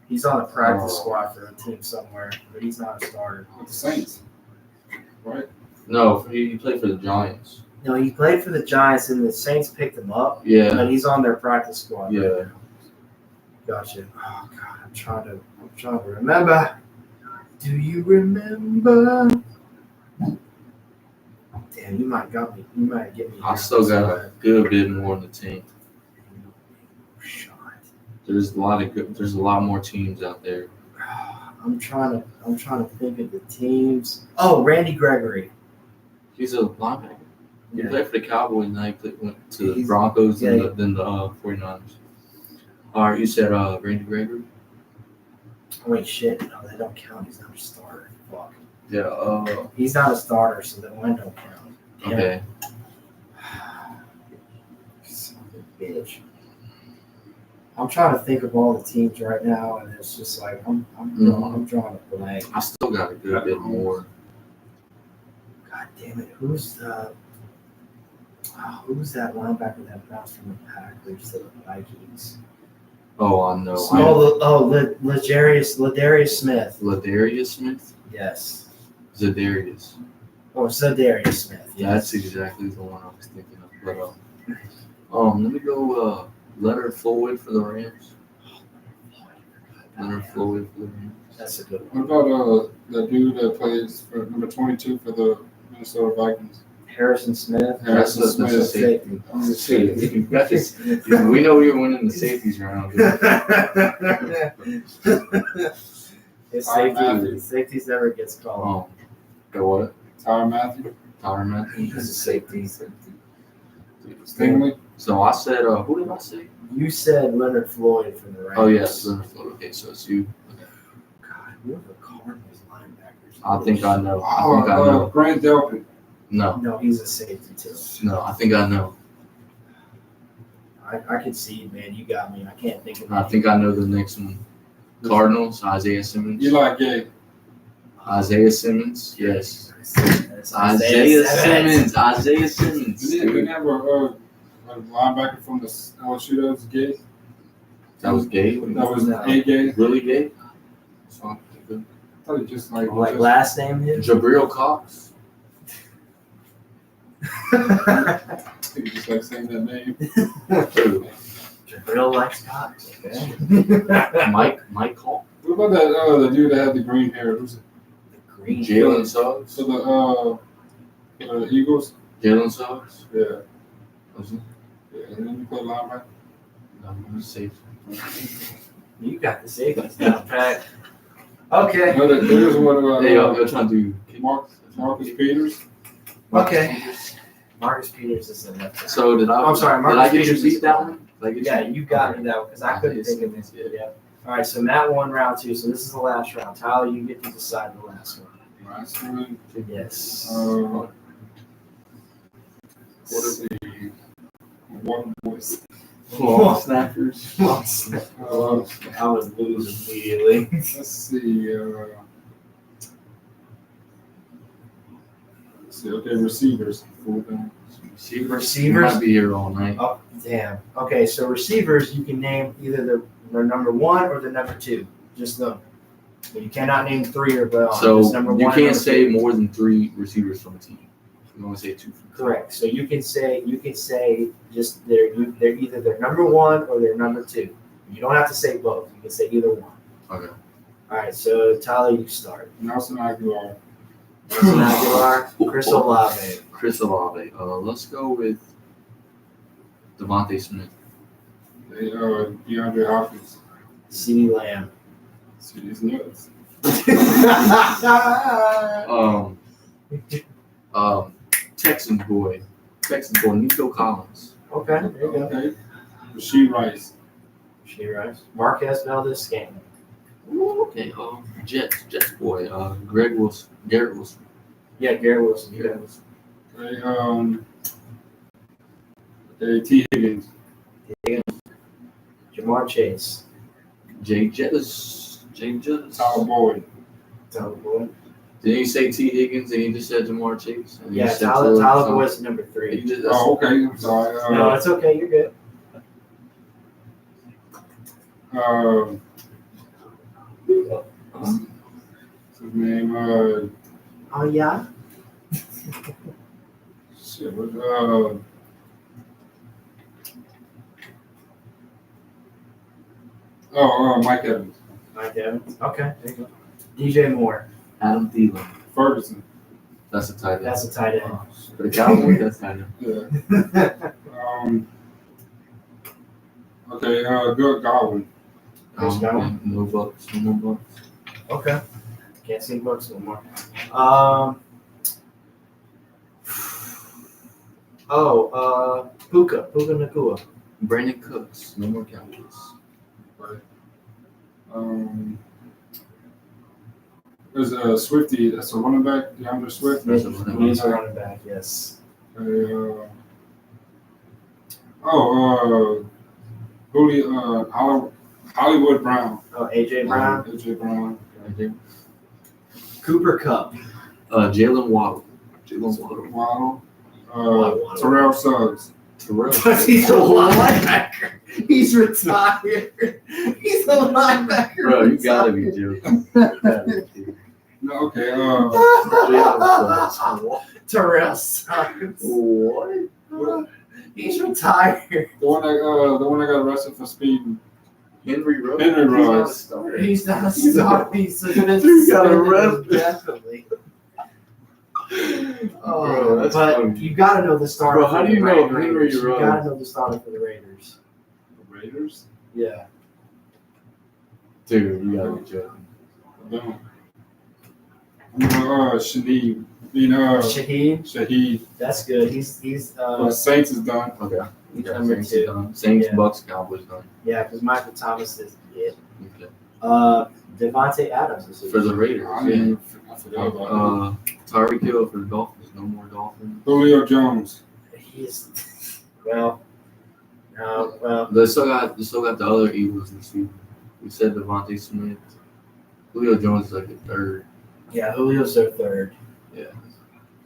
He's on the practice Oh. squad for a team somewhere, but he's not a starter. With the Saints. Right? No, he played for the Giants. No, he played for the Giants, and the Saints picked him up. Yeah. But he's on their practice squad. Yeah. Gotcha. Oh God, I'm trying to remember. Do you remember? Damn, you might got me. You might get me. I still got a good bit more in the tank. shot. There's a lot more teams out there. I'm trying to think of the teams. Oh, Randy Gregory. He's a linebacker. He Yeah. played for the Cowboys, and then went to the He's- Broncos, yeah. and then the 49ers. All right, you said Randy Gregory? Wait, shit. No, that don't count. He's not a starter. Fuck. Yeah, He's not a starter, so that one don't count. Damn it. okay. Son of a bitch. I'm trying to think of all the teams right now, and it's just like I'm drawing a blank. I still got a good bit more. God damn it! Who's that linebacker that bounced from the Packers to the Vikings? Oh, I know. Ladarius Smith. Ladarius Smith? Yes. Zadarius. Or Zadarius Smith. Yeah, that's exactly the one I was thinking of. But let me go Leonard Floyd for the Rams. Leonard Floyd for the Rams. That's a good What one. about the dude that plays for number 22 for the Minnesota Vikings? Harrison Smith. Harrison That's Smith. a Safety. That's just, we know you're winning the safeties round. His Matthews. safeties never gets called. Go what? Tyron Matthew, Tyron Matthew. He's a safety. Stingley. So I said, who did I say? You said Leonard Floyd from the Rams. Oh yes, Leonard Floyd. Okay, so it's you. God, who are the Cardinals linebackers? I think I know. I think I know. Grant Delpit. No, No, he's a safety too. no, I think I know. I can see, man. You got me. I can't think of. I think I know the next one. Cardinals, Isaiah Simmons. Eli Gay. Isaiah Simmons, yes. It's Isaiah Simmons. Isaiah Simmons. Didn't have a linebacker from the LSU that was gay? That was gay. That was No. A gay? Really gay. So I thought he just like. Like last name is. Jabril Cox. He just like saying that name. Jabril likes Cox. Okay. Mike Hall. What about that the dude that had the green hair? Who's it? Green. Jalen Suggs. So the Eagles? Jalen Suggs. Yeah. Was it? Yeah. And then you play linebacker? No, I'm safe. You got the safeties down pat. Okay. No, there's one about Hey, you're trying to do Marcus Peters. Okay. Marcus Peters is in that. So did I? I'm sorry, Did Marcus I get you Peters beat is- that one? Did I get Yeah, you? you got me though, because I couldn't think of it. Yeah. All right, so Matt won round 2, so this is the last round. Tyler, you get to decide the last one. Last one. Yes. What is the one voice? Long snappers. I was losing immediately. Let's see. Okay, receivers. Receivers. You might be here all night. Oh, damn. Okay, so receivers, you can name either the number 1 or the number 2. Just them. But you cannot name 3 or beyond. So Just number you 1 or can't number say 2. more than 3 receivers from a team. You only say 2 from a team. Correct. So you can say just they're either their number 1 or their number 2. You don't have to say both. You can say either one. Okay. All right. So Tyler, you start. Nelson Aguilar. Nelson Aguilar, Chris Olave. Chris Olave. Let's go with Devontae Smith. DeAndre Hopkins. CeeDee Lamb. See these nuts. Texans boy, Nico Collins. Okay, there you go. Okay. Rasheed Rice. She Rice. Marquez Valdez-Scantling. Okay, Jets boy, Garrett Wilson. Yeah, Garrett Wilson. Garrett Wilson. T. Higgins. Jamar Chase. Jay Jettis. Tyler Boyd. Tyler Boyd. Didn't you say T. Higgins and you just said Jamar Chase? And you Yeah, said Tyler Boyd's number 3. You just, Oh, okay. I'm sorry. No, it's okay. You're good. What's his name? Oh, yeah? Shit. Mike Evans. Mike Evans. Okay, there you go. DJ Moore. Adam Thielen. Ferguson. That's a tight end. That's a tight end. For the Cowboys, that's tight end. Yeah. Okay. Good Godwin. Chris Godwin? No bucks. No more bucks. Okay. Can't see Bucks no more. Puka Nakua. Brandon Cooks. No more Cowboys. Right. There's a Swifty. That's a running back. DeAndre Swift. That's a running back. He's a running back, yes. Julio. Hollywood Brown. Oh, AJ Brown. AJ Brown. Cooper Cup. Jalen Waddle. Waddle. Waddle. Terrell Suggs. Terrell. But he's a linebacker. He's retired. He's a linebacker. Bro, you gotta be joking. No, okay. Terrell Suggs. What? He's retired. The one that got arrested for speeding. Henry Ruggs. Henry Ruggs. He's not a star. He's gonna He got suspend him arrested. indefinitely. Bro, that's but funny. you gotta know the starter. Bro, how for do you the know Raiders. Henry You Ruggs? gotta know the starter for the Raiders. The Raiders. Yeah. Dude, you gotta be joking. No. Shaheed. Shaheed. That's good. He's The Saints is done. Okay. he's Yeah, number Saints 2. is done. Saints, Yeah. Bucks, Cowboys done. Yeah, because Michael Thomas is it. Okay. Devontae Adams is For the Raiders, yeah. I forgot about Tyreek Hill for the Dolphins. No more Dolphins. Julio Jones. He's well. Well. They still got the other Eagles this season. We said Devontae Smith. Julio Jones is like the third. Yeah, Julio's their third. Yeah.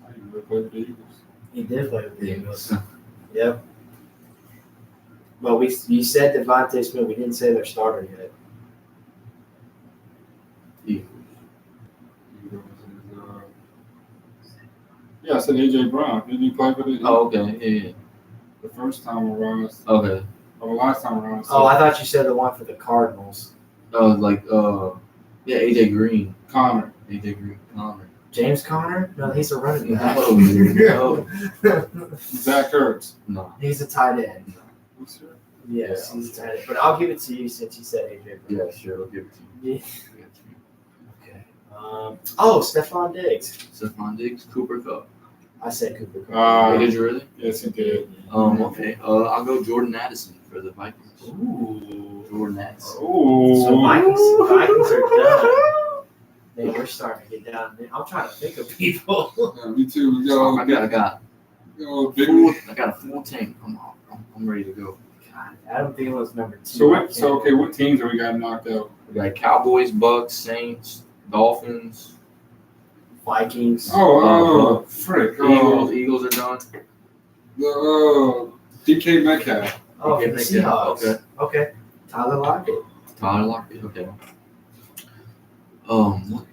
I didn't really play with the Eagles. He did play with the Eagles. Yep. Well, you said Devontae Smith. We didn't say their starter yet. Eagles. Yeah, I said AJ Brown. Didn't he play for the Oh, okay. Yeah. the first time around? Okay. Or the last time around? Oh, I thought you said the one for the Cardinals. Yeah, AJ Green. Connor. AJ Green. Connor. James Conner? No, he's a running back. No. Zach Ertz. No. He's a tight end. What's your- Yes, Yeah. he's a tight end. But I'll give it to you since you said AJ Brown. Yeah, sure. I'll give it to you. Yeah. Okay. Stephon Diggs. Stephon Diggs, Cooper Cup. I said Cooper Cup. Did you really? Yes, he did. Okay. I'll go Jordan Addison for the Vikings. Ooh. Jordan Addison. Ooh. So Vikings are done. Man, we're starting to get down. I'm trying to think of people. Yeah, me too. We got all I the got big. I got a full tank. I'm ready to go. God, Adam Thielen's number 2. So what teams have we got knocked out? We got Cowboys, Bucks, Saints, Dolphins, Vikings. Frick. Eagles are done. The DK Metcalf. Oh, Okay, for the make that- Seahawks. Okay. Tyler Lockett. Tyler Lockett. Okay. What?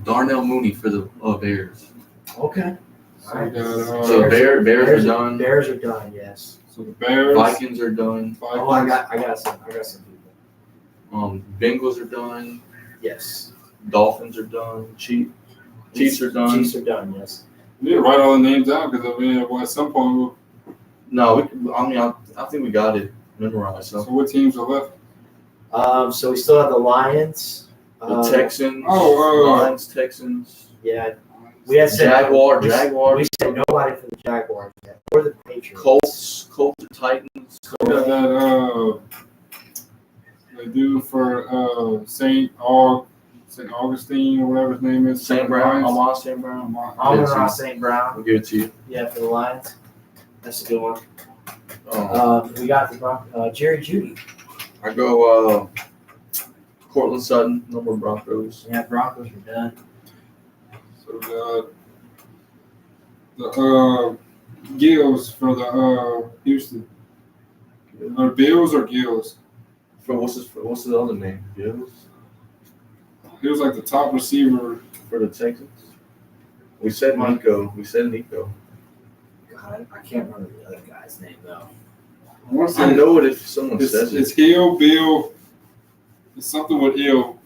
Darnell Mooney for the Bears. Okay. So we got So Bears are done. Bears are done. Yes. so the Bears. Vikings are done. Oh, I got some people. Bengals are done. Yes. Dolphins are done. Chiefs are done. Chiefs are done. Yes. We need to write all the names down because at some point. No, I think we got it memorized. So So what teams are left? So we still have the Lions. the Texans. oh, Lions, Texans. Yeah. We had said Jaguars. We said nobody for the Jaguars yet, or the Patriots. Colts or Titans. We got that they do for St. Augustine or whatever his name is. St. Brown. Lions. Amon St. Brown. Amon-Ra St. Brown. I'll give it to you. Yeah, for the Lions. That's a good one. We got the Jerry Jeudy. I go Cortland Sutton. No more Broncos. Yeah, Broncos are done. So we got the Gills for the Houston. Or Bills or Gills? For what's the other name? Bills. He was like the top receiver. For the Texans. We said Nico. God, I can't remember the other guy's name though. I want to I say know it if someone says it's it. Hill, Bill. It's something with Ill.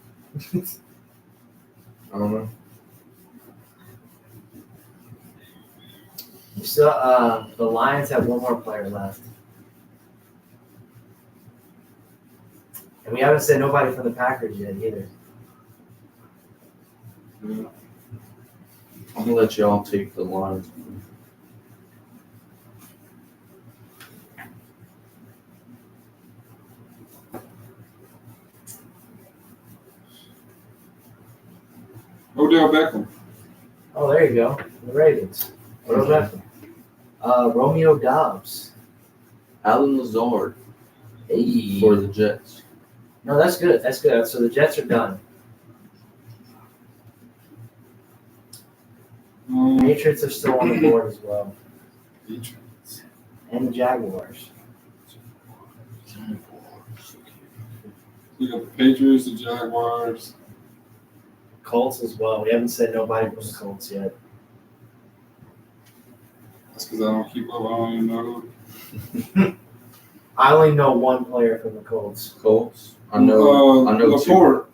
I don't know. So the Lions have one more player left. And we haven't said nobody from the Packers yet either. Yeah. I'm gonna let y'all take the Lions. Odell Beckham. Oh, there you go. The Ravens. What about them? Romeo Dobbs. Alan Lazard Hey. for the Jets. No, that's good. That's good. So the Jets are done. Patriots are still on the board as well. And the Jaguars. You got the Patriots, the Jaguars. Colts as well. We haven't said nobody from the Colts yet. That's because I don't keep up. I don't even know. I only know one player from the Colts. Colts. I know two. Laporte.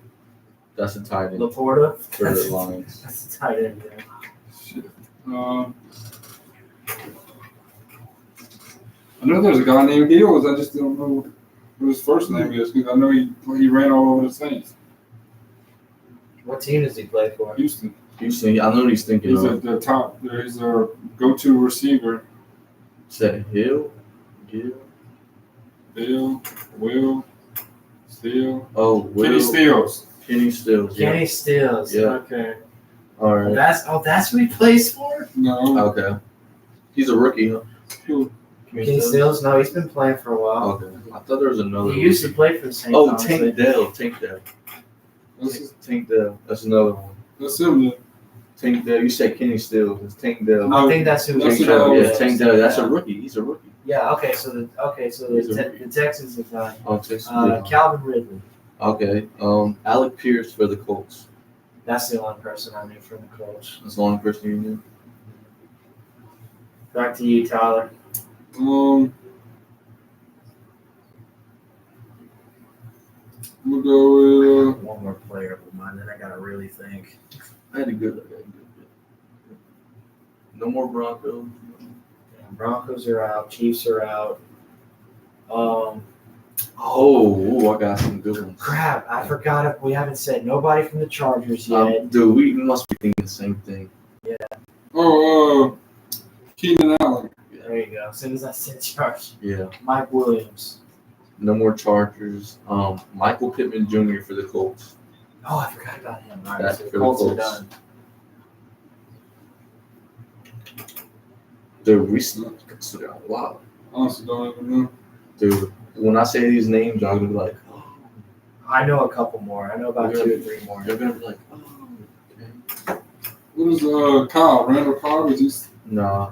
That's a tight end Laporta. for the Lions. That's a tight end. Yeah. Shit. I know there's a guy named Hills. I just don't know what his first name is because I know he ran all over the Saints. What team does he play for? Houston. Houston. I know what he's thinking He's of. at the top. He's a go-to receiver. Said Hill. Gill. Bill, Will, Steele. Oh, Will. Kenny Stills. Kenny Stills. Yeah. Kenny Stills. Yeah. Okay. All right. That's what he plays for? No. Okay. He's a rookie, huh? Who? Kenny Stills? No, he's been playing for a while. Okay. I thought there was another. He used to play for the Saints. Oh, honestly. Tank Dell. Tank Dell. Tank Dell. That's another one. That's him. Then. Tank Dell. You said Kenny Stills. It's Tank Dell. I think that's who. That's he's who that trying to was. Yeah, get. Tank Dell. That's a rookie. He's a rookie. Yeah. Okay. So He's a rookie. the Texans have done. Oh, Texas. Calvin Ridley. Okay. Alec Pierce for the Colts. That's the only person I knew from the Colts. That's the only person you knew. Back to you, Tyler. I'm gonna go with. One more player of mine, then I gotta really think. I had a good. No more Broncos. Broncos are out. Chiefs are out. Oh, I got some good ones. Crap! I forgot if we haven't said nobody from the Chargers yet. Dude, we must be thinking the same thing. Keenan Allen. There you go. As soon as I said Chargers, Yeah. Mike Williams. No more Chargers. Michael Pittman Jr. for the Colts. Oh, I forgot about him. All right, That's so for the the Colts are Colts. done. Dude, we still consider a lot. Honestly, don't even know. Dude, when I say these names, y'all gonna be like, oh. I know a couple more. I know about Yeah. 2 or 3 more. You're gonna be like, oh, okay. What is Kyle? Randall Cobb? Is he? Nah,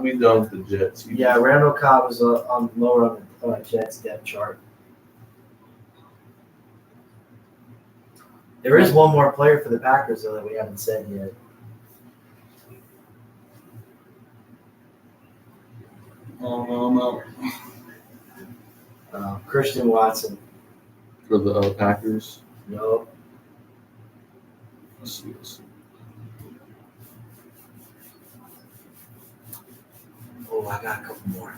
we done with the Jets. Yeah, Randall Cobb is on lower on the Jets depth chart. There is one more player for the Packers though that we haven't said yet. Oh no, I'm out. Christian Watson. For the Packers. Nope. Let's see. Oh, I got a couple more.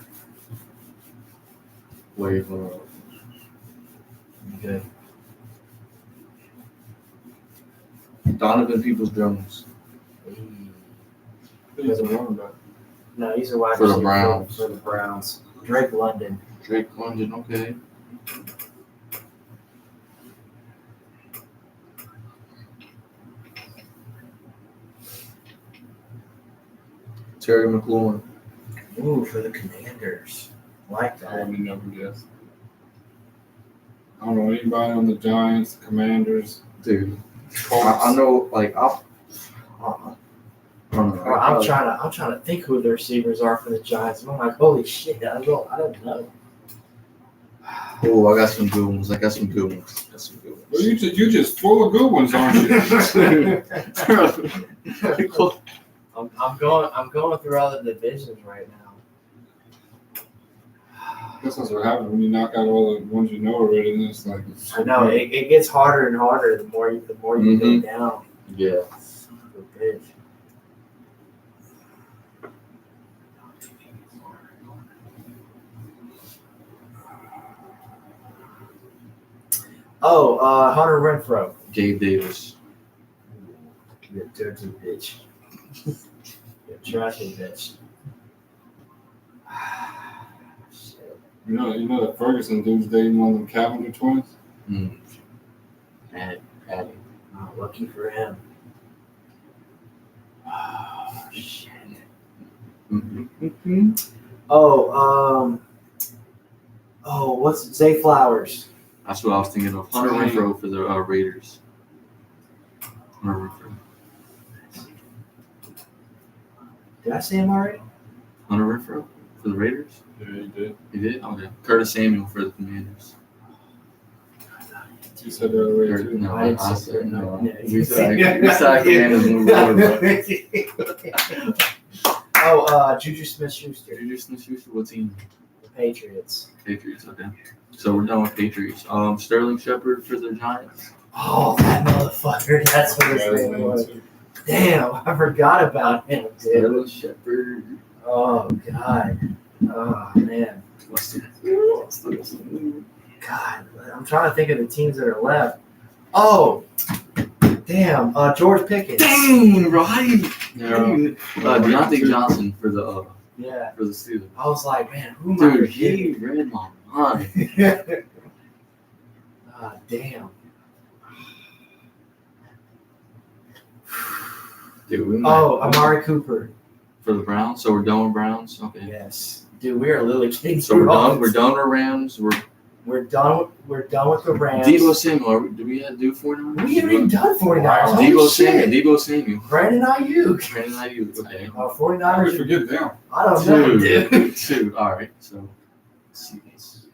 Wait, Good. Donovan Peoples-Jones. He's a running back. No, he's a wide For the receiver Browns. For the Browns. Drake London. Drake London, okay. Terry McLaurin. Ooh, for the Commanders. Like I that. would never guess. I don't know anybody on the Giants, the Commanders, Dude, Colts. I know, like, I don't know. Well, I'm trying to think who the receivers are for the Giants. I'm like, holy shit, I don't know. Oh, I got some good ones. Well, you just full of good ones, aren't you? I'm going through all the divisions right now. That's what happens when you knock out all the ones you know already. And it's like I know it gets harder and harder the more you go down. Yeah. Son of a bitch. Oh, Hunter Renfro. Gabe Davis. You dirty bitch. You trashy bitch. Shit. you know that Ferguson dude's dating one of them Cavender twins. Addie. Oh, lucky for him. Oh, shit. Oh, what's Zay Flowers? That's what I was thinking of. Hunter Renfro for the Raiders. Hunter Renfro. Did I say him already? Hunter Renfro for the Raiders? Yeah, he did. He did? Okay. Curtis Samuel for the Commanders. You said that already too. No, I didn't I say said no. no. No. We said Commanders move on. Oh, Juju Smith-Schuster, Did you just shoot what team? the Patriots. Patriots, okay. So we're done with Patriots. Sterling Shepard for the Giants. Oh, that motherfucker. That's what his name was. Damn, I forgot about him, dude. Sterling Shepard. Oh, God. Oh, man. What's the God, I'm trying to think of the teams that are left. Oh, damn, George Pickens. Dang, right. Yeah. Deontay Johnson for the Yeah, Steelers. I was like, man, who am I Dude, forgetting? he read my mind. Ah, damn. Dude, we might- Oh, Amari Cooper. for the Browns. So we're done with Browns. Okay. Yes, dude, we are literally getting So we're through all done. We're this. done with Rams. We're done with the Rams. Debo Samuel. Do we have to do 49ers? We haven't even done 49ers. Wow. Holy Debo shit. Samuel. Debo Samuel. Brandon Ayuk. Brandon Ayuk. Okay. 49ers. I forget them. I don't know, dude. Two. All right. So let's see this.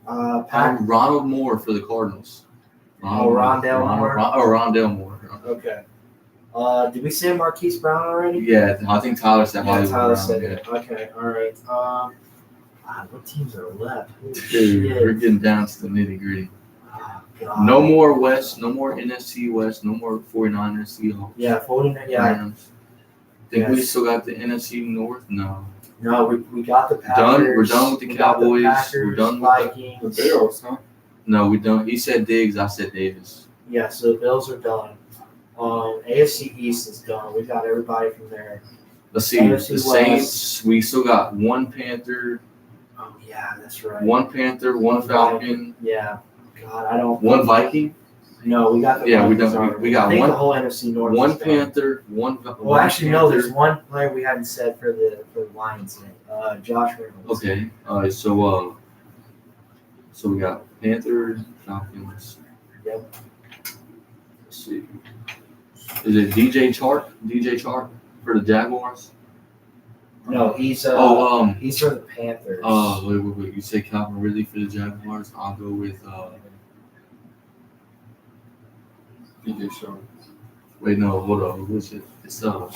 Pack. Ronald Moore for the Cardinals. Rondale Moore? Rondale Moore. Okay. Did we say Marquise Brown already? Yeah, I think Tyler said Yeah, Hollywood Tyler Brown, said yeah. it. Okay, all right. What teams are left? Holy Dude, shit. we're getting down to the nitty gritty. Oh, God. No more West, no more NFC West, no more 49ers, Seahawks. Yeah, 49. Yeah. Rams. Think we Yes. still got the NFC North? No. No, we got the Packers. Done. We're done with the We got Cowboys. Packers, We're done with The Vikings. Bills, huh? No, we don't. He said Diggs, I said Davis. Yeah, so the Bills are done. AFC East is done. We got everybody from there. Let's see. AFC The West. Saints, we still got one Panther, Oh yeah, that's right. one Falcon, Yeah. God, I don't. one Viking, No, we got the. Yeah, we Vikings don't- we already. got I think one- the whole NFC North. one is done. Panther, one. Well, actually, no. There's one player we haven't said for the Lions yet. Josh Reynolds. Okay. All right. So we got Panther, Falcons. Yep. Let's see. Is it DJ Chark? DJ Chark for the Jaguars? No, he's he's for the Panthers. Wait. You say Calvin Ridley for the Jaguars? I'll go with DJ Shaw. Wait, no, hold on. Who's it? It's hold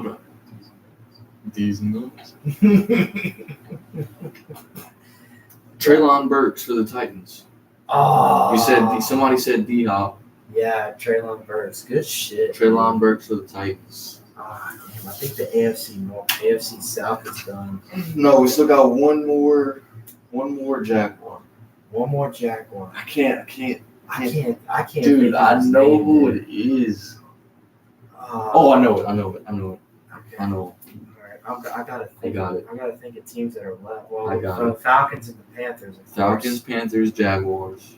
on. These nuts. Treylon Burks for the Titans. Oh. Somebody said D Hop. Yeah, Treylon Burks. Good shit. Treylon Burks for the Titans. Damn, I think the AFC South is done. No, we still got one more Jaguar. One more Jaguar. I can't. I can't. Dude, think of I his know name, who dude. it is. Oh, I know it. Okay. I know. Alright, I gotta think. got it. I gotta think of teams that are left. Well, I got from the Falcons and the Panthers. Of Falcons, Panthers, Jaguars.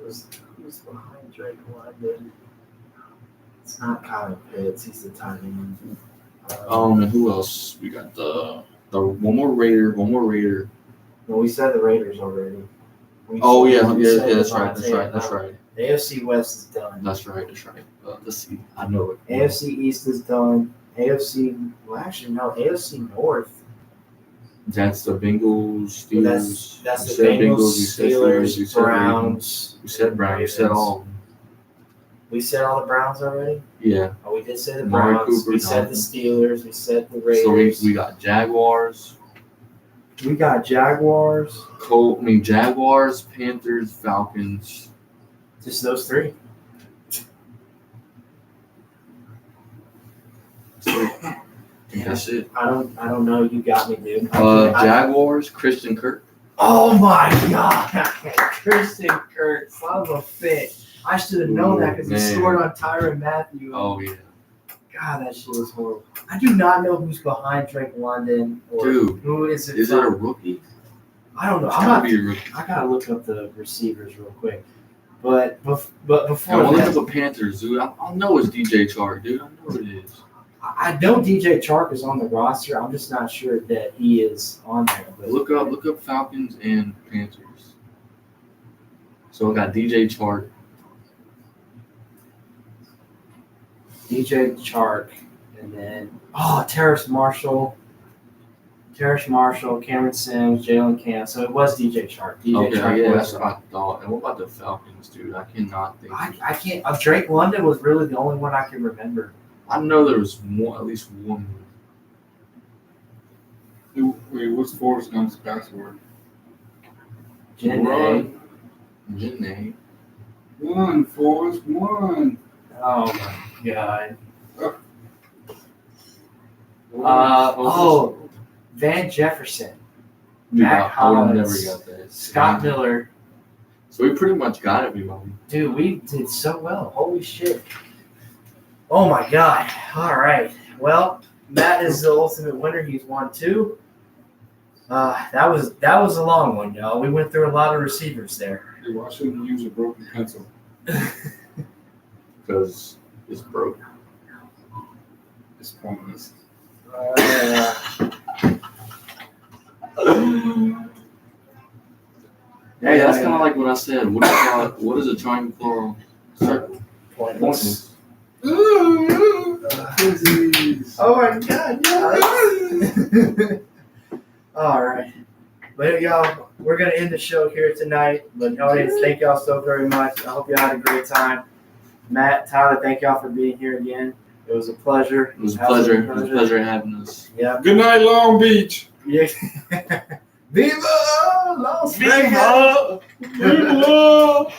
Who's behind Drake London? It's not Kyle Pitts. He's the tight end. And who else? We got the one more Raider. No, we said the Raiders already. Oh We yeah, said that's the right. The AFC West is done. That's right. Let's see. I know it. AFC East is done. AFC North. That's the Bengals, Steelers. That's You the said Bengals, you said Steelers, you said Browns. You said Browns. You said all. We said all the Browns already. Yeah. Oh, we did say the Amari Browns. Cooper, We said the Dolphins. Steelers. We said the So Raiders. we got Jaguars, We got Jaguars. Jaguars, Panthers, Falcons. Just those three. I think that's it. I don't know. You got me, dude. I- Jaguars, Christian Kirk. Oh my God, Christian Kirk, son of a bitch. I should have known that because he Man. scored on Tyrann Mathieu. Oh yeah, God, that shit was horrible. I do not know who's behind Drake London or dude. who is it. Is it a from. rookie? I don't know. It's I'm gotta not. be a rookie. I gotta look up the receivers real quick. But I before want to that, look at the Panthers, dude. I know it's DJ Chark, dude. I know it is. I know DJ Chark is on the roster. I'm just not sure that he is on there. But Look up Falcons and Panthers. So I got DJ Chark. DJ Chark, and then Terrace Marshall, Cameron Sims, Jalen Camp. So it was DJ Chark. DJ Okay, Chark yeah, was that's what I thought. And what about the Falcons, dude? I cannot think. I can't. Drake London was really the only one I can remember. I know there was one, at least one. Wait, what's Forrest Gump's password? Janae. Janae. One, Forrest, one. Oh my God. Oh, Van Jefferson, dude, Matt I would have never Hollins, got that. Scott Miller. So we pretty much got everybody. Dude, we did so well. Holy shit. Oh my God. All right. Well, Matt is the ultimate winner. He's won 2. That was a long one, y'all. We went through a lot of receivers there. Hey, why shouldn't you use a broken pencil? Because it's broke. It's pointless. Hey, that's kind of like what I said. What is a triangle circle? Pointless. Please. Oh my God, yeah. All right. But y'all, we're going to end the show here tonight. But audience, thank y'all so very much. I hope y'all had a great time. Matt, Tyler, thank y'all for being here again. It was a pleasure. It was a pleasure. It was a pleasure having us. Yeah. Good night, Long Beach. Yeah. Viva Las Viva! Vegas!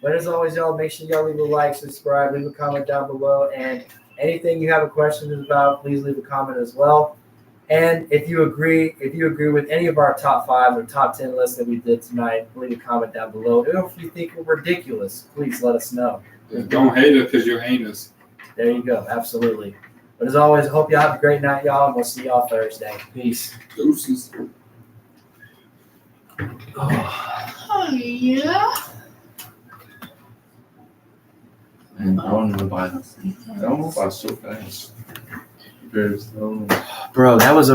But as always, y'all, make sure y'all leave a like, subscribe, leave a comment down below, and anything you have a question about, please leave a comment as well. And if you agree with any of our top 5 or top 10 lists that we did tonight, leave a comment down below. Or if you think we're ridiculous, please let us know. Don't hate it because you're heinous. There you go, absolutely. But as always, I hope y'all have a great night, y'all, and we'll see y'all Thursday. Peace. Deuces. Oh yeah. And I don't know if I so fast. There's no. Bro, that was a